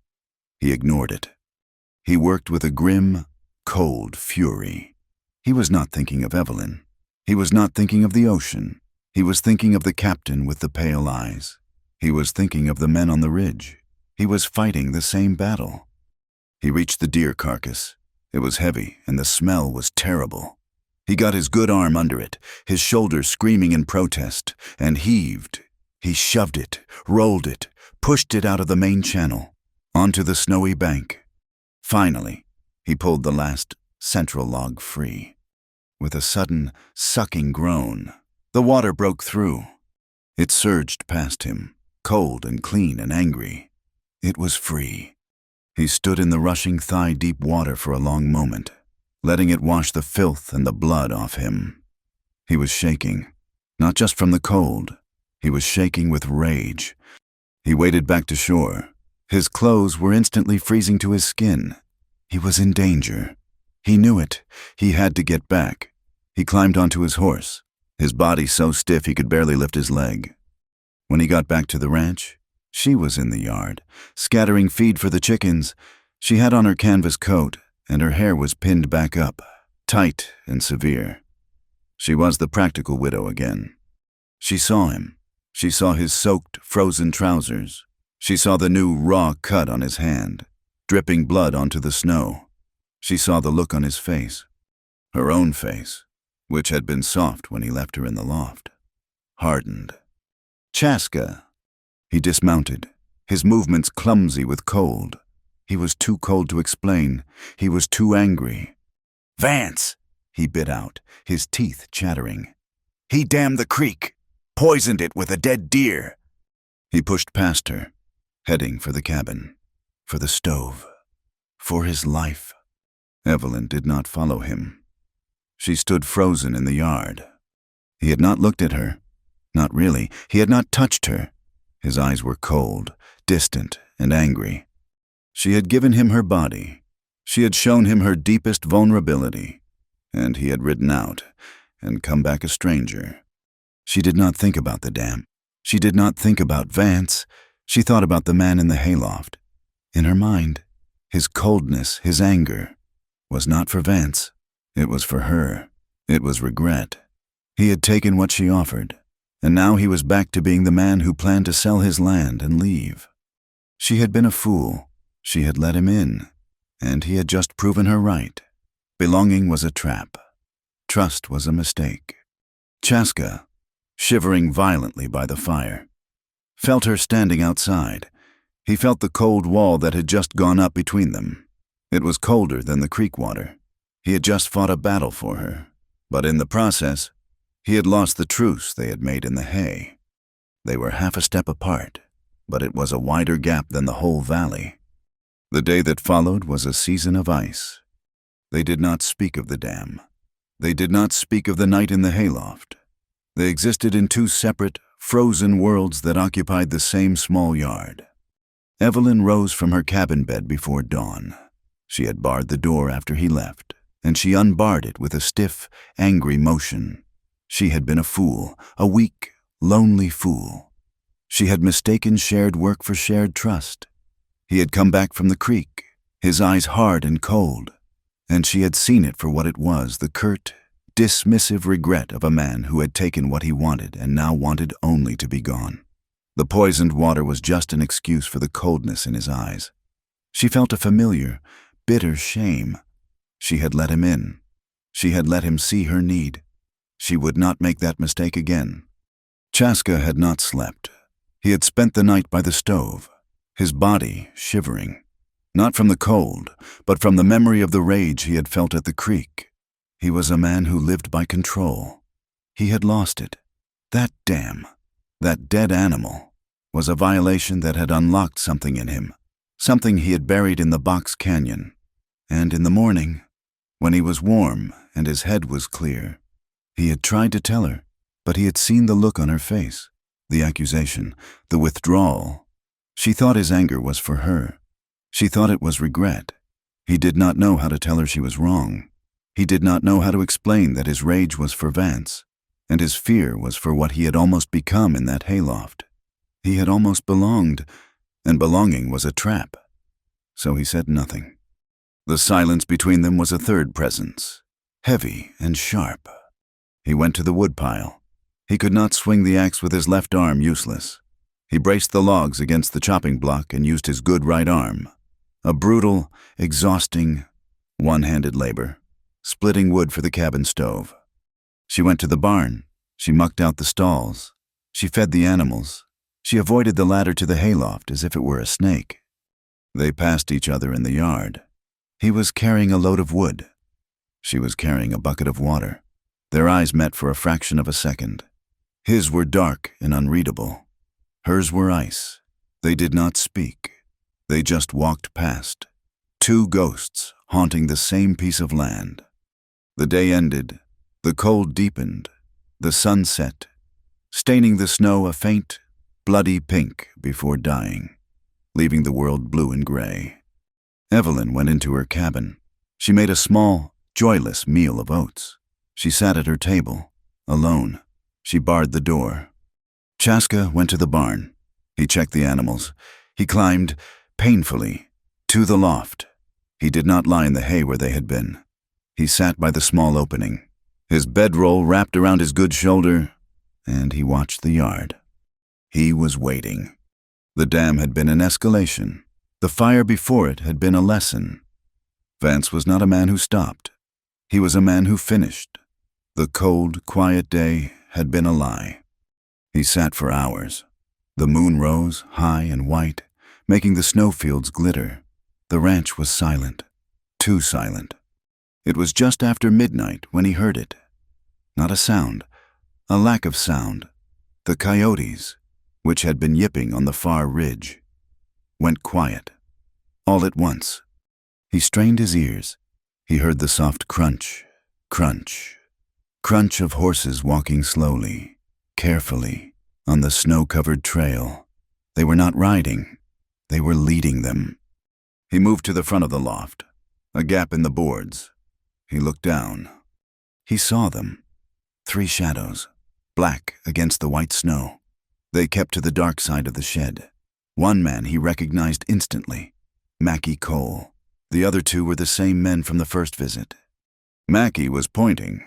He ignored it. He worked with a grim, cold fury. He was not thinking of Evelyn. He was not thinking of the ocean. He was thinking of the captain with the pale eyes. He was thinking of the men on the ridge. He was fighting the same battle. He reached the deer carcass. It was heavy, and the smell was terrible. He got his good arm under it, his shoulders screaming in protest, and heaved. He shoved it, rolled it, pushed it out of the main channel, onto the snowy bank. Finally, he pulled the last central log free. With a sudden, sucking groan, the water broke through. It surged past him, cold and clean and angry. It was free. He stood in the rushing thigh-deep water for a long moment, letting it wash the filth and the blood off him. He was shaking, not just from the cold. He was shaking with rage. He waded back to shore. His clothes were instantly freezing to his skin. He was in danger. He knew it. He had to get back. He climbed onto his horse, his body so stiff he could barely lift his leg. When he got back to the ranch, she was in the yard, scattering feed for the chickens. She had on her canvas coat, and her hair was pinned back up, tight and severe. She was the practical widow again. She saw him. She saw his soaked, frozen trousers. She saw the new raw cut on his hand, dripping blood onto the snow. She saw the look on his face, her own face, which had been soft when he left her in the loft, hardened. Chaska. He dismounted, his movements clumsy with cold. He was too cold to explain. He was too angry. "Vance!" he bit out, his teeth chattering. "He dammed the creek, poisoned it with a dead deer." He pushed past her, heading for the cabin, for the stove, for his life. Evelyn did not follow him. She stood frozen in the yard. He had not looked at her. Not really. He had not touched her. His eyes were cold, distant, and angry. She had given him her body. She had shown him her deepest vulnerability, and he had ridden out and come back a stranger. She did not think about the dam. She did not think about Vance. She thought about the man in the hayloft. In her mind, His coldness, his anger, was not for Vance. It was for her. It was regret. He had taken what she offered, and now he was back to being the man who planned to sell his land and leave. She had been a fool. She had let him in, and he had just proven her right. Belonging was a trap. Trust was a mistake. Chaska, shivering violently by the fire, felt her standing outside. He felt the cold wall that had just gone up between them. It was colder than the creek water. He had just fought a battle for her, but in the process, he had lost the truce they had made in the hay. They were half a step apart, but it was a wider gap than the whole valley. The day that followed was a season of ice. They did not speak of the dam. They did not speak of the night in the hayloft. They existed in two separate, frozen worlds that occupied the same small yard. Evelyn rose from her cabin bed before dawn. She had barred the door after he left, and she unbarred it with a stiff, angry motion. She had been a fool, a weak, lonely fool. She had mistaken shared work for shared trust. He had come back from the creek, his eyes hard and cold, and she had seen it for what it was, the curt, dismissive regret of a man who had taken what he wanted and now wanted only to be gone. The poisoned water was just an excuse for the coldness in his eyes. She felt a familiar, bitter shame. She had let him in. She had let him see her need. She would not make that mistake again. Chaska had not slept. He had spent the night by the stove, his body shivering, not from the cold, but from the memory of the rage he had felt at the creek. He was a man who lived by control. He had lost it. That dam, that dead animal, was a violation that had unlocked something in him, something he had buried in the box canyon. And in the morning, when he was warm and his head was clear, he had tried to tell her, but he had seen the look on her face, the accusation, the withdrawal. She thought his anger was for her. She thought it was regret. He did not know how to tell her she was wrong. He did not know how to explain that his rage was for Vance, and his fear was for what he had almost become in that hayloft. He had almost belonged, and belonging was a trap. So he said nothing. The silence between them was a third presence, heavy and sharp. He went to the woodpile. He could not swing the axe with his left arm, useless. He braced the logs against the chopping block and used his good right arm. A brutal, exhausting, one-handed labor, splitting wood for the cabin stove. She went to the barn. She mucked out the stalls. She fed the animals. She avoided the ladder to the hayloft as if it were a snake. They passed each other in the yard. He was carrying a load of wood. She was carrying a bucket of water. Their eyes met for a fraction of a second. His were dark and unreadable. Hers were ice. They did not speak. They just walked past. Two ghosts haunting the same piece of land. The day ended. The cold deepened. The sun set, staining the snow a faint, bloody pink before dying, leaving the world blue and gray. Evelyn went into her cabin. She made a small, joyless meal of oats. She sat at her table, alone. She barred the door. Chaska went to the barn. He checked the animals. He climbed, painfully, to the loft. He did not lie in the hay where they had been. He sat by the small opening, his bedroll wrapped around his good shoulder, and he watched the yard. He was waiting. The dam had been an escalation. The fire before it had been a lesson. Vance was not a man who stopped. He was a man who finished. The cold, quiet day had been a lie. He sat for hours. The moon rose, high and white, making the snowfields glitter. The ranch was silent, too silent. It was just after midnight when he heard it. Not a sound, a lack of sound. The coyotes, which had been yipping on the far ridge, went quiet. All at once, he strained his ears. He heard the soft crunch, crunch, crunch of horses walking slowly, carefully, on the snow-covered trail. They were not riding. They were leading them. He moved to the front of the loft, a gap in the boards. He looked down. He saw them. 3 shadows, black against the white snow. They kept to the dark side of the shed. One man he recognized instantly, Mackie Cole. The other two were the same men from the first visit. Mackie was pointing.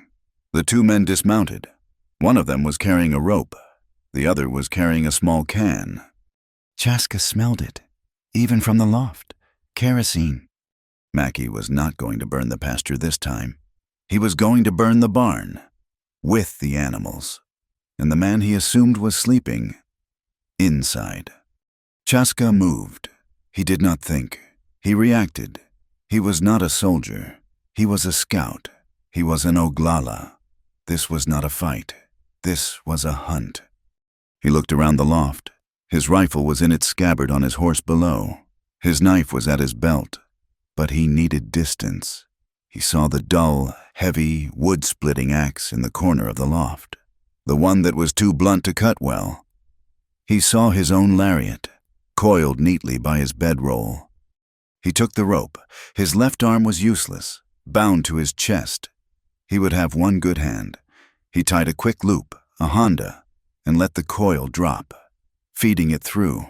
The two men dismounted. One of them was carrying a rope. The other was carrying a small can. Chaska smelled it, even from the loft. Kerosene. Mackie was not going to burn the pasture this time. He was going to burn the barn, with the animals. And the man he assumed was sleeping inside. Chaska moved. He did not think. He reacted. He was not a soldier. He was a scout. He was an Oglala. This was not a fight. This was a hunt. He looked around the loft. His rifle was in its scabbard on his horse below. His knife was at his belt. But he needed distance. He saw the dull, heavy, wood-splitting axe in the corner of the loft, the one that was too blunt to cut well. He saw his own lariat, coiled neatly by his bedroll. He took the rope. His left arm was useless, bound to his chest. He would have one good hand. He tied a quick loop, a Honda, and let the coil drop, feeding it through.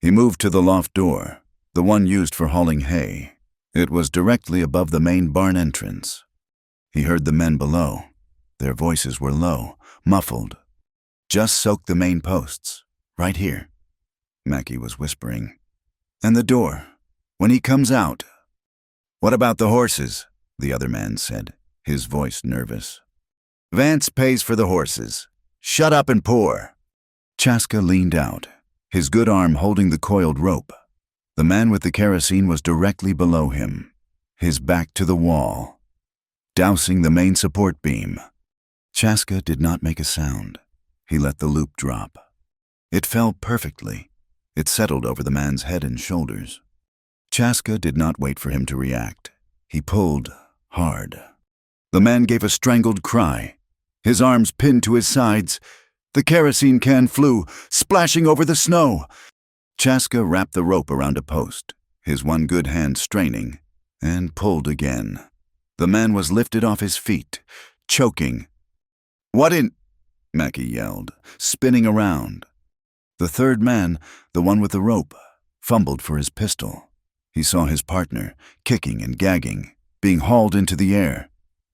He moved to the loft door, the one used for hauling hay. It was directly above the main barn entrance. He heard the men below. Their voices were low, muffled. "Just soak the main posts, right here," Mackie was whispering. "And the door, when he comes out." "What about the horses?" the other man said, his voice nervous. "Vance pays for the horses. Shut up and pour." Chaska leaned out, his good arm holding the coiled rope. The man with the kerosene was directly below him, his back to the wall, dousing the main support beam. Chaska did not make a sound. He let the loop drop. It fell perfectly. It settled over the man's head and shoulders. Chaska did not wait for him to react. He pulled hard. The man gave a strangled cry. His arms pinned to his sides. The kerosene can flew, splashing over the snow. Chaska wrapped the rope around a post, his one good hand straining, and pulled again. The man was lifted off his feet, choking. "What in—" Mackie yelled, spinning around. The third man, the one with the rope, fumbled for his pistol. He saw his partner, kicking and gagging, being hauled into the air.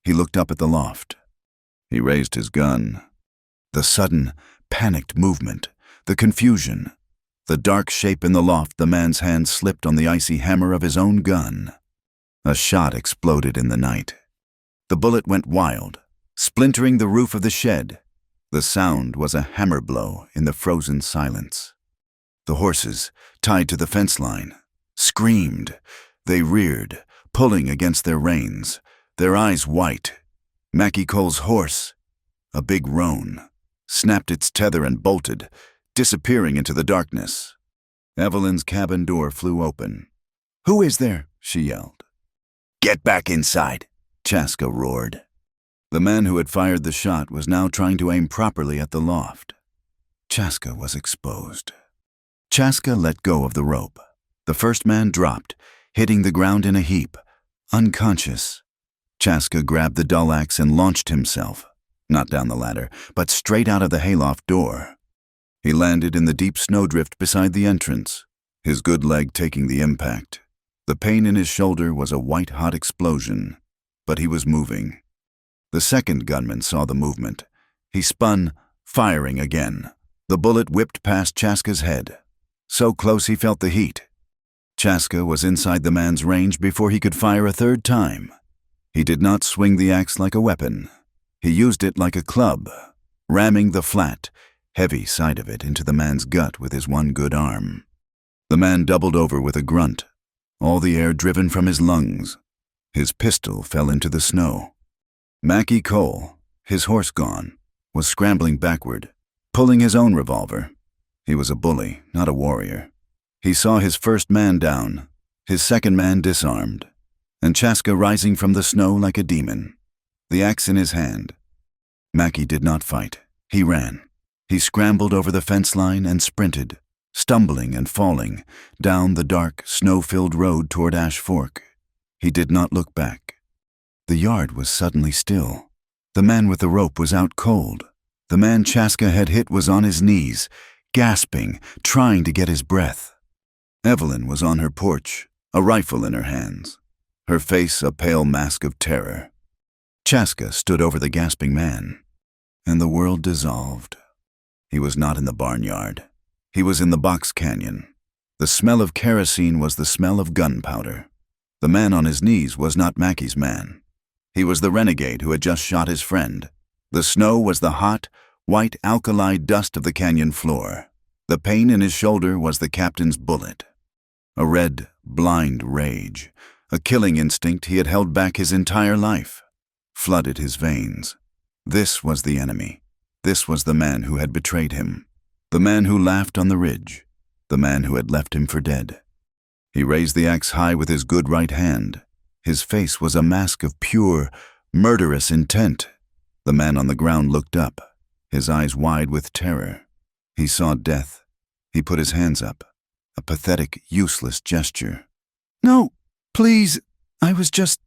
He looked up at the loft. He raised his gun. The sudden, panicked movement, the confusion, the dark shape in the loft, the man's hand slipped on the icy hammer of his own gun. A shot exploded in the night. The bullet went wild, splintering the roof of the shed. The sound was a hammer blow in the frozen silence. The horses, tied to the fence line, screamed. They reared, pulling against their reins, their eyes white. Mackie Cole's horse, a big roan, snapped its tether and bolted, disappearing into the darkness. Evelyn's cabin door flew open. "Who is there?" she yelled. "Get back inside," Chaska roared. The man who had fired the shot was now trying to aim properly at the loft. Chaska was exposed. Chaska let go of the rope. The first man dropped, hitting the ground in a heap, unconscious. Chaska grabbed the dull axe and launched himself, not down the ladder, but straight out of the hayloft door. He landed in the deep snowdrift beside the entrance, his good leg taking the impact. The pain in his shoulder was a white-hot explosion, but he was moving. The second gunman saw the movement. He spun, firing again. The bullet whipped past Chaska's head. So close he felt the heat. Chaska was inside the man's range before he could fire a third time. He did not swing the axe like a weapon. He used it like a club, ramming the flat, heavy side of it into the man's gut with his one good arm. The man doubled over with a grunt, all the air driven from his lungs. His pistol fell into the snow. Mackie Cole, his horse gone, was scrambling backward, pulling his own revolver. He was a bully, not a warrior. He saw his first man down, his second man disarmed, and Chaska rising from the snow like a demon, the axe in his hand. Mackie did not fight. He ran. He scrambled over the fence line and sprinted, stumbling and falling, down the dark, snow-filled road toward Ash Fork. He did not look back. The yard was suddenly still. The man with the rope was out cold. The man Chaska had hit was on his knees, gasping, trying to get his breath. Evelyn was on her porch, a rifle in her hands, her face a pale mask of terror. Chaska stood over the gasping man, and the world dissolved. He was not in the barnyard. He was in the box canyon. The smell of kerosene was the smell of gunpowder. The man on his knees was not Mackey's man. He was the renegade who had just shot his friend. The snow was the hot, white alkali dust of the canyon floor. The pain in his shoulder was the captain's bullet. A red, blind rage, a killing instinct he had held back his entire life, flooded his veins. This was the enemy. This was the man who had betrayed him. The man who laughed on the ridge. The man who had left him for dead. He raised the axe high with his good right hand. His face was a mask of pure, murderous intent. The man on the ground looked up, his eyes wide with terror. He saw death. He put his hands up, a pathetic, useless gesture. "No, please, I was just—"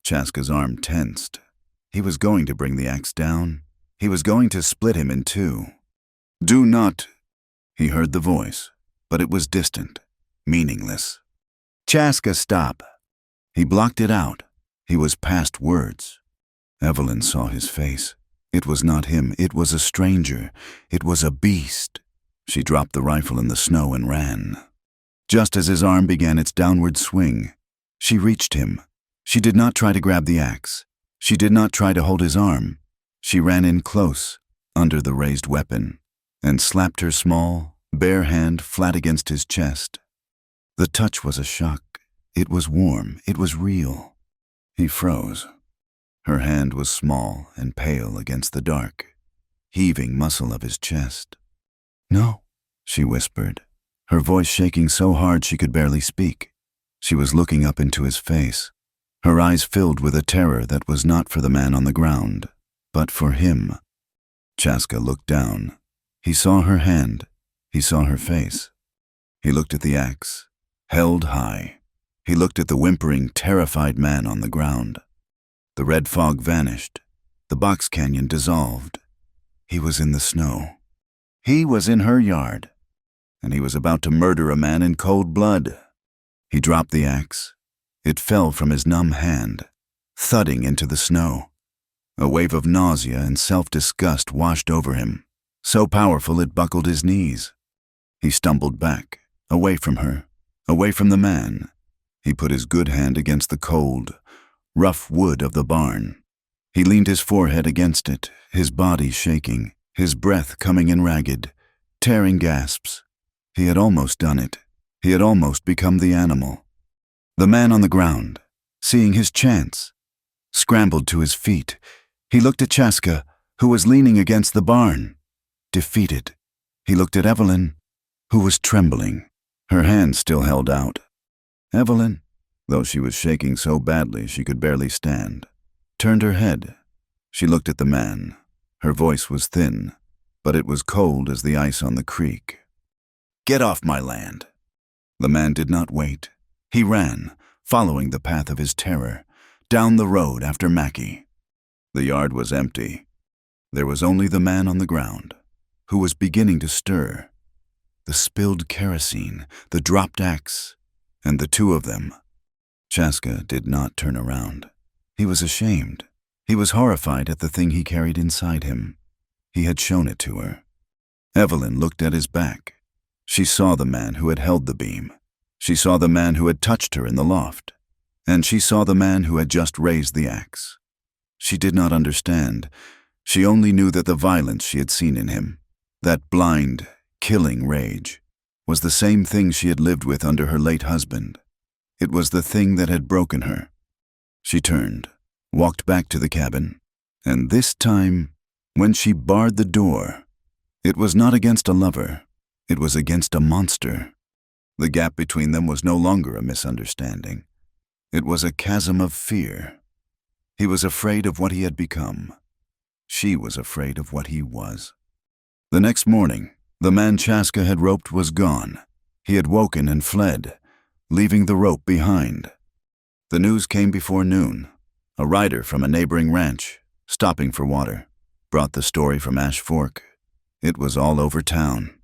Chaska's arm tensed. He was going to bring the axe down. He was going to split him in two. "Do not—" He heard the voice, but it was distant, meaningless. "Chaska, stop." He blocked it out. He was past words. Evelyn saw his face. It was not him. It was a stranger. It was a beast. She dropped the rifle in the snow and ran. Just as his arm began its downward swing, she reached him. She did not try to grab the axe. She did not try to hold his arm. She ran in close, under the raised weapon, and slapped her small, bare hand flat against his chest. The touch was a shock. It was warm. It was real. He froze. Her hand was small and pale against the dark, heaving muscle of his chest. "No," she whispered, her voice shaking so hard she could barely speak. She was looking up into his face, her eyes filled with a terror that was not for the man on the ground, but for him. Chaska looked down. He saw her hand. He saw her face. He looked at the axe, held high. He looked at the whimpering, terrified man on the ground. The red fog vanished. The box canyon dissolved. He was in the snow. He was in her yard, and he was about to murder a man in cold blood. He dropped the axe. It fell from his numb hand, thudding into the snow. A wave of nausea and self-disgust washed over him, so powerful it buckled his knees. He stumbled back, away from her, away from the man. He put his good hand against the cold, rough wood of the barn. He leaned his forehead against it, his body shaking, his breath coming in ragged, tearing gasps. He had almost done it. He had almost become the animal. The man on the ground, seeing his chance, scrambled to his feet. He looked at Chaska, who was leaning against the barn, defeated. He looked at Evelyn, who was trembling, her hand still held out. Evelyn, though she was shaking so badly she could barely stand, turned her head. She looked at the man. Her voice was thin, but it was cold as the ice on the creek. "Get off my land." The man did not wait. He ran, following the path of his terror, down the road after Mackey. The yard was empty. There was only the man on the ground, who was beginning to stir. The spilled kerosene, the dropped axe, and the two of them. Chaska did not turn around. He was ashamed. He was horrified at the thing he carried inside him. He had shown it to her. Evelyn looked at his back. She saw the man who had held the beam. She saw the man who had touched her in the loft. And she saw the man who had just raised the axe. She did not understand. She only knew that the violence she had seen in him, that blind, killing rage, was the same thing she had lived with under her late husband. It was the thing that had broken her. She turned, walked back to the cabin, and this time, when she barred the door, it was not against a lover, it was against a monster. The gap between them was no longer a misunderstanding. It was a chasm of fear. He was afraid of what he had become. She was afraid of what he was. The next morning, the man Chaska had roped was gone. He had woken and fled, leaving the rope behind. The news came before noon. A rider from a neighboring ranch, stopping for water, brought the story from Ash Fork. It was all over town.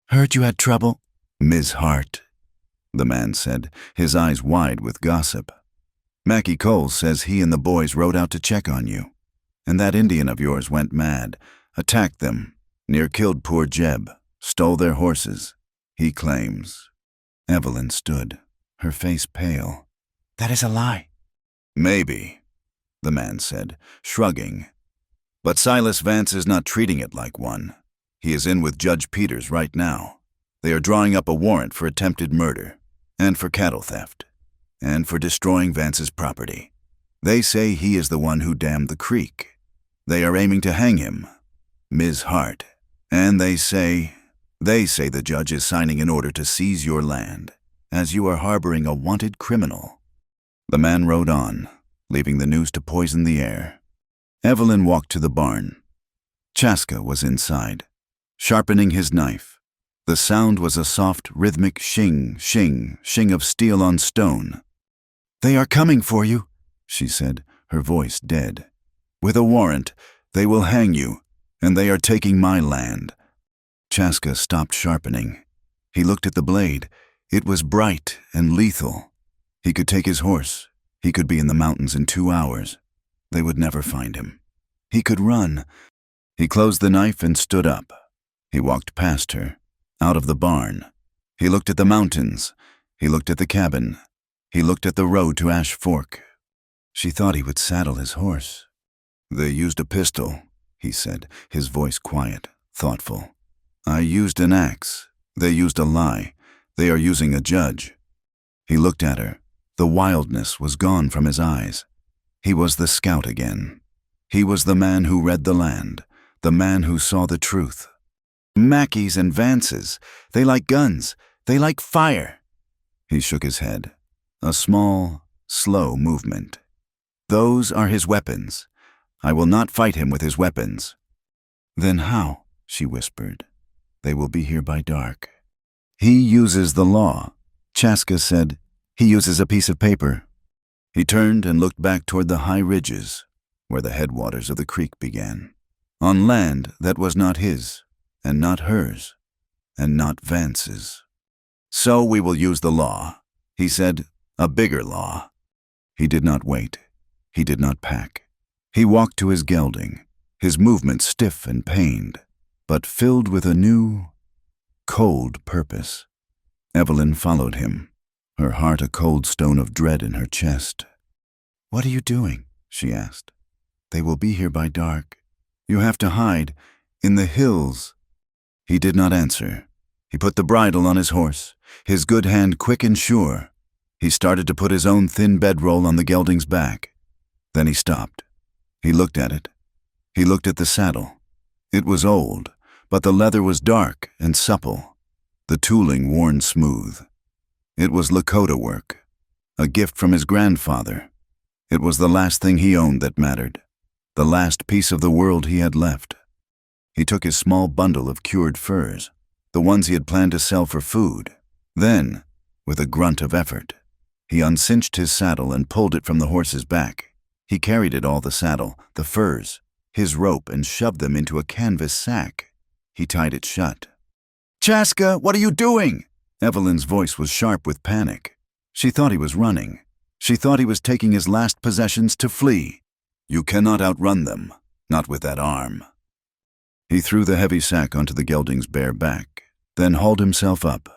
"Heard you had trouble?" "Ms. Hart." the man said, his eyes wide with gossip. "Mackie Cole says he and the boys rode out to check on you. And that Indian of yours went mad, attacked them, near killed poor Jeb, stole their horses, he claims." Evelyn stood, her face pale. "That is a lie." "Maybe," the man said, shrugging. "But Silas Vance is not treating it like one. He is in with Judge Peters right now. They are drawing up a warrant for attempted murder, and for cattle theft, and for destroying Vance's property. They say he is the one who dammed the creek. They are aiming to hang him, Ms. Hart, and they say the judge is signing an order to seize your land, as you are harboring a wanted criminal." The man rode on, leaving the news to poison the air. Evelyn walked to the barn. Chaska was inside, sharpening his knife. The sound was a soft, rhythmic shing, shing, shing of steel on stone. "They are coming for you," she said, her voice dead. "With a warrant, they will hang you, and they are taking my land." Chaska stopped sharpening. He looked at the blade. It was bright and lethal. He could take his horse. He could be in the mountains in 2 hours. They would never find him. He could run. He closed the knife and stood up. He walked past her, out of the barn. He looked at the mountains. He looked at the cabin. He looked at the road to Ash Fork. She thought he would saddle his horse. "They used a pistol," he said, his voice quiet, thoughtful. "I used an axe. They used a lie. They are using a judge." He looked at her. The wildness was gone from his eyes. He was the scout again. He was the man who read the land, the man who saw the truth. "Mackies and Vances, they like guns. They like fire." He shook his head. A small, slow movement. "Those are his weapons. I will not fight him with his weapons." "Then how?" she whispered. "They will be here by dark." "He uses the law," Chaska said. "He uses a piece of paper." He turned and looked back toward the high ridges, where the headwaters of the creek began, on land that was not his, and not hers, and not Vance's. "So we will use the law," he said, "a bigger law." He did not wait. He did not pack. He walked to his gelding, his movement stiff and pained, but filled with a new, cold purpose. Evelyn followed him, her heart a cold stone of dread in her chest. "What are you doing?" she asked. "They will be here by dark. You have to hide, in the hills." He did not answer. He put the bridle on his horse, his good hand quick and sure. He started to put his own thin bedroll on the gelding's back. Then he stopped. He looked at it. He looked at the saddle. It was old, but the leather was dark and supple, the tooling worn smooth. It was Lakota work, a gift from his grandfather. It was the last thing he owned that mattered, the last piece of the world he had left. He took his small bundle of cured furs, the ones he had planned to sell for food. Then, with a grunt of effort, he uncinched his saddle and pulled it from the horse's back. He carried it all, the saddle, the furs, his rope, and shoved them into a canvas sack. He tied it shut. "Chaska, what are you doing?" Evelyn's voice was sharp with panic. She thought he was running. She thought he was taking his last possessions to flee. "You cannot outrun them, not with that arm." He threw the heavy sack onto the gelding's bare back, then hauled himself up.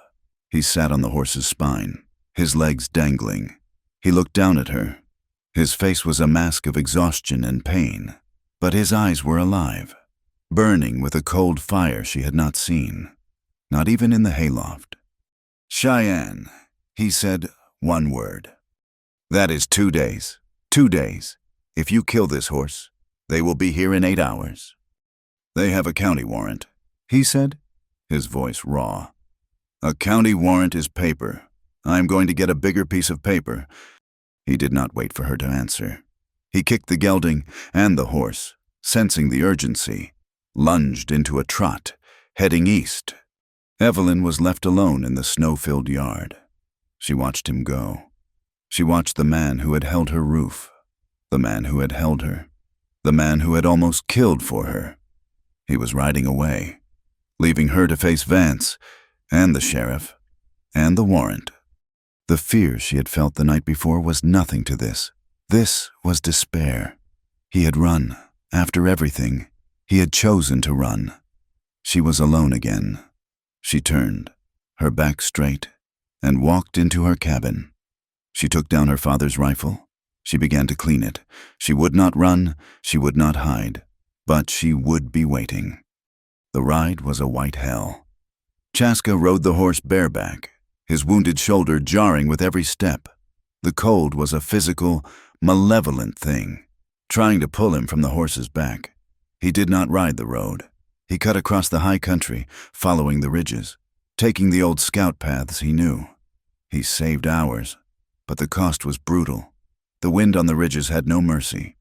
He sat on the horse's spine, his legs dangling. He looked down at her. His face was a mask of exhaustion and pain, but his eyes were alive, burning with a cold fire she had not seen, not even in the hayloft. "Cheyenne," he said, one word. "That is 2 days. 2 days. If you kill this horse, they will be here in 8 hours." "They have a county warrant," he said, his voice raw. "A county warrant is paper. I am going to get a bigger piece of paper." He did not wait for her to answer. He kicked the gelding and the horse, sensing the urgency, lunged into a trot, heading east. Evelyn was left alone in the snow-filled yard. She watched him go. She watched the man who had held her roof, the man who had held her, the man who had almost killed for her. He was riding away, leaving her to face Vance, and the sheriff, and the warrant. The fear she had felt the night before was nothing to this. This was despair. He had run. After everything, he had chosen to run. She was alone again. She turned, her back straight, and walked into her cabin. She took down her father's rifle. She began to clean it. She would not run, she would not hide, but she would be waiting. The ride was a white hell. Chaska rode the horse bareback, his wounded shoulder jarring with every step. The cold was a physical, malevolent thing, trying to pull him from the horse's back. He did not ride the road. He cut across the high country, following the ridges, taking the old scout paths he knew. He saved hours, but the cost was brutal. The wind on the ridges had no mercy.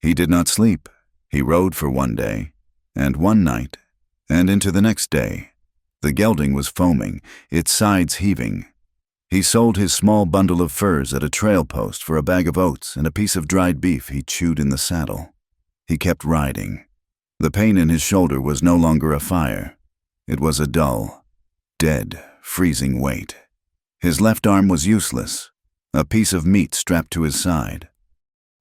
He did not sleep. He rode for one day, and one night, and into the next day. The gelding was foaming, its sides heaving. He sold his small bundle of furs at a trail post for a bag of oats and a piece of dried beef he chewed in the saddle. He kept riding. The pain in his shoulder was no longer a fire. It was a dull, dead, freezing weight. His left arm was useless, a piece of meat strapped to his side.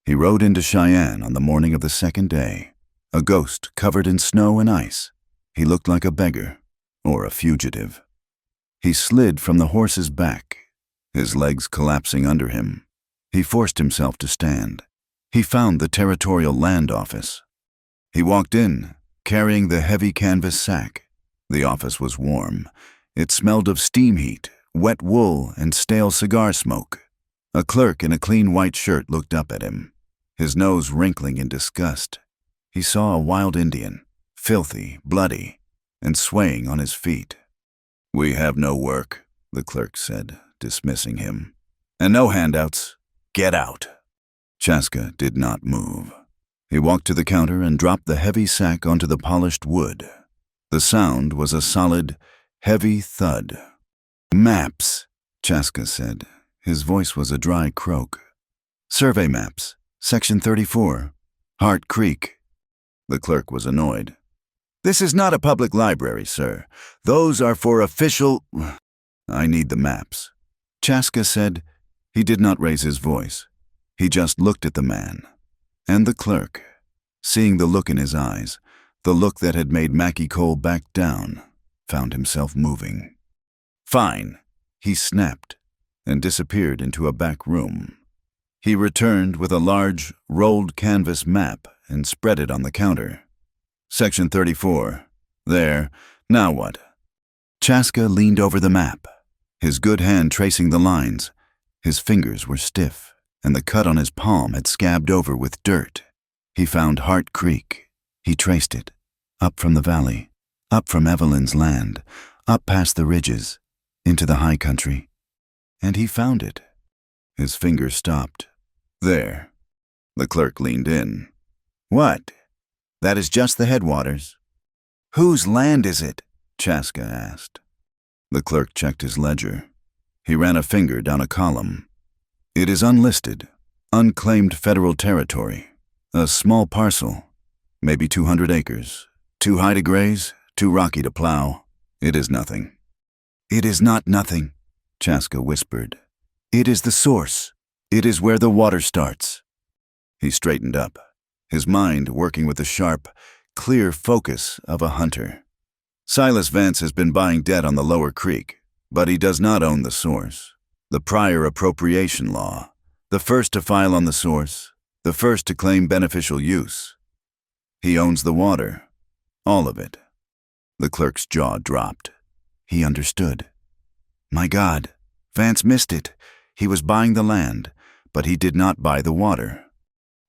He rode into Cheyenne on the morning of the second day, a ghost covered in snow and ice. He looked like a beggar or a fugitive. He slid from the horse's back, his legs collapsing under him. He forced himself to stand. He found the territorial land office. He walked in, carrying the heavy canvas sack. The office was warm. It smelled of steam heat, wet wool, and stale cigar smoke. A clerk in a clean white shirt looked up at him, his nose wrinkling in disgust. He saw a wild Indian, filthy, bloody, and swaying on his feet. "We have no work," the clerk said, dismissing him. "And no handouts. Get out." Chaska did not move. He walked to the counter and dropped the heavy sack onto the polished wood. The sound was a solid, heavy thud. "Maps," Chaska said. His voice was a dry croak. "Survey maps, Section 34, Hart Creek." The clerk was annoyed. "This is not a public library, sir. Those are for official—" "I need the maps," Chaska said. He did not raise his voice. He just looked at the man. And the clerk, seeing the look in his eyes, the look that had made Mackie Cole back down, found himself moving. "Fine," he snapped, and disappeared into a back room. He returned with a large, rolled canvas map and spread it on the counter. "Section 34. There. Now what?" Chaska leaned over the map, his good hand tracing the lines. His fingers were stiff, and the cut on his palm had scabbed over with dirt. He found Hart Creek. He traced it, up from the valley, up from Evelyn's land, up past the ridges, into the high country. And he found it. His fingers stopped. "There." The clerk leaned in. "What?" "That is just the headwaters." "Whose land is it?" Chaska asked. The clerk checked his ledger. He ran a finger down a column. "It is unlisted, unclaimed federal territory, a small parcel, maybe 200 acres, too high to graze, too rocky to plow. It is nothing." "It is not nothing," Chaska whispered. "It is the source. It is where the water starts." He straightened up, his mind working with the sharp, clear focus of a hunter. "Silas Vance has been buying debt on the lower creek, but he does not own the source. The prior appropriation law, the first to file on the source, the first to claim beneficial use. He owns the water, all of it." The clerk's jaw dropped. He understood. My God, Vance missed it. He was buying the land, but he did not buy the water.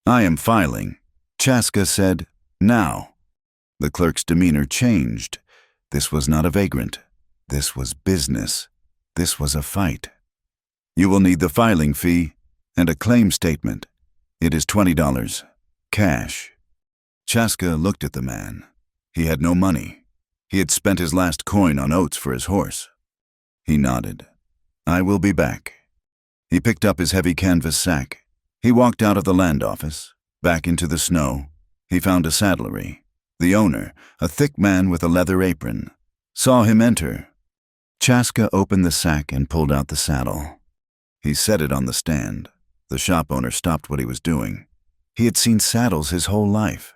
"I am filing," Chaska said. "Now." The clerk's demeanor changed. This was not a vagrant. This was business. This was a fight. "You will need the filing fee and a claim statement. It is $20, cash." Chaska looked at the man. He had no money. He had spent his last coin on oats for his horse. He nodded. "I will be back." He picked up his heavy canvas sack. He walked out of the land office, back into the snow. He found a saddlery. The owner, a thick man with a leather apron, saw him enter. Chaska opened the sack and pulled out the saddle. He set it on the stand. The shop owner stopped what he was doing. He had seen saddles his whole life.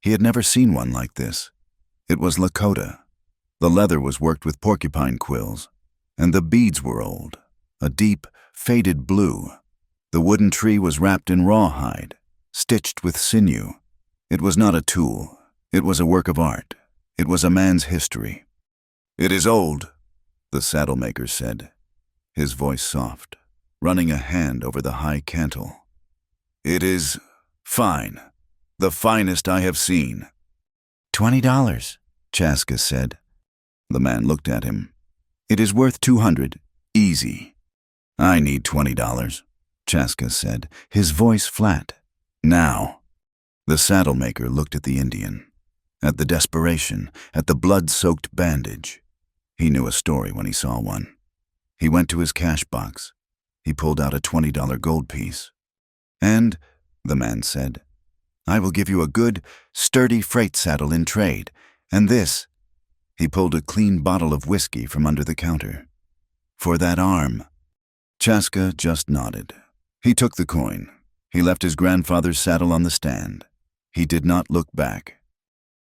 He had never seen one like this. It was Lakota. The leather was worked with porcupine quills, and the beads were old, a deep, faded blue. The wooden tree was wrapped in rawhide, stitched with sinew. It was not a tool. It was a work of art. It was a man's history. "It is old," the saddle-maker said, his voice soft, running a hand over the high cantle. "It is fine, the finest I have seen." "$20, Chaska said. The man looked at him. "It is worth $200, easy." "I need $20, Chaska said, his voice flat. "Now." The saddle-maker looked at the Indian, at the desperation, at the blood-soaked bandage. He knew a story when he saw one. He went to his cash box. He pulled out a $20 gold piece. "And," the man said, "I will give you a good, sturdy freight saddle in trade, and this." He pulled a clean bottle of whiskey from under the counter. "For that arm." Chaska just nodded. He took the coin. He left his grandfather's saddle on the stand. He did not look back.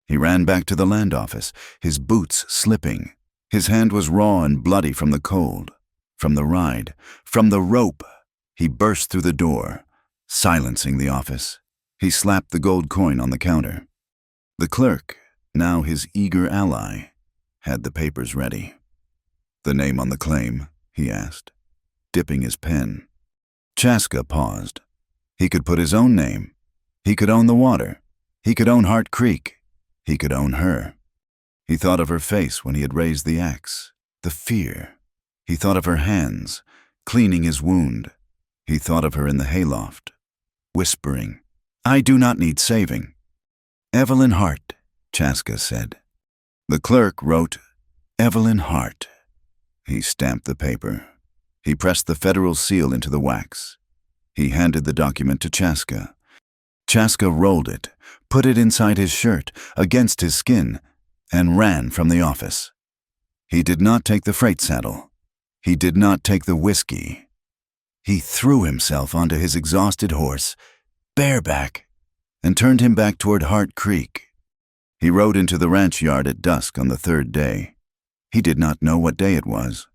He ran back to the land office, his boots slipping. His hand was raw and bloody from the cold, from the ride, from the rope. He burst through the door, silencing the office. He slapped the gold coin on the counter. The clerk, now his eager ally, had the papers ready. "The name on the claim?" he asked, dipping his pen. Chaska paused. He could put his own name. He could own the water. He could own Hart Creek. He could own her. He thought of her face when he had raised the axe, the fear. He thought of her hands, cleaning his wound. He thought of her in the hayloft, whispering, "I do not need saving." "Evelyn Hart," Chaska said. The clerk wrote, "Evelyn Hart." He stamped the paper. He pressed the federal seal into the wax. He handed the document to Chaska. Chaska rolled it, put it inside his shirt, against his skin, and ran from the office. He did not take the freight saddle. He did not take the whiskey. He threw himself onto his exhausted horse, bareback, and turned him back toward Hart Creek. He rode into the ranch yard at dusk on the third day. He did not know what day it was.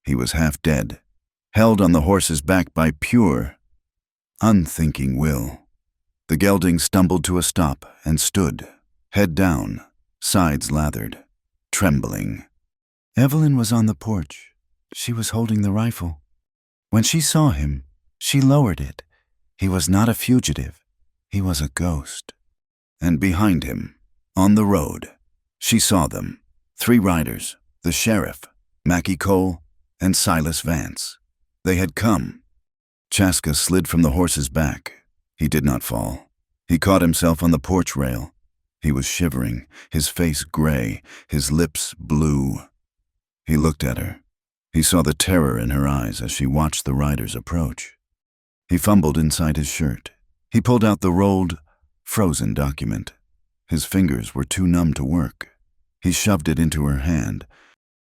He was half dead, held on the horse's back by pure, unthinking will. The gelding stumbled to a stop and stood, head down, sides lathered, trembling. Evelyn was on the porch. She was holding the rifle. When she saw him, she lowered it. He was not a fugitive. He was a ghost. And behind him, on the road, she saw them, 3 riders, the sheriff, Mackie Cole, and Silas Vance. They had come. Chaska slid from the horse's back. He did not fall. He caught himself on the porch rail. He was shivering, his face gray, his lips blue. He looked at her. He saw the terror in her eyes as she watched the riders approach. He fumbled inside his shirt. He pulled out the rolled, frozen document. His fingers were too numb to work. He shoved it into her hand.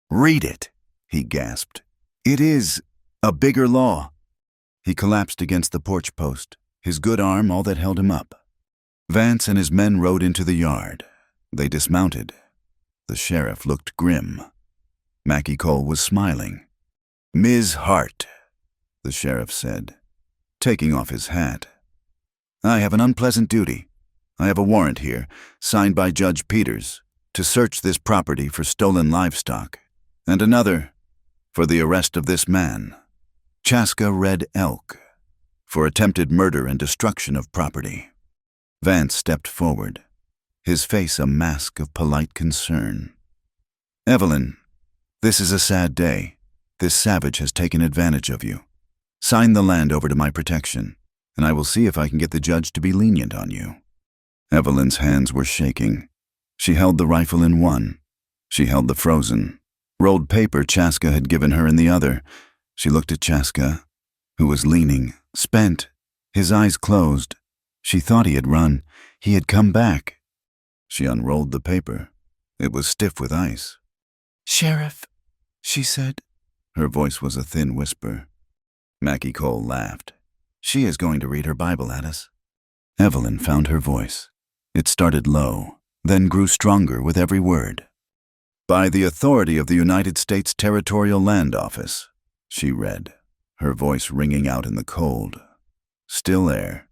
"Read it," he gasped. "It is a bigger law." He collapsed against the porch post, his good arm all that held him up. Vance and his men rode into the yard. They dismounted. The sheriff looked grim. Mackie Cole was smiling. "Ms. Hart," the sheriff said, taking off his hat. "I have an unpleasant duty. I have a warrant here, signed by Judge Peters, to search this property for stolen livestock, and another for the arrest of this man, Chaska Red Elk, for attempted murder and destruction of property." Vance stepped forward, his face a mask of polite concern. "Evelyn, this is a sad day. This savage has taken advantage of you. Sign the land over to my protection, and I will see if I can get the judge to be lenient on you." Evelyn's hands were shaking. She held the rifle in one. She held the frozen, rolled paper Chaska had given her in the other. She looked at Chaska, who was leaning, spent, his eyes closed. She thought he had run. He had come back. She unrolled the paper. It was stiff with ice. "Sheriff," she said. Her voice was a thin whisper. Mackie Cole laughed. She is going to read her Bible at us. Evelyn found her voice. It started low, then grew stronger with every word. By the authority of the United States Territorial Land Office, she read, her voice ringing out in the cold, still air.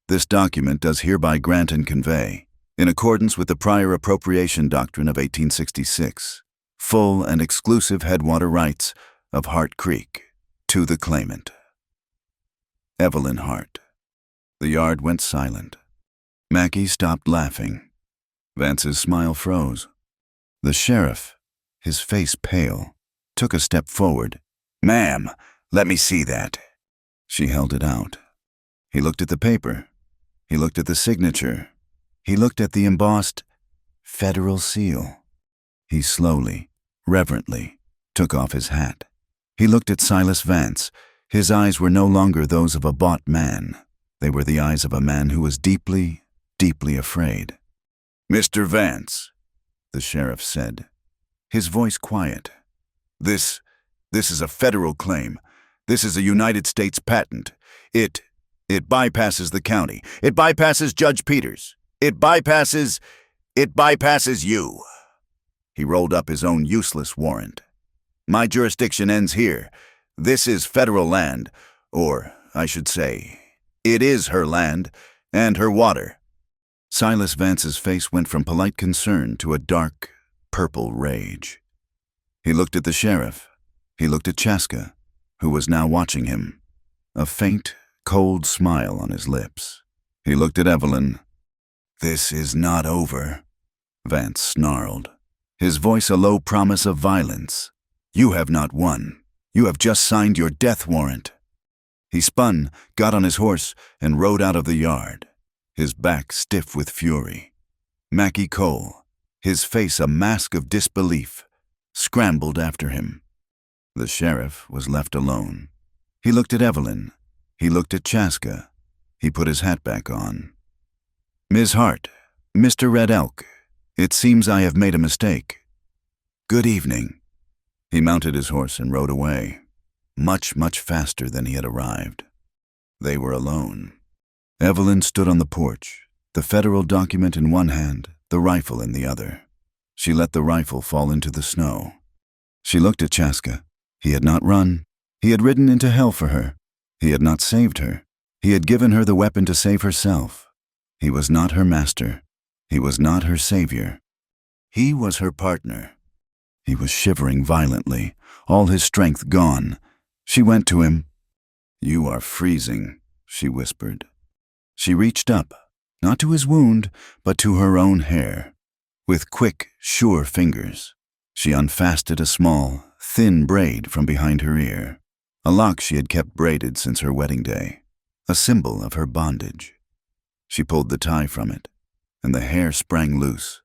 This document does hereby grant and convey, in accordance with the prior appropriation doctrine of 1866, full and exclusive headwater rights of Hart Creek to the claimant. Evelyn Hart. The yard went silent. Mackie stopped laughing. Vance's smile froze. The sheriff, his face pale, took a step forward. "Ma'am, let me see that." She held it out. He looked at the paper. He looked at the signature. He looked at the embossed federal seal. He slowly, reverently, took off his hat. He looked at Silas Vance. His eyes were no longer those of a bought man. They were the eyes of a man who was deeply, deeply afraid. "Mr. Vance," the sheriff said, his voice quiet. This is a federal claim. This is a United States patent. It bypasses the county. It bypasses Judge Peters. It bypasses you." He rolled up his own useless warrant. "My jurisdiction ends here. This is federal land, or I should say, it is her land and her water." Silas Vance's face went from polite concern to a dark, purple rage. He looked at the sheriff. He looked at Chaska, who was now watching him, a faint, cold smile on his lips. He looked at Evelyn. "This is not over," Vance snarled, his voice a low promise of violence. "You have not won. You have just signed your death warrant." He spun, got on his horse, and rode out of the yard, his back stiff with fury. Mackie Cole, his face a mask of disbelief, scrambled after him. The sheriff was left alone. He looked at Evelyn. He looked at Chaska. He put his hat back on. "Ms. Hart, Mr. Red Elk, it seems I have made a mistake. Good evening." He mounted his horse and rode away, much, much faster than he had arrived. They were alone. Evelyn stood on the porch, the federal document in one hand, the rifle in the other. She let the rifle fall into the snow. She looked at Chaska. He had not run. He had ridden into hell for her. He had not saved her. He had given her the weapon to save herself. He was not her master. He was not her savior. He was her partner. He was shivering violently, all his strength gone. She went to him. "You are freezing," she whispered. She reached up, not to his wound, but to her own hair. With quick, sure fingers, she unfastened a small, thin braid from behind her ear, a lock she had kept braided since her wedding day, a symbol of her bondage. She pulled the tie from it, and the hair sprang loose.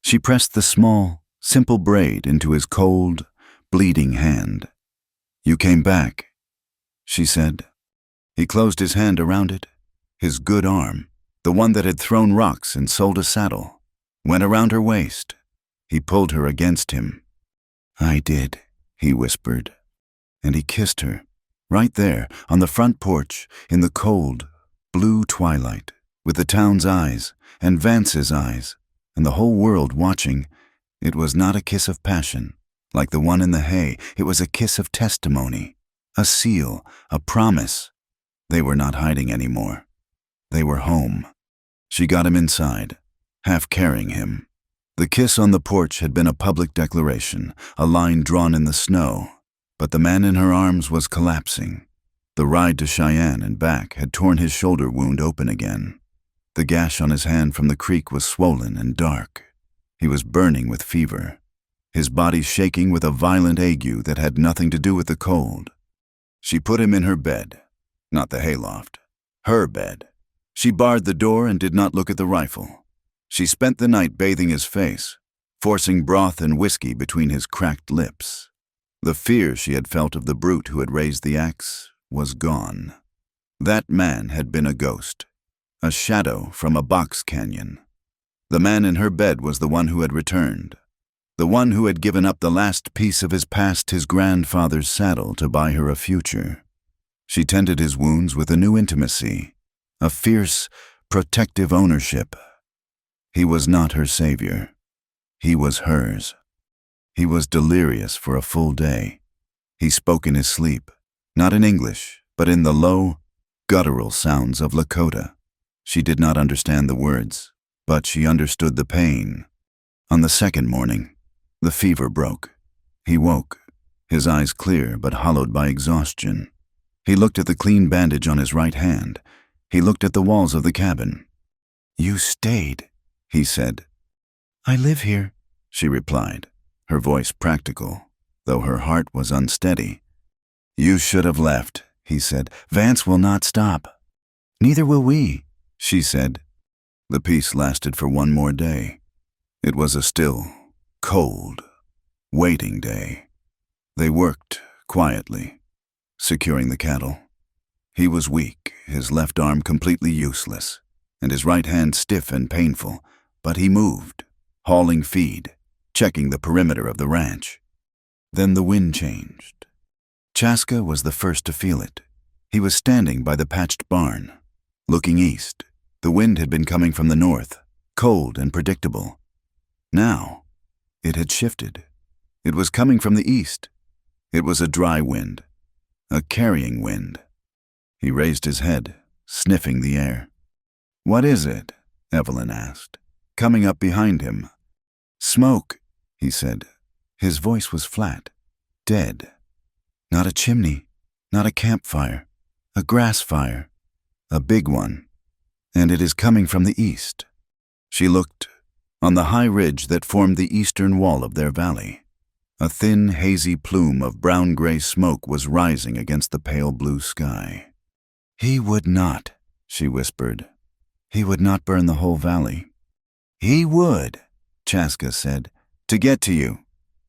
She pressed the small, simple braid into his cold, bleeding hand. "You came back," she said. He closed his hand around it, his good arm, the one that had thrown rocks and sold a saddle, went around her waist. He pulled her against him. "I did," he whispered. And he kissed her, right there, on the front porch, in the cold, blue twilight, with the town's eyes, and Vance's eyes, and the whole world watching. It was not a kiss of passion, like the one in the hay. It was a kiss of testimony, a seal, a promise. They were not hiding anymore. They were home. She got him inside, half carrying him. The kiss on the porch had been a public declaration, a line drawn in the snow, but the man in her arms was collapsing. The ride to Cheyenne and back had torn his shoulder wound open again. The gash on his hand from the creek was swollen and dark. He was burning with fever, his body shaking with a violent ague that had nothing to do with the cold. She put him in her bed, not the hayloft, her bed. She barred the door and did not look at the rifle. She spent the night bathing his face, forcing broth and whiskey between his cracked lips. The fear she had felt of the brute who had raised the axe was gone. That man had been a ghost, a shadow from a box canyon. The man in her bed was the one who had returned, the one who had given up the last piece of his past, his grandfather's saddle, to buy her a future. She tended his wounds with a new intimacy, a fierce, protective ownership. He was not her savior. He was hers. He was delirious for a full day. He spoke in his sleep, not in English, but in the low, guttural sounds of Lakota. She did not understand the words, but she understood the pain. On the second morning, the fever broke. He woke, his eyes clear but hollowed by exhaustion. He looked at the clean bandage on his right hand. He looked at the walls of the cabin. "You stayed," he said. "I live here," she replied, her voice practical, though her heart was unsteady. "You should have left," he said. "Vance will not stop." "Neither will we," she said. The peace lasted for one more day. It was a still, cold, waiting day. They worked quietly, securing the cattle. He was weak, his left arm completely useless, and his right hand stiff and painful, but he moved, hauling feed, checking the perimeter of the ranch. Then the wind changed. Chaska was the first to feel it. He was standing by the patched barn, looking east. The wind had been coming from the north, cold and predictable. Now, it had shifted. It was coming from the east. It was a dry wind, a carrying wind. He raised his head, sniffing the air. "What is it?" Evelyn asked, coming up behind him. "Smoke," he said. His voice was flat, dead. "Not a chimney, not a campfire, a grass fire, a big one. And it is coming from the east." She looked. On the high ridge that formed the eastern wall of their valley, a thin, hazy plume of brown-gray smoke was rising against the pale blue sky. "He would not," she whispered. "He would not burn the whole valley." "He would," Chaska said, "to get to you.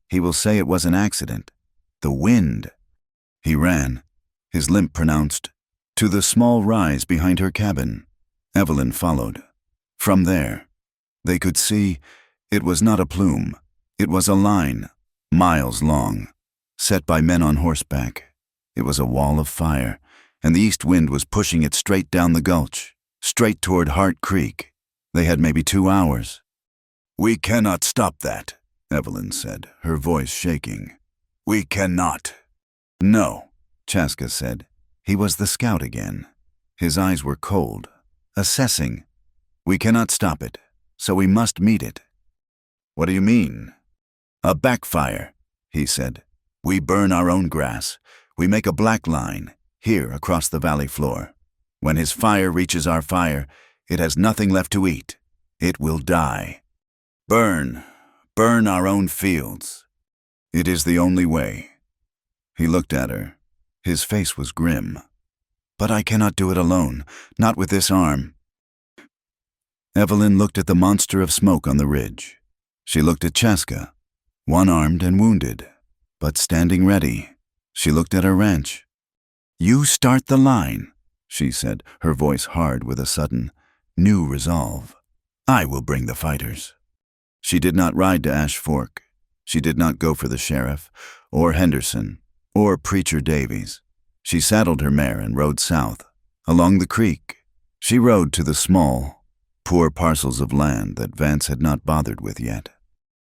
He will say it was an accident. The wind." He ran, his limp pronounced, to the small rise behind her cabin. Evelyn followed. From there, they could see it was not a plume. It was a line, miles long, set by men on horseback. It was a wall of fire, and the east wind was pushing it straight down the gulch, straight toward Hart Creek. They had maybe 2 hours. "We cannot stop that," Evelyn said, her voice shaking. "We cannot." "No," Chaska said. He was the scout again. His eyes were cold, assessing. "We cannot stop it, so we must meet it." "What do you mean?" "A backfire," he said. "We burn our own grass. We make a black line, here across the valley floor. When his fire reaches our fire, it has nothing left to eat. It will die. Burn our own fields. It is the only way." He looked at her. His face was grim. "But I cannot do it alone, not with this arm." Evelyn looked at the monster of smoke on the ridge. She looked at Chaska, one-armed and wounded, but standing ready. She looked at her ranch. "You start the line," she said, her voice hard with a sudden, new resolve. "I will bring the fighters." She did not ride to Ash Fork. She did not go for the sheriff, or Henderson, or Preacher Davies. She saddled her mare and rode south, along the creek. She rode to the small, poor parcels of land that Vance had not bothered with yet.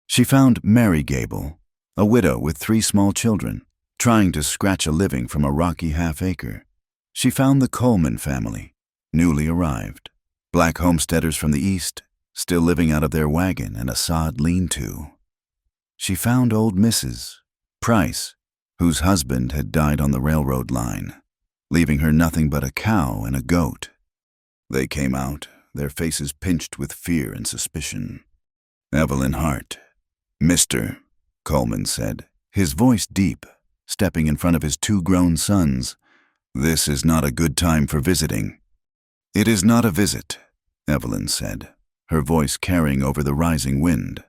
She found Mary Gable, a widow with 3 small children, trying to scratch a living from a rocky half-acre. She found the Coleman family, newly arrived, black homesteaders from the east, still living out of their wagon and a sod lean-to. She found old Mrs. Price, whose husband had died on the railroad line, leaving her nothing but a cow and a goat. They came out, their faces pinched with fear and suspicion. "Evelyn Hart." "Mr." Coleman said, his voice deep, stepping in front of his 2 grown sons. "This is not a good time for visiting." "It is not a visit," Evelyn said, her voice carrying over the rising wind.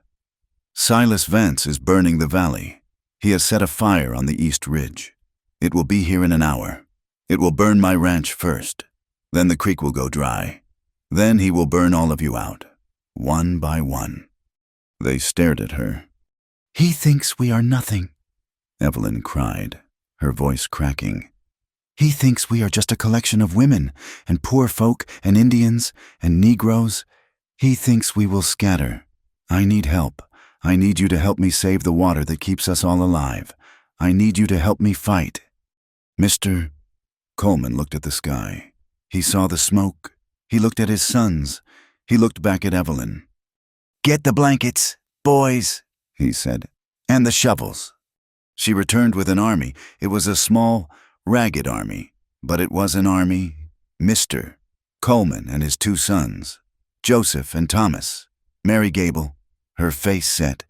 "Silas Vance is burning the valley. He has set a fire on the east ridge. It will be here in an hour. It will burn my ranch first. Then the creek will go dry. Then he will burn all of you out, one by one." They stared at her. "He thinks we are nothing," Evelyn cried, her voice cracking. He thinks we are just a collection of women and poor folk and Indians and Negroes. He thinks we will scatter. I need help. I need you to help me save the water that keeps us all alive. I need you to help me fight." Mr. Coleman looked at the sky. He saw the smoke. He looked at his sons. He looked back at Evelyn. "Get the blankets, boys," he said, "and the shovels." She returned with an army. It was a small, ragged army, but it was an army. Mr. Coleman and his two sons, Joseph and Thomas, Mary Gable, her face set,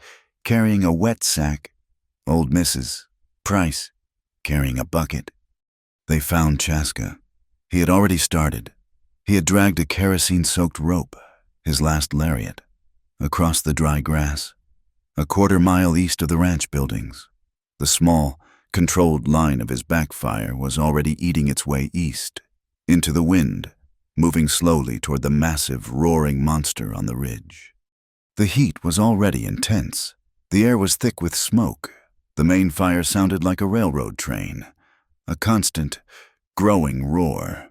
carrying a wet sack, old Mrs. Price, carrying a bucket. They found Chaska. He had already started. He had dragged a kerosene-soaked rope, his last lariat, across the dry grass, a quarter-mile east of the ranch buildings. The small, controlled line of his backfire was already eating its way east, into the wind, moving slowly toward the massive, roaring monster on the ridge. The heat was already intense. The air was thick with smoke. The main fire sounded like a railroad train, a constant, growing roar.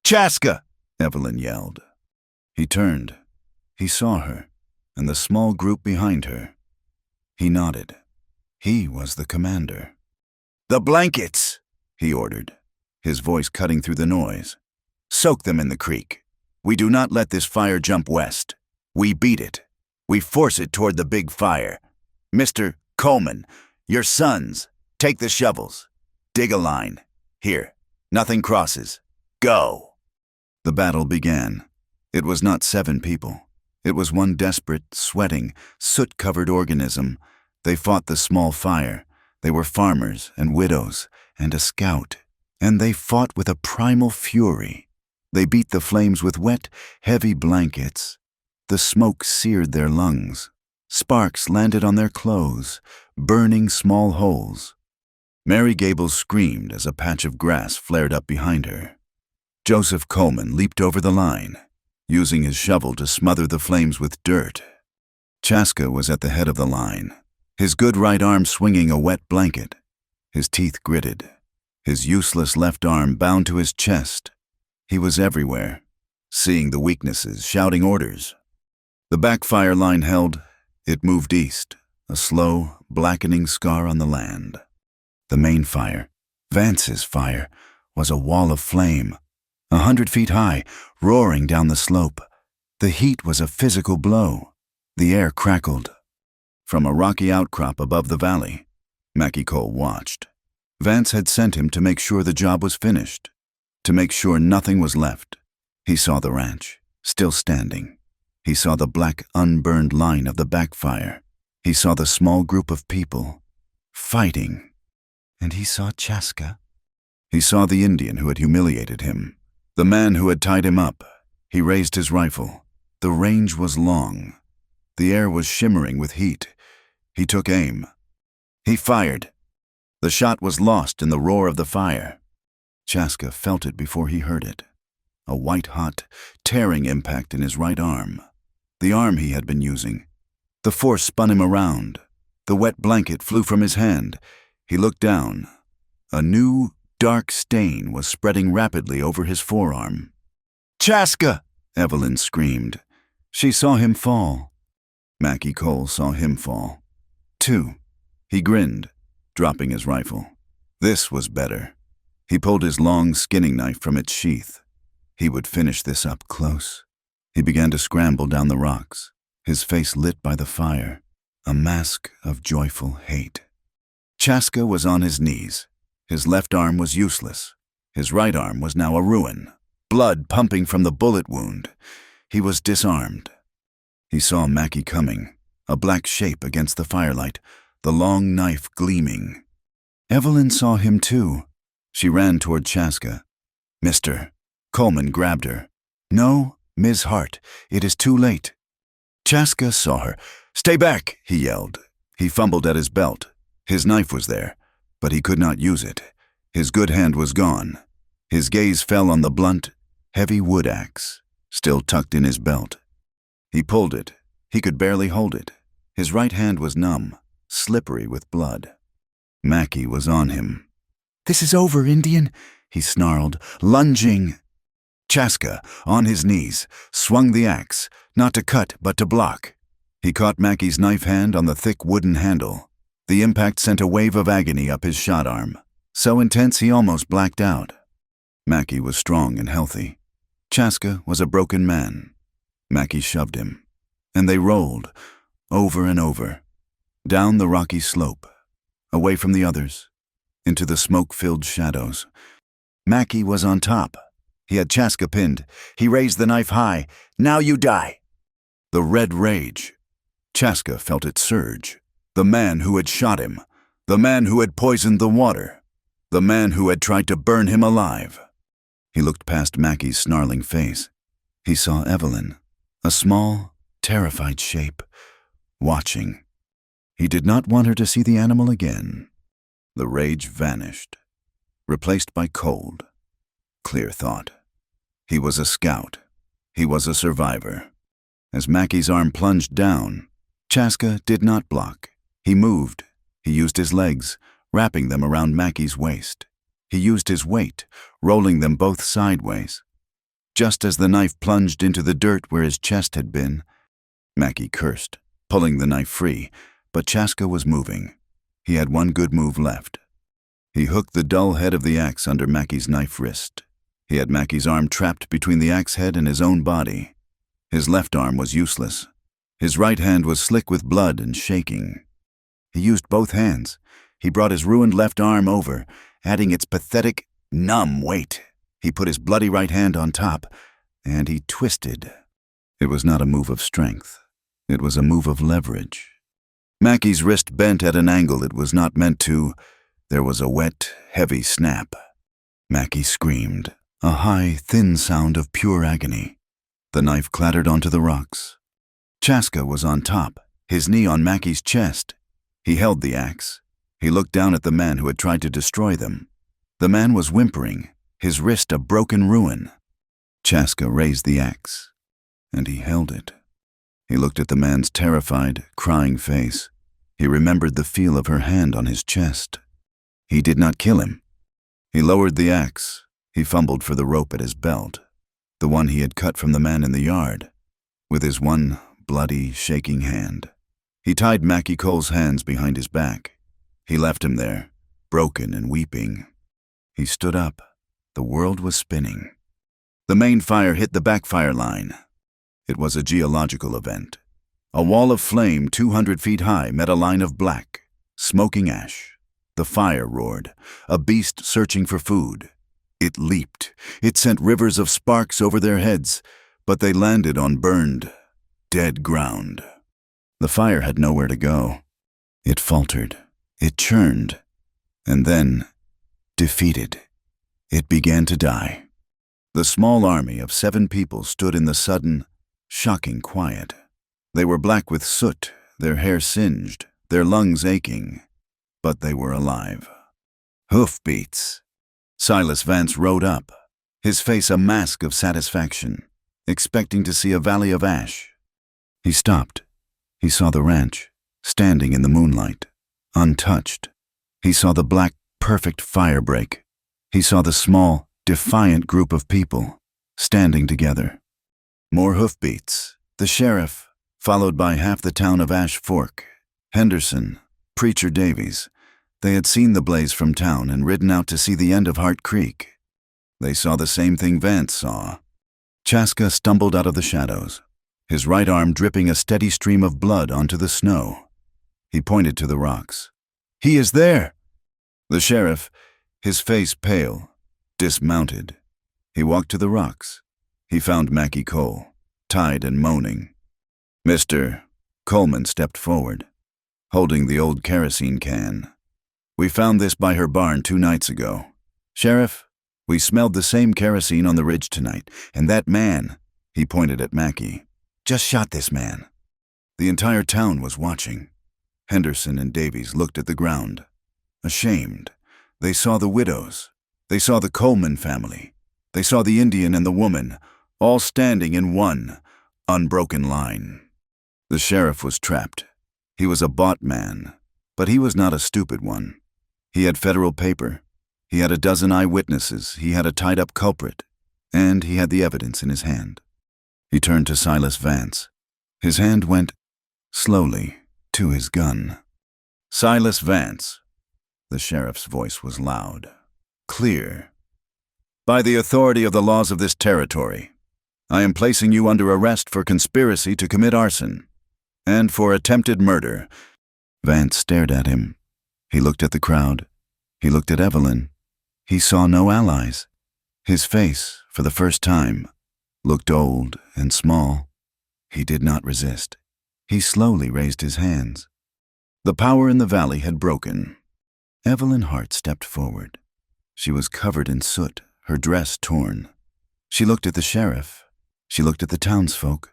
"Chaska!" Evelyn yelled. He turned. He saw her, and the small group behind her. He nodded. He was the commander. "The blankets!" he ordered, his voice cutting through the noise. "Soak them in the creek. We do not let this fire jump west. We beat it. We force it toward the big fire. Mr. Coleman, your sons, take the shovels. Dig a line. Here, nothing crosses. Go!" The battle began. It was not 7 people. It was one desperate, sweating, soot-covered organism. They fought the small fire. They were farmers and widows and a scout. And they fought with a primal fury. They beat the flames with wet, heavy blankets. The smoke seared their lungs. Sparks landed on their clothes, burning small holes. Mary Gable screamed as a patch of grass flared up behind her. Joseph Coleman leaped over the line, using his shovel to smother the flames with dirt. Chaska was at the head of the line, his good right arm swinging a wet blanket, his teeth gritted, his useless left arm bound to his chest. He was everywhere, seeing the weaknesses, shouting orders. The backfire line held. It moved east, a slow, blackening scar on the land. The main fire, Vance's fire, was a wall of flame, 100 feet high, roaring down the slope. The heat was a physical blow. The air crackled. From a rocky outcrop above the valley, Mackie Cole watched. Vance had sent him to make sure the job was finished, to make sure nothing was left. He saw the ranch, still standing. He saw the black, unburned line of the backfire. He saw the small group of people, fighting. And he saw Chaska. He saw the Indian who had humiliated him, the man who had tied him up. He raised his rifle. The range was long. The air was shimmering with heat. He took aim. He fired. The shot was lost in the roar of the fire. Chaska felt it before he heard it. A white-hot, tearing impact in his right arm. The arm he had been using. The force spun him around. The wet blanket flew from his hand. He looked down. A new, dark stain was spreading rapidly over his forearm. "Chaska!" Evelyn screamed. She saw him fall. Mackie Cole saw him fall, too. He grinned, dropping his rifle. This was better. He pulled his long skinning knife from its sheath. He would finish this up close. He began to scramble down the rocks, his face lit by the fire, a mask of joyful hate. Chaska was on his knees. His left arm was useless. His right arm was now a ruin, blood pumping from the bullet wound. He was disarmed. He saw Mackie coming, a black shape against the firelight, the long knife gleaming. Evelyn saw him too. She ran toward Chaska. "Mr." Coleman grabbed her. "No, Ms. Hart, it is too late." Chaska saw her. "Stay back," he yelled. He fumbled at his belt. His knife was there, but he could not use it. His good hand was gone. His gaze fell on the blunt, heavy wood axe, still tucked in his belt. He pulled it. He could barely hold it. His right hand was numb, slippery with blood. Mackie was on him. "This is over, Indian," he snarled, lunging. Chaska, on his knees, swung the axe, not to cut but to block. He caught Mackey's knife hand on the thick wooden handle. The impact sent a wave of agony up his shot arm, so intense he almost blacked out. Mackey was strong and healthy. Chaska was a broken man. Mackey shoved him, and they rolled, over and over, down the rocky slope, away from the others, into the smoke-filled shadows. Mackey was on top. He had Chaska pinned. He raised the knife high. Now you die. The red rage. Chaska felt it surge. The man who had shot him. The man who had poisoned the water. The man who had tried to burn him alive. He looked past Mackey's snarling face. He saw Evelyn, a small, terrified shape, watching. He did not want her to see the animal again. The rage vanished, replaced by cold, clear thought. He was a scout. He was a survivor. As Mackey's arm plunged down, Chaska did not block. He moved. He used his legs, wrapping them around Mackey's waist. He used his weight, rolling them both sideways. Just as the knife plunged into the dirt where his chest had been, Mackey cursed, pulling the knife free, but Chaska was moving. He had one good move left. He hooked the dull head of the axe under Mackey's knife wrist. He had Mackey's arm trapped between the axe head and his own body. His left arm was useless. His right hand was slick with blood and shaking. He used both hands. He brought his ruined left arm over, adding its pathetic, numb weight. He put his bloody right hand on top, and he twisted. It was not a move of strength. It was a move of leverage. Mackey's wrist bent at an angle it was not meant to. There was a wet, heavy snap. Mackey screamed, a high, thin sound of pure agony. The knife clattered onto the rocks. Chaska was on top, his knee on Mackey's chest. He held the axe. He looked down at the man who had tried to destroy them. The man was whimpering, his wrist a broken ruin. Chaska raised the axe, and he held it. He looked at the man's terrified, crying face. He remembered the feel of her hand on his chest. He did not kill him. He lowered the axe. He fumbled for the rope at his belt, the one he had cut from the man in the yard, with his one bloody, shaking hand. He tied Mackey Cole's hands behind his back. He left him there, broken and weeping. He stood up. The world was spinning. The main fire hit the backfire line. It was a geological event. A wall of flame 200 feet high met a line of black, smoking ash. The fire roared, a beast searching for food. It leaped. It sent rivers of sparks over their heads, but they landed on burned, dead ground. The fire had nowhere to go. It faltered. It churned. And then, defeated, it began to die. The small army of 7 people stood in the sudden, shocking quiet. They were black with soot, their hair singed, their lungs aching, but they were alive. Hoofbeats. Silas Vance rode up, his face a mask of satisfaction, expecting to see a valley of ash. He stopped. He saw the ranch, standing in the moonlight, untouched. He saw the black, perfect fire break. He saw the small, defiant group of people, standing together. More hoofbeats. The sheriff, followed by half the town of Ash Fork, Henderson, Preacher Davies. They had seen the blaze from town and ridden out to see the end of Hart Creek. They saw the same thing Vance saw. Chaska stumbled out of the shadows, his right arm dripping a steady stream of blood onto the snow. He pointed to the rocks. "He is there!" The sheriff, his face pale, dismounted. He walked to the rocks. He found Mackey Cole, tied and moaning. Mr. Coleman stepped forward, holding the old kerosene can. "We found this by her barn 2 nights ago. Sheriff, we smelled the same kerosene on the ridge tonight, and that man," he pointed at Mackey, "just shot this man." The entire town was watching. Henderson and Davies looked at the ground, ashamed. They saw the widows. They saw the Coleman family. They saw the Indian and the woman, all standing in one unbroken line. The sheriff was trapped. He was a bought man, but he was not a stupid one. He had federal paper. He had a dozen eyewitnesses, he had a tied-up culprit, and he had the evidence in his hand. He turned to Silas Vance. His hand went slowly to his gun. "Silas Vance." The sheriff's voice was loud, clear. "By the authority of the laws of this territory, I am placing you under arrest for conspiracy to commit arson and for attempted murder." Vance stared at him. He looked at the crowd. He looked at Evelyn. He saw no allies. His face, for the first time, looked old and small. He did not resist. He slowly raised his hands. The power in the valley had broken. Evelyn Hart stepped forward. She was covered in soot, her dress torn. She looked at the sheriff. She looked at the townsfolk.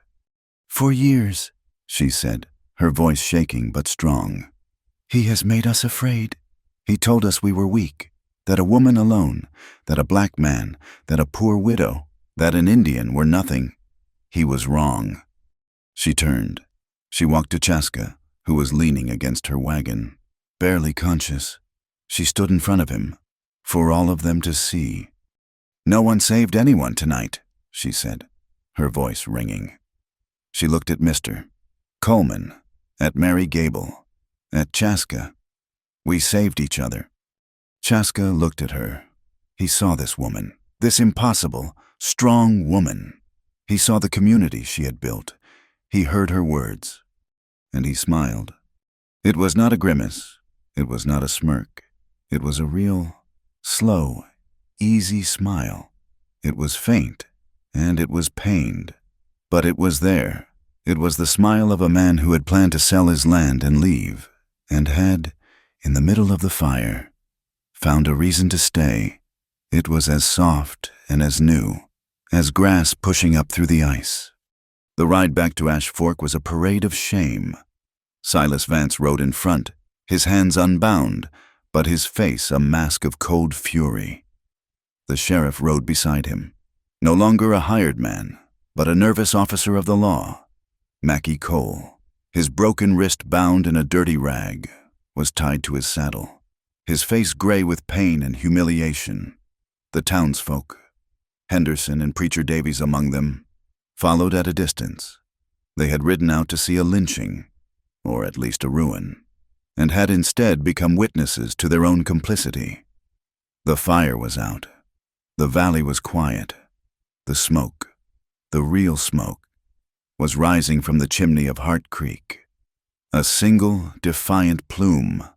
"For years," she said, her voice shaking but strong, "he has made us afraid. He told us we were weak, that a woman alone, that a black man, that a poor widow, that an Indian were nothing. He was wrong." She turned. She walked to Chaska, who was leaning against her wagon, barely conscious. She stood in front of him, for all of them to see. "No one saved anyone tonight," she said, her voice ringing. She looked at Mr. Coleman, at Mary Gable, at Chaska. "We saved each other." Chaska looked at her. He saw this woman, this impossible, strong woman. He saw the community she had built. He heard her words, and he smiled. It was not a grimace. It was not a smirk. It was a real, slow, easy smile. It was faint, and it was pained. But it was there. It was the smile of a man who had planned to sell his land and leave, and had, in the middle of the fire, found a reason to stay. It was as soft and as new, as grass pushing up through the ice. The ride back to Ash Fork was a parade of shame. Silas Vance rode in front, his hands unbound, but his face a mask of cold fury. The sheriff rode beside him, no longer a hired man, but a nervous officer of the law. Mackie Cole, his broken wrist bound in a dirty rag, was tied to his saddle, his face gray with pain and humiliation. The townsfolk, Henderson and Preacher Davies among them, followed at a distance. They had ridden out to see a lynching, or at least a ruin, and had instead become witnesses to their own complicity. The fire was out. The valley was quiet. The smoke, the real smoke, was rising from the chimney of Hart Creek. A single, defiant plume.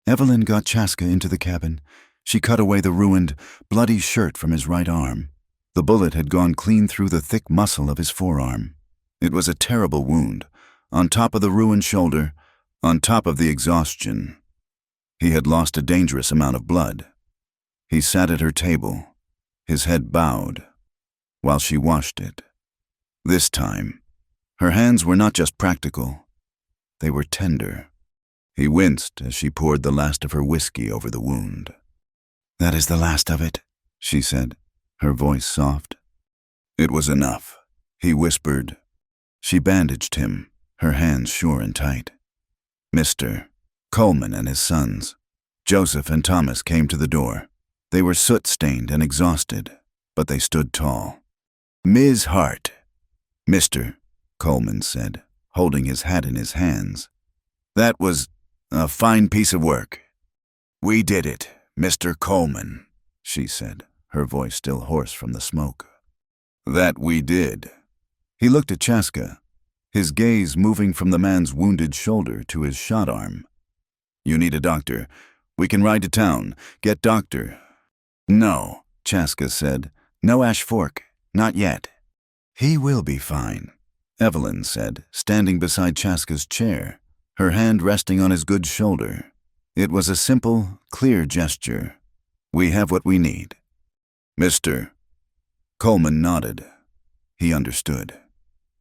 Evelyn got Chaska into the cabin. She cut away the ruined, bloody shirt from his right arm. The bullet had gone clean through the thick muscle of his forearm. It was a terrible wound, on top of the ruined shoulder, on top of the exhaustion. He had lost a dangerous amount of blood. He sat at her table, his head bowed, while she washed it. This time, her hands were not just practical, they were tender. He winced as she poured the last of her whiskey over the wound. "That is the last of it," she said, her voice soft. "It was enough," he whispered. She bandaged him, her hands sure and tight. Mr. Coleman and his sons, Joseph and Thomas, came to the door. They were soot-stained and exhausted, but they stood tall. "Ms. Hart," Mr. Coleman said, holding his hat in his hands. "That was a fine piece of work." "We did it, Mr. Coleman," she said, her voice still hoarse from the smoke. "That we did." He looked at Chaska, his gaze moving from the man's wounded shoulder to his shot arm. "You need a doctor. We can ride to town. Get doctor." "No," Chaska said. "No Ash Fork. Not yet." "He will be fine," Evelyn said, standing beside Chaska's chair, her hand resting on his good shoulder. It was a simple, clear gesture. "We have what we need." Mr. Coleman nodded. He understood.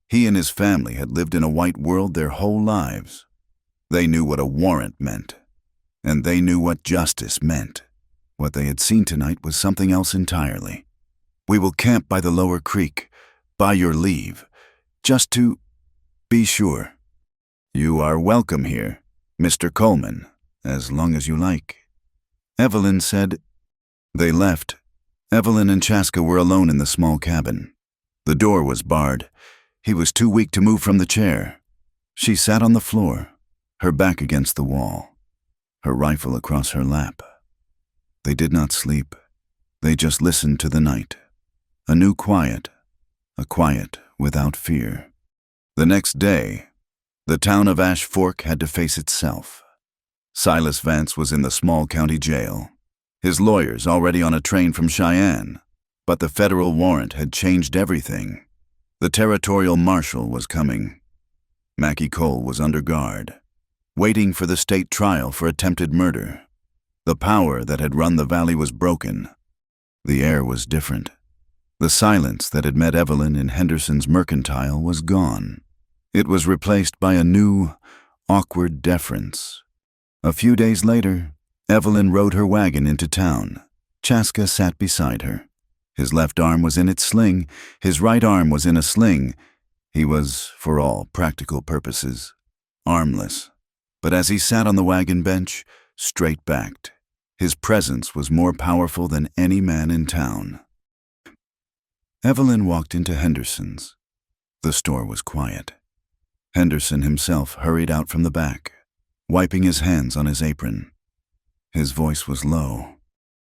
He and his family had lived in a white world their whole lives. They knew what a warrant meant, and they knew what justice meant. What they had seen tonight was something else entirely. "We will camp by the lower creek, by your leave, just to be sure." "You are welcome here, Mr. Coleman, as long as you like." Evelyn said, They left. Evelyn and Chaska were alone in the small cabin. The door was barred. He was too weak to move from the chair. She sat on the floor, her back against the wall, her rifle across her lap. They did not sleep. They just listened to the night. A new quiet, a quiet without fear. The next day, the town of Ash Fork had to face itself. Silas Vance was in the small county jail, his lawyers already on a train from Cheyenne, but the federal warrant had changed everything. The territorial marshal was coming. Mackie Cole was under guard, waiting for the state trial for attempted murder. The power that had run the valley was broken. The air was different. The silence that had met Evelyn in Henderson's mercantile was gone. It was replaced by a new, awkward deference. A few days later, Evelyn rode her wagon into town. Chaska sat beside her. His left arm was in its sling, his right arm was in a sling. He was, for all practical purposes, armless. But as he sat on the wagon bench, straight-backed, his presence was more powerful than any man in town. Evelyn walked into Henderson's. The store was quiet. Henderson himself hurried out from the back, wiping his hands on his apron. His voice was low.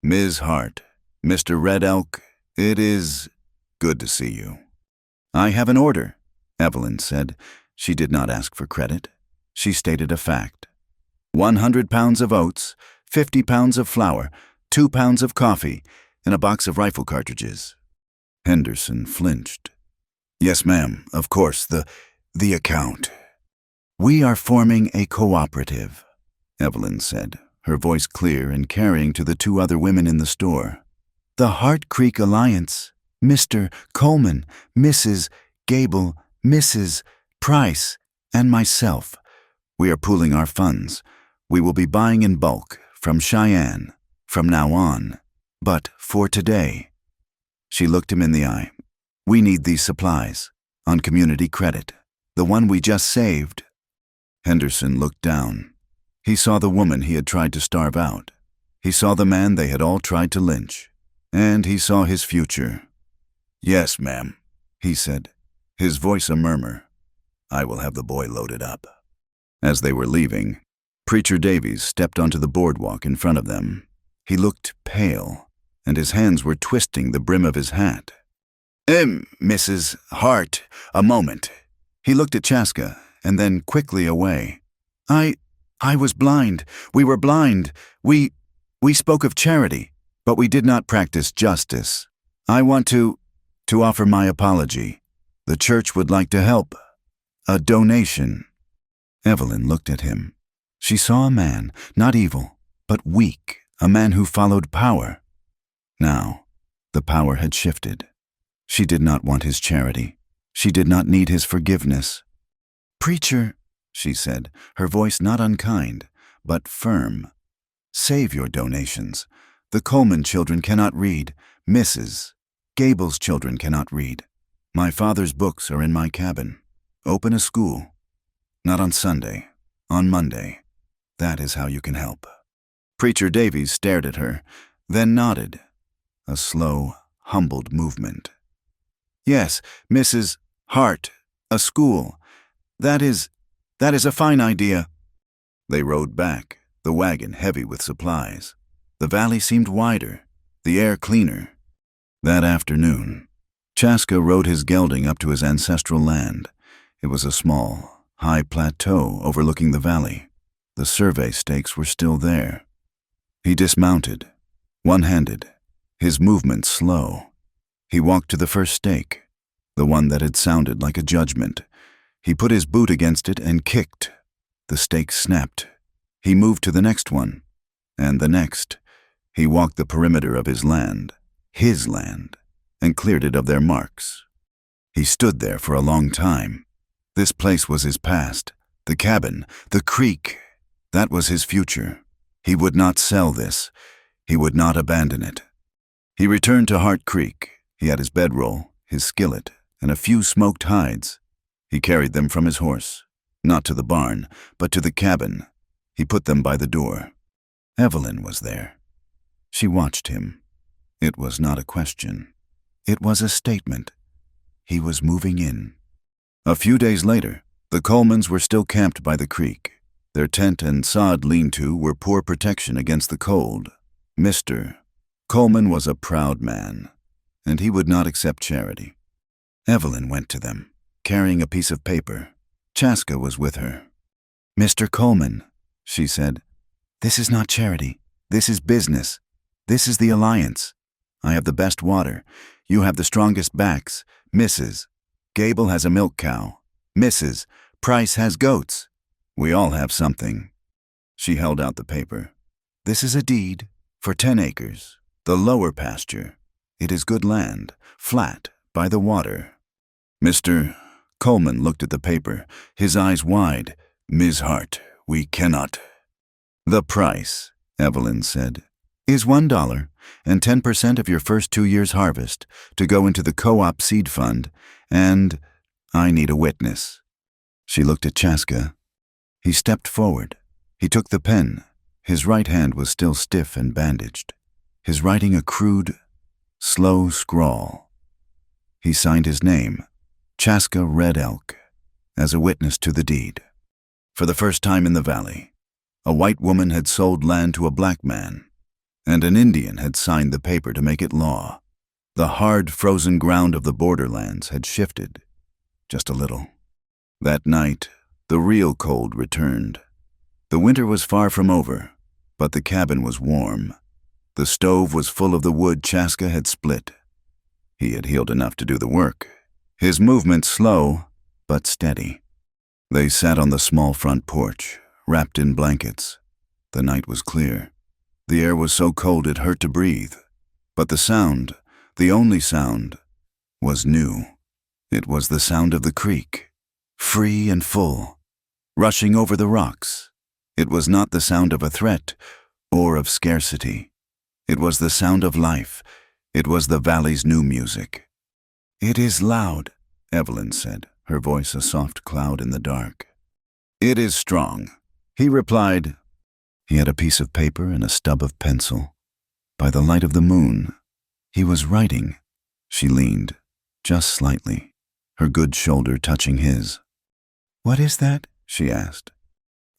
"Ms. Hart, Mr. Red Elk, it is good to see you." "I have an order," Evelyn said. She did not ask for credit. She stated a fact. 100 pounds of oats, 50 pounds of flour, 2 pounds of coffee, and a box of rifle cartridges. Henderson flinched. "Yes, ma'am, of course, the account." "We are forming a cooperative," Evelyn said, her voice clear and carrying to the 2 other women in the store. "The Hart Creek Alliance, Mr. Coleman, Mrs. Gable, Mrs. Price, and myself. We are pooling our funds. We will be buying in bulk from Cheyenne from now on. But for today," she looked him in the eye, "we need these supplies on community credit, the one we just saved." Henderson looked down. He saw the woman he had tried to starve out. He saw the man they had all tried to lynch. And he saw his future. "Yes, ma'am," he said, his voice a murmur. "I will have the boy loaded up." As they were leaving, Preacher Davies stepped onto the boardwalk in front of them. He looked pale, and his hands were twisting the brim of his hat. Mrs. Hart, a moment." He looked at Chaska, and then quickly away. I was blind. We were blind. We spoke of charity, but we did not practice justice. I want to offer my apology. The church would like to help. A donation." Evelyn looked at him. She saw a man, not evil, but weak, a man who followed power. Now, the power had shifted. She did not want his charity. She did not need his forgiveness. "Preacher," she said, her voice not unkind, but firm, "save your donations. The Coleman children cannot read. Mrs. Gable's children cannot read. My father's books are in my cabin. Open a school. Not on Sunday, on Monday. That is how you can help." Preacher Davies stared at her, then nodded. A slow, humbled movement. "Yes, Mrs. Hart, a school. That is a fine idea." They rode back, the wagon heavy with supplies. The valley seemed wider, the air cleaner. That afternoon, Chaska rode his gelding up to his ancestral land. It was a small, high plateau overlooking the valley. The survey stakes were still there. He dismounted, one-handed, his movements slow. He walked to the first stake, the one that had sounded like a judgment. He put his boot against it and kicked. The stake snapped. He moved to the next one, and the next. He walked the perimeter of his land, and cleared it of their marks. He stood there for a long time. This place was his past, the cabin, the creek. That was his future. He would not sell this. He would not abandon it. He returned to Hart Creek. He had his bedroll, his skillet, and a few smoked hides. He carried them from his horse, not to the barn, but to the cabin. He put them by the door. Evelyn was there. She watched him. It was not a question. It was a statement. He was moving in. A few days later, the Colemans were still camped by the creek. Their tent and sod lean-to were poor protection against the cold. Mr. Coleman was a proud man, and he would not accept charity. Evelyn went to them, carrying a piece of paper. Chaska was with her. "Mr. Coleman," she said, "this is not charity. This is business. This is the alliance. I have the best water. You have the strongest backs. Mrs. Gable has a milk cow. Mrs. Price has goats. We all have something." She held out the paper. "This is a deed for 10 acres, the lower pasture. It is good land, flat, by the water." Mr. Coleman looked at the paper, his eyes wide. "Ms. Hart, we cannot." "The price," Evelyn said, "is $1 and 10% of your first 2 years' harvest to go into the co-op seed fund, and I need a witness." She looked at Chaska. He stepped forward. He took the pen. His right hand was still stiff and bandaged, his writing a crude, slow scrawl. He signed his name, Chaska Red Elk, as a witness to the deed. For the first time in the valley, a white woman had sold land to a black man, and an Indian had signed the paper to make it law. The hard, frozen ground of the borderlands had shifted, just a little. That night, the real cold returned. The winter was far from over, but the cabin was warm. The stove was full of the wood Chaska had split. He had healed enough to do the work, his movement slow but steady. They sat on the small front porch, wrapped in blankets. The night was clear. The air was so cold it hurt to breathe. But the sound, the only sound, was new. It was the sound of the creek, free and full, rushing over the rocks. It was not the sound of a threat or of scarcity. It was the sound of life. It was the valley's new music. "It is loud," Evelyn said, her voice a soft cloud in the dark. "It is strong," he replied. He had a piece of paper and a stub of pencil. By the light of the moon, he was writing. She leaned, just slightly, her good shoulder touching his. "What is that?" she asked.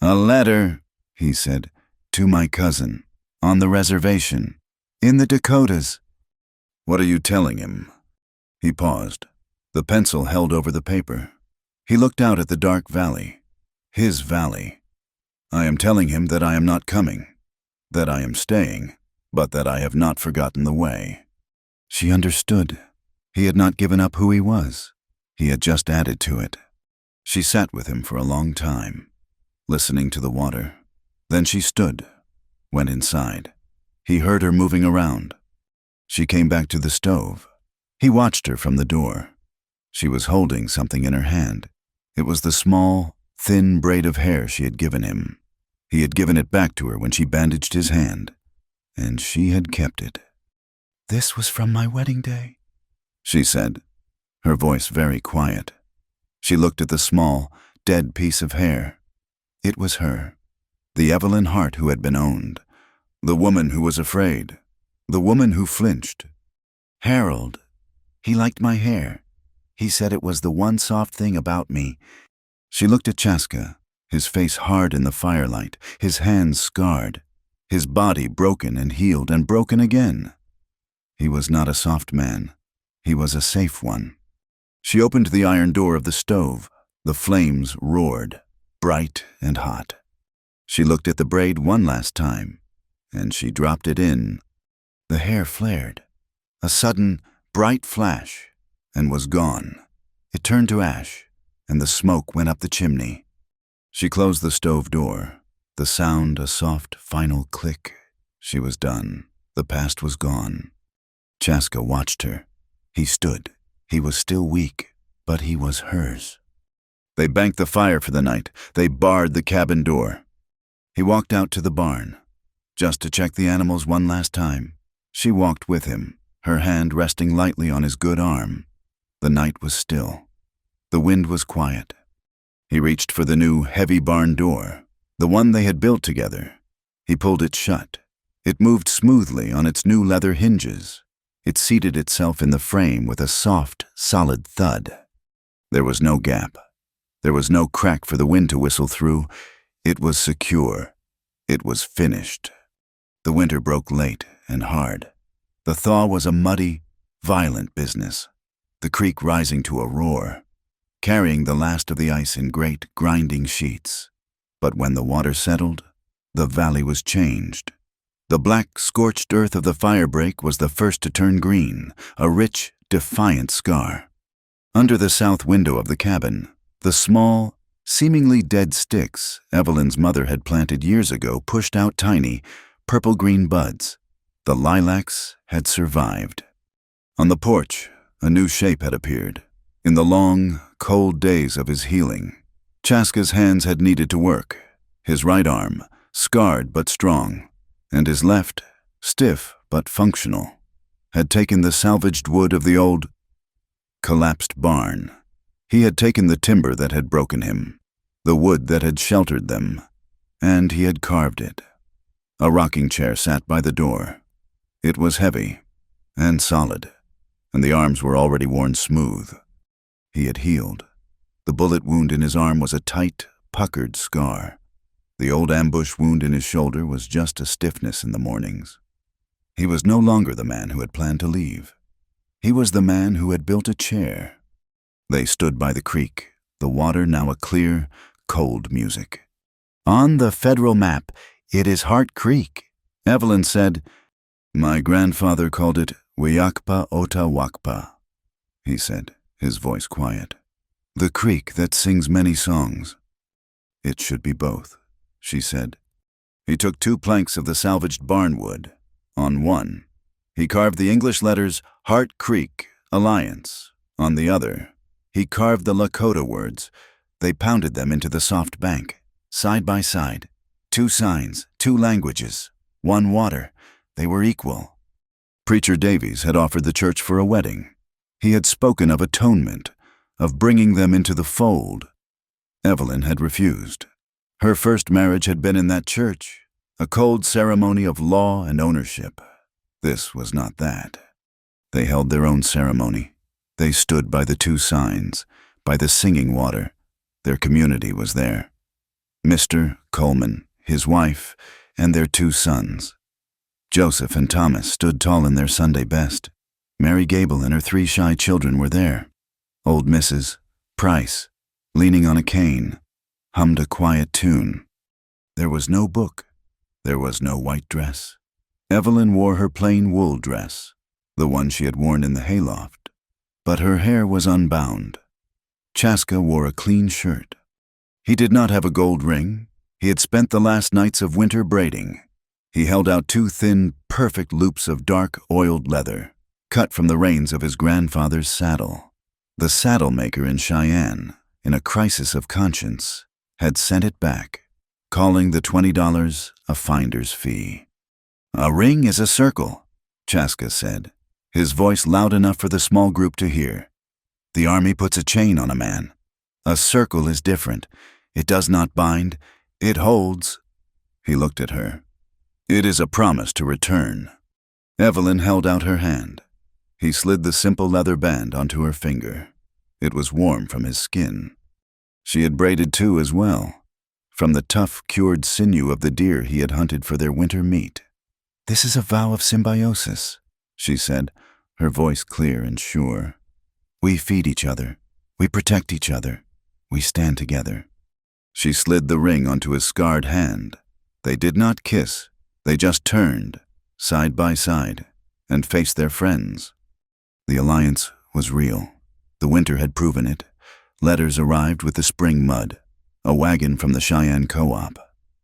"A letter," he said, "to my cousin, on the reservation, in the Dakotas." "What are you telling him?" He paused, the pencil held over the paper. He looked out at the dark valley, his valley. "I am telling him that I am not coming, that I am staying, but that I have not forgotten the way." She understood. He had not given up who he was. He had just added to it. She sat with him for a long time, listening to the water. Then she stood, went inside. He heard her moving around. She came back to the stove. He watched her from the door. She was holding something in her hand. It was the small, thin braid of hair she had given him. He had given it back to her when she bandaged his hand, and she had kept it. "This was from my wedding day," she said, her voice very quiet. She looked at the small, dead piece of hair. It was her, the Evelyn Hart who had been owned, the woman who was afraid, the woman who flinched. "Harold, he liked my hair. He said it was the one soft thing about me." She looked at Chaska, his face hard in the firelight, his hands scarred, his body broken and healed and broken again. He was not a soft man. He was a safe one. She opened the iron door of the stove. The flames roared, bright and hot. She looked at the braid one last time, and she dropped it in. The hair flared, a sudden, bright flash, and was gone. It turned to ash, and the smoke went up the chimney. She closed the stove door, the sound a soft, final click. She was done. The past was gone. Chaska watched her. He stood. He was still weak, but he was hers. They banked the fire for the night. They barred the cabin door. He walked out to the barn, just to check the animals one last time. She walked with him, her hand resting lightly on his good arm. The night was still. The wind was quiet. He reached for the new, heavy barn door, the one they had built together. He pulled it shut. It moved smoothly on its new leather hinges. It seated itself in the frame with a soft, solid thud. There was no gap. There was no crack for the wind to whistle through. It was secure. It was finished. The winter broke late and hard. The thaw was a muddy, violent business, the creek rising to a roar, carrying the last of the ice in great, grinding sheets. But when the water settled, the valley was changed. The black, scorched earth of the firebreak was the first to turn green, a rich, defiant scar. Under the south window of the cabin, the small, seemingly dead sticks Evelyn's mother had planted years ago pushed out tiny, purple-green buds. The lilacs had survived. On the porch, a new shape had appeared. In the long, cold days of his healing, Chaska's hands had needed to work, his right arm, scarred but strong, and his left, stiff but functional, had taken the salvaged wood of the old, collapsed barn. He had taken the timber that had broken him, the wood that had sheltered them, and he had carved it. A rocking chair sat by the door. It was heavy and solid, and the arms were already worn smooth. He had healed. The bullet wound in his arm was a tight, puckered scar. The old ambush wound in his shoulder was just a stiffness in the mornings. He was no longer the man who had planned to leave. He was the man who had built a chair. They stood by the creek, the water now a clear, cold music. "On the federal map, it is Hart Creek," Evelyn said. "My grandfather called it Wiyakpa Otawakpa," he said, his voice quiet. "The creek that sings many songs." "It should be both," she said. He took 2 planks of the salvaged barnwood. On one, he carved the English letters Hart Creek, Alliance. On the other, he carved the Lakota words. They pounded them into the soft bank, side by side. 2 signs, 2 languages, 1 water. They were equal. Preacher Davies had offered the church for a wedding. He had spoken of atonement, of bringing them into the fold. Evelyn had refused. Her first marriage had been in that church, a cold ceremony of law and ownership. This was not that. They held their own ceremony. They stood by the 2 signs, by the singing water. Their community was there. Mr. Coleman, his wife, and their 2 sons. Joseph and Thomas stood tall in their Sunday best. Mary Gable and her 3 shy children were there. Old Mrs. Price, leaning on a cane, hummed a quiet tune. There was no book. There was no white dress. Evelyn wore her plain wool dress, the one she had worn in the hayloft, but her hair was unbound. Chaska wore a clean shirt. He did not have a gold ring. He had spent the last nights of winter braiding. He held out 2 thin, perfect loops of dark, oiled leather, cut from the reins of his grandfather's saddle. The saddle maker in Cheyenne, in a crisis of conscience, had sent it back, calling the $20 a finder's fee. "A ring is a circle," Chaska said, his voice loud enough for the small group to hear. "The army puts a chain on a man. A circle is different. It does not bind. It holds." He looked at her. "It is a promise to return." Evelyn held out her hand. He slid the simple leather band onto her finger. It was warm from his skin. She had braided 2 as well, from the tough, cured sinew of the deer he had hunted for their winter meat. "This is a vow of symbiosis," she said, her voice clear and sure. "We feed each other. We protect each other. We stand together." She slid the ring onto his scarred hand. They did not kiss. They just turned, side by side, and faced their friends. The alliance was real. The winter had proven it. Letters arrived with the spring mud. A wagon from the Cheyenne Co-op,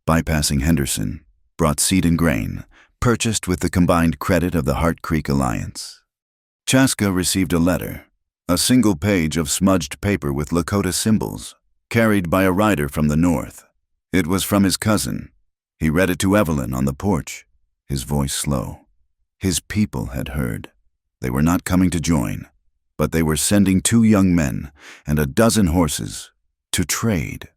bypassing Henderson, brought seed and grain, purchased with the combined credit of the Hart Creek Alliance. Chaska received a letter, a single page of smudged paper with Lakota symbols, carried by a rider from the north. It was from his cousin. He read it to Evelyn on the porch, his voice slow. His people had heard. They were not coming to join, but they were sending 2 young men and a dozen horses to trade.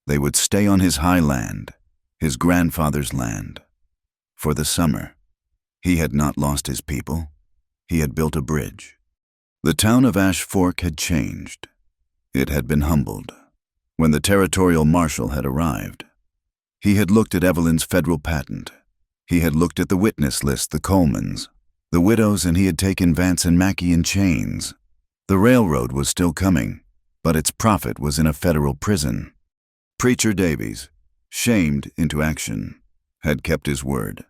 They would stay on his high land, his grandfather's land, for the summer. He had not lost his people. He had built a bridge. The town of Ash Fork had changed. It had been humbled. When the territorial marshal had arrived, he had looked at Evelyn's federal patent. He had looked at the witness list, the Colemans, the widows, and he had taken Vance and Mackey in chains. The railroad was still coming, but its prophet was in a federal prison. Preacher Davies, shamed into action, had kept his word.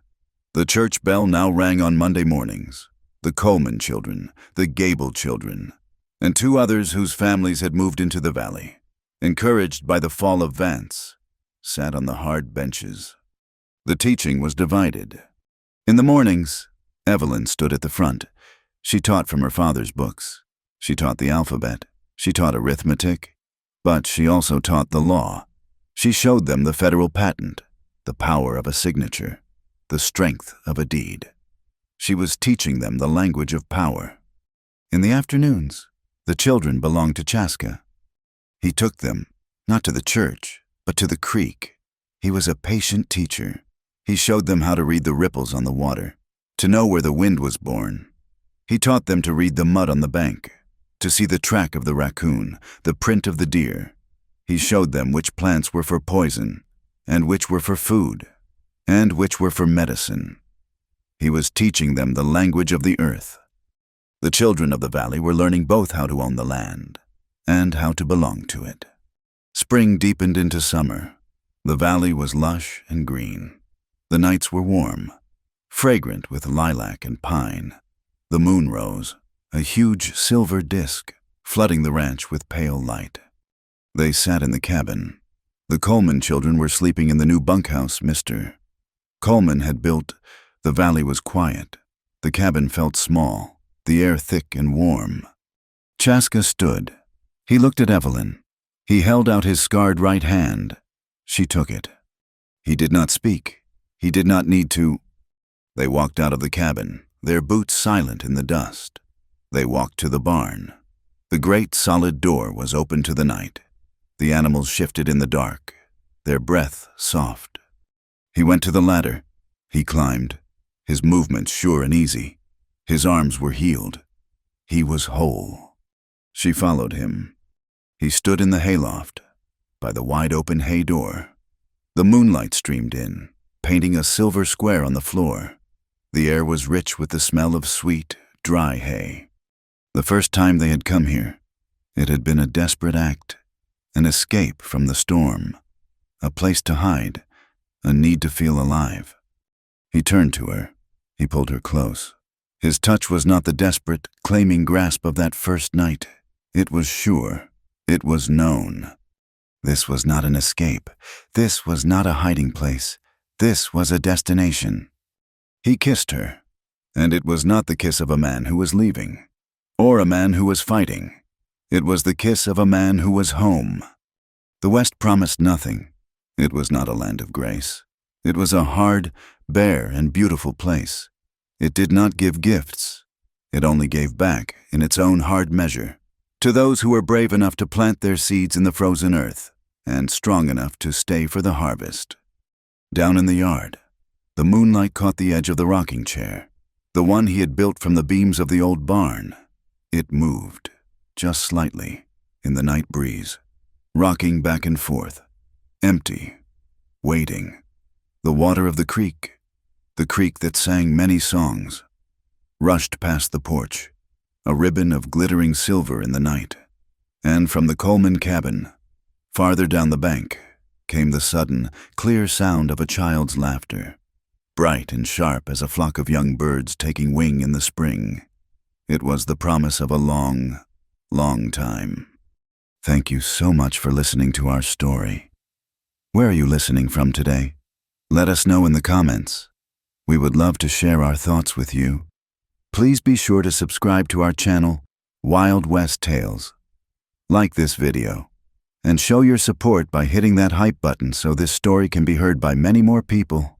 The church bell now rang on Monday mornings. The Coleman children, the Gable children, and 2 others whose families had moved into the valley, encouraged by the fall of Vance, sat on the hard benches. The teaching was divided. In the mornings, Evelyn stood at the front. She taught from her father's books. She taught the alphabet. She taught arithmetic. But she also taught the law. She showed them the federal patent, the power of a signature, the strength of a deed. She was teaching them the language of power. In the afternoons, the children belonged to Chaska. He took them, not to the church, but to the creek. He was a patient teacher. He showed them how to read the ripples on the water, to know where the wind was born. He taught them to read the mud on the bank, to see the track of the raccoon, the print of the deer. He showed them which plants were for poison, and which were for food, and which were for medicine. He was teaching them the language of the earth. The children of the valley were learning both how to own the land and how to belong to it. Spring deepened into summer. The valley was lush and green. The nights were warm, fragrant with lilac and pine. The moon rose, a huge silver disk, flooding the ranch with pale light. They sat in the cabin. The Coleman children were sleeping in the new bunkhouse Mr. Coleman had built. The valley was quiet. The cabin felt small, the air thick and warm. Chaska stood. He looked at Evelyn. He held out his scarred right hand. She took it. He did not speak. He did not need to. They walked out of the cabin, their boots silent in the dust. They walked to the barn. The great solid door was open to the night. The animals shifted in the dark, their breath soft. He went to the ladder. He climbed, his movements sure and easy. His arms were healed. He was whole. She followed him. He stood in the hayloft, by the wide-open hay door. The moonlight streamed in, painting a silver square on the floor. The air was rich with the smell of sweet, dry hay. The first time they had come here, it had been a desperate act, an escape from the storm, a place to hide, a need to feel alive. He turned to her. He pulled her close. His touch was not the desperate, claiming grasp of that first night. It was sure. It was known. This was not an escape. This was not a hiding place. This was a destination. He kissed her, and it was not the kiss of a man who was leaving, or a man who was fighting. It was the kiss of a man who was home. The West promised nothing. It was not a land of grace. It was a hard, bare, and beautiful place. It did not give gifts. It only gave back, in its own hard measure, to those who were brave enough to plant their seeds in the frozen earth and strong enough to stay for the harvest. Down in the yard, the moonlight caught the edge of the rocking chair, the one he had built from the beams of the old barn. It moved, just slightly, in the night breeze, rocking back and forth, empty, waiting. The water of the creek that sang many songs, rushed past the porch, a ribbon of glittering silver in the night. And from the Coleman cabin, farther down the bank, came the sudden, clear sound of a child's laughter, bright and sharp as a flock of young birds taking wing in the spring. It was the promise of a long, long time. Thank you so much for listening to our story. Where are you listening from today? Let us know in the comments. We would love to share our thoughts with you. Please be sure to subscribe to our channel, Wild West Tales. Like this video, and show your support by hitting that hype button so this story can be heard by many more people.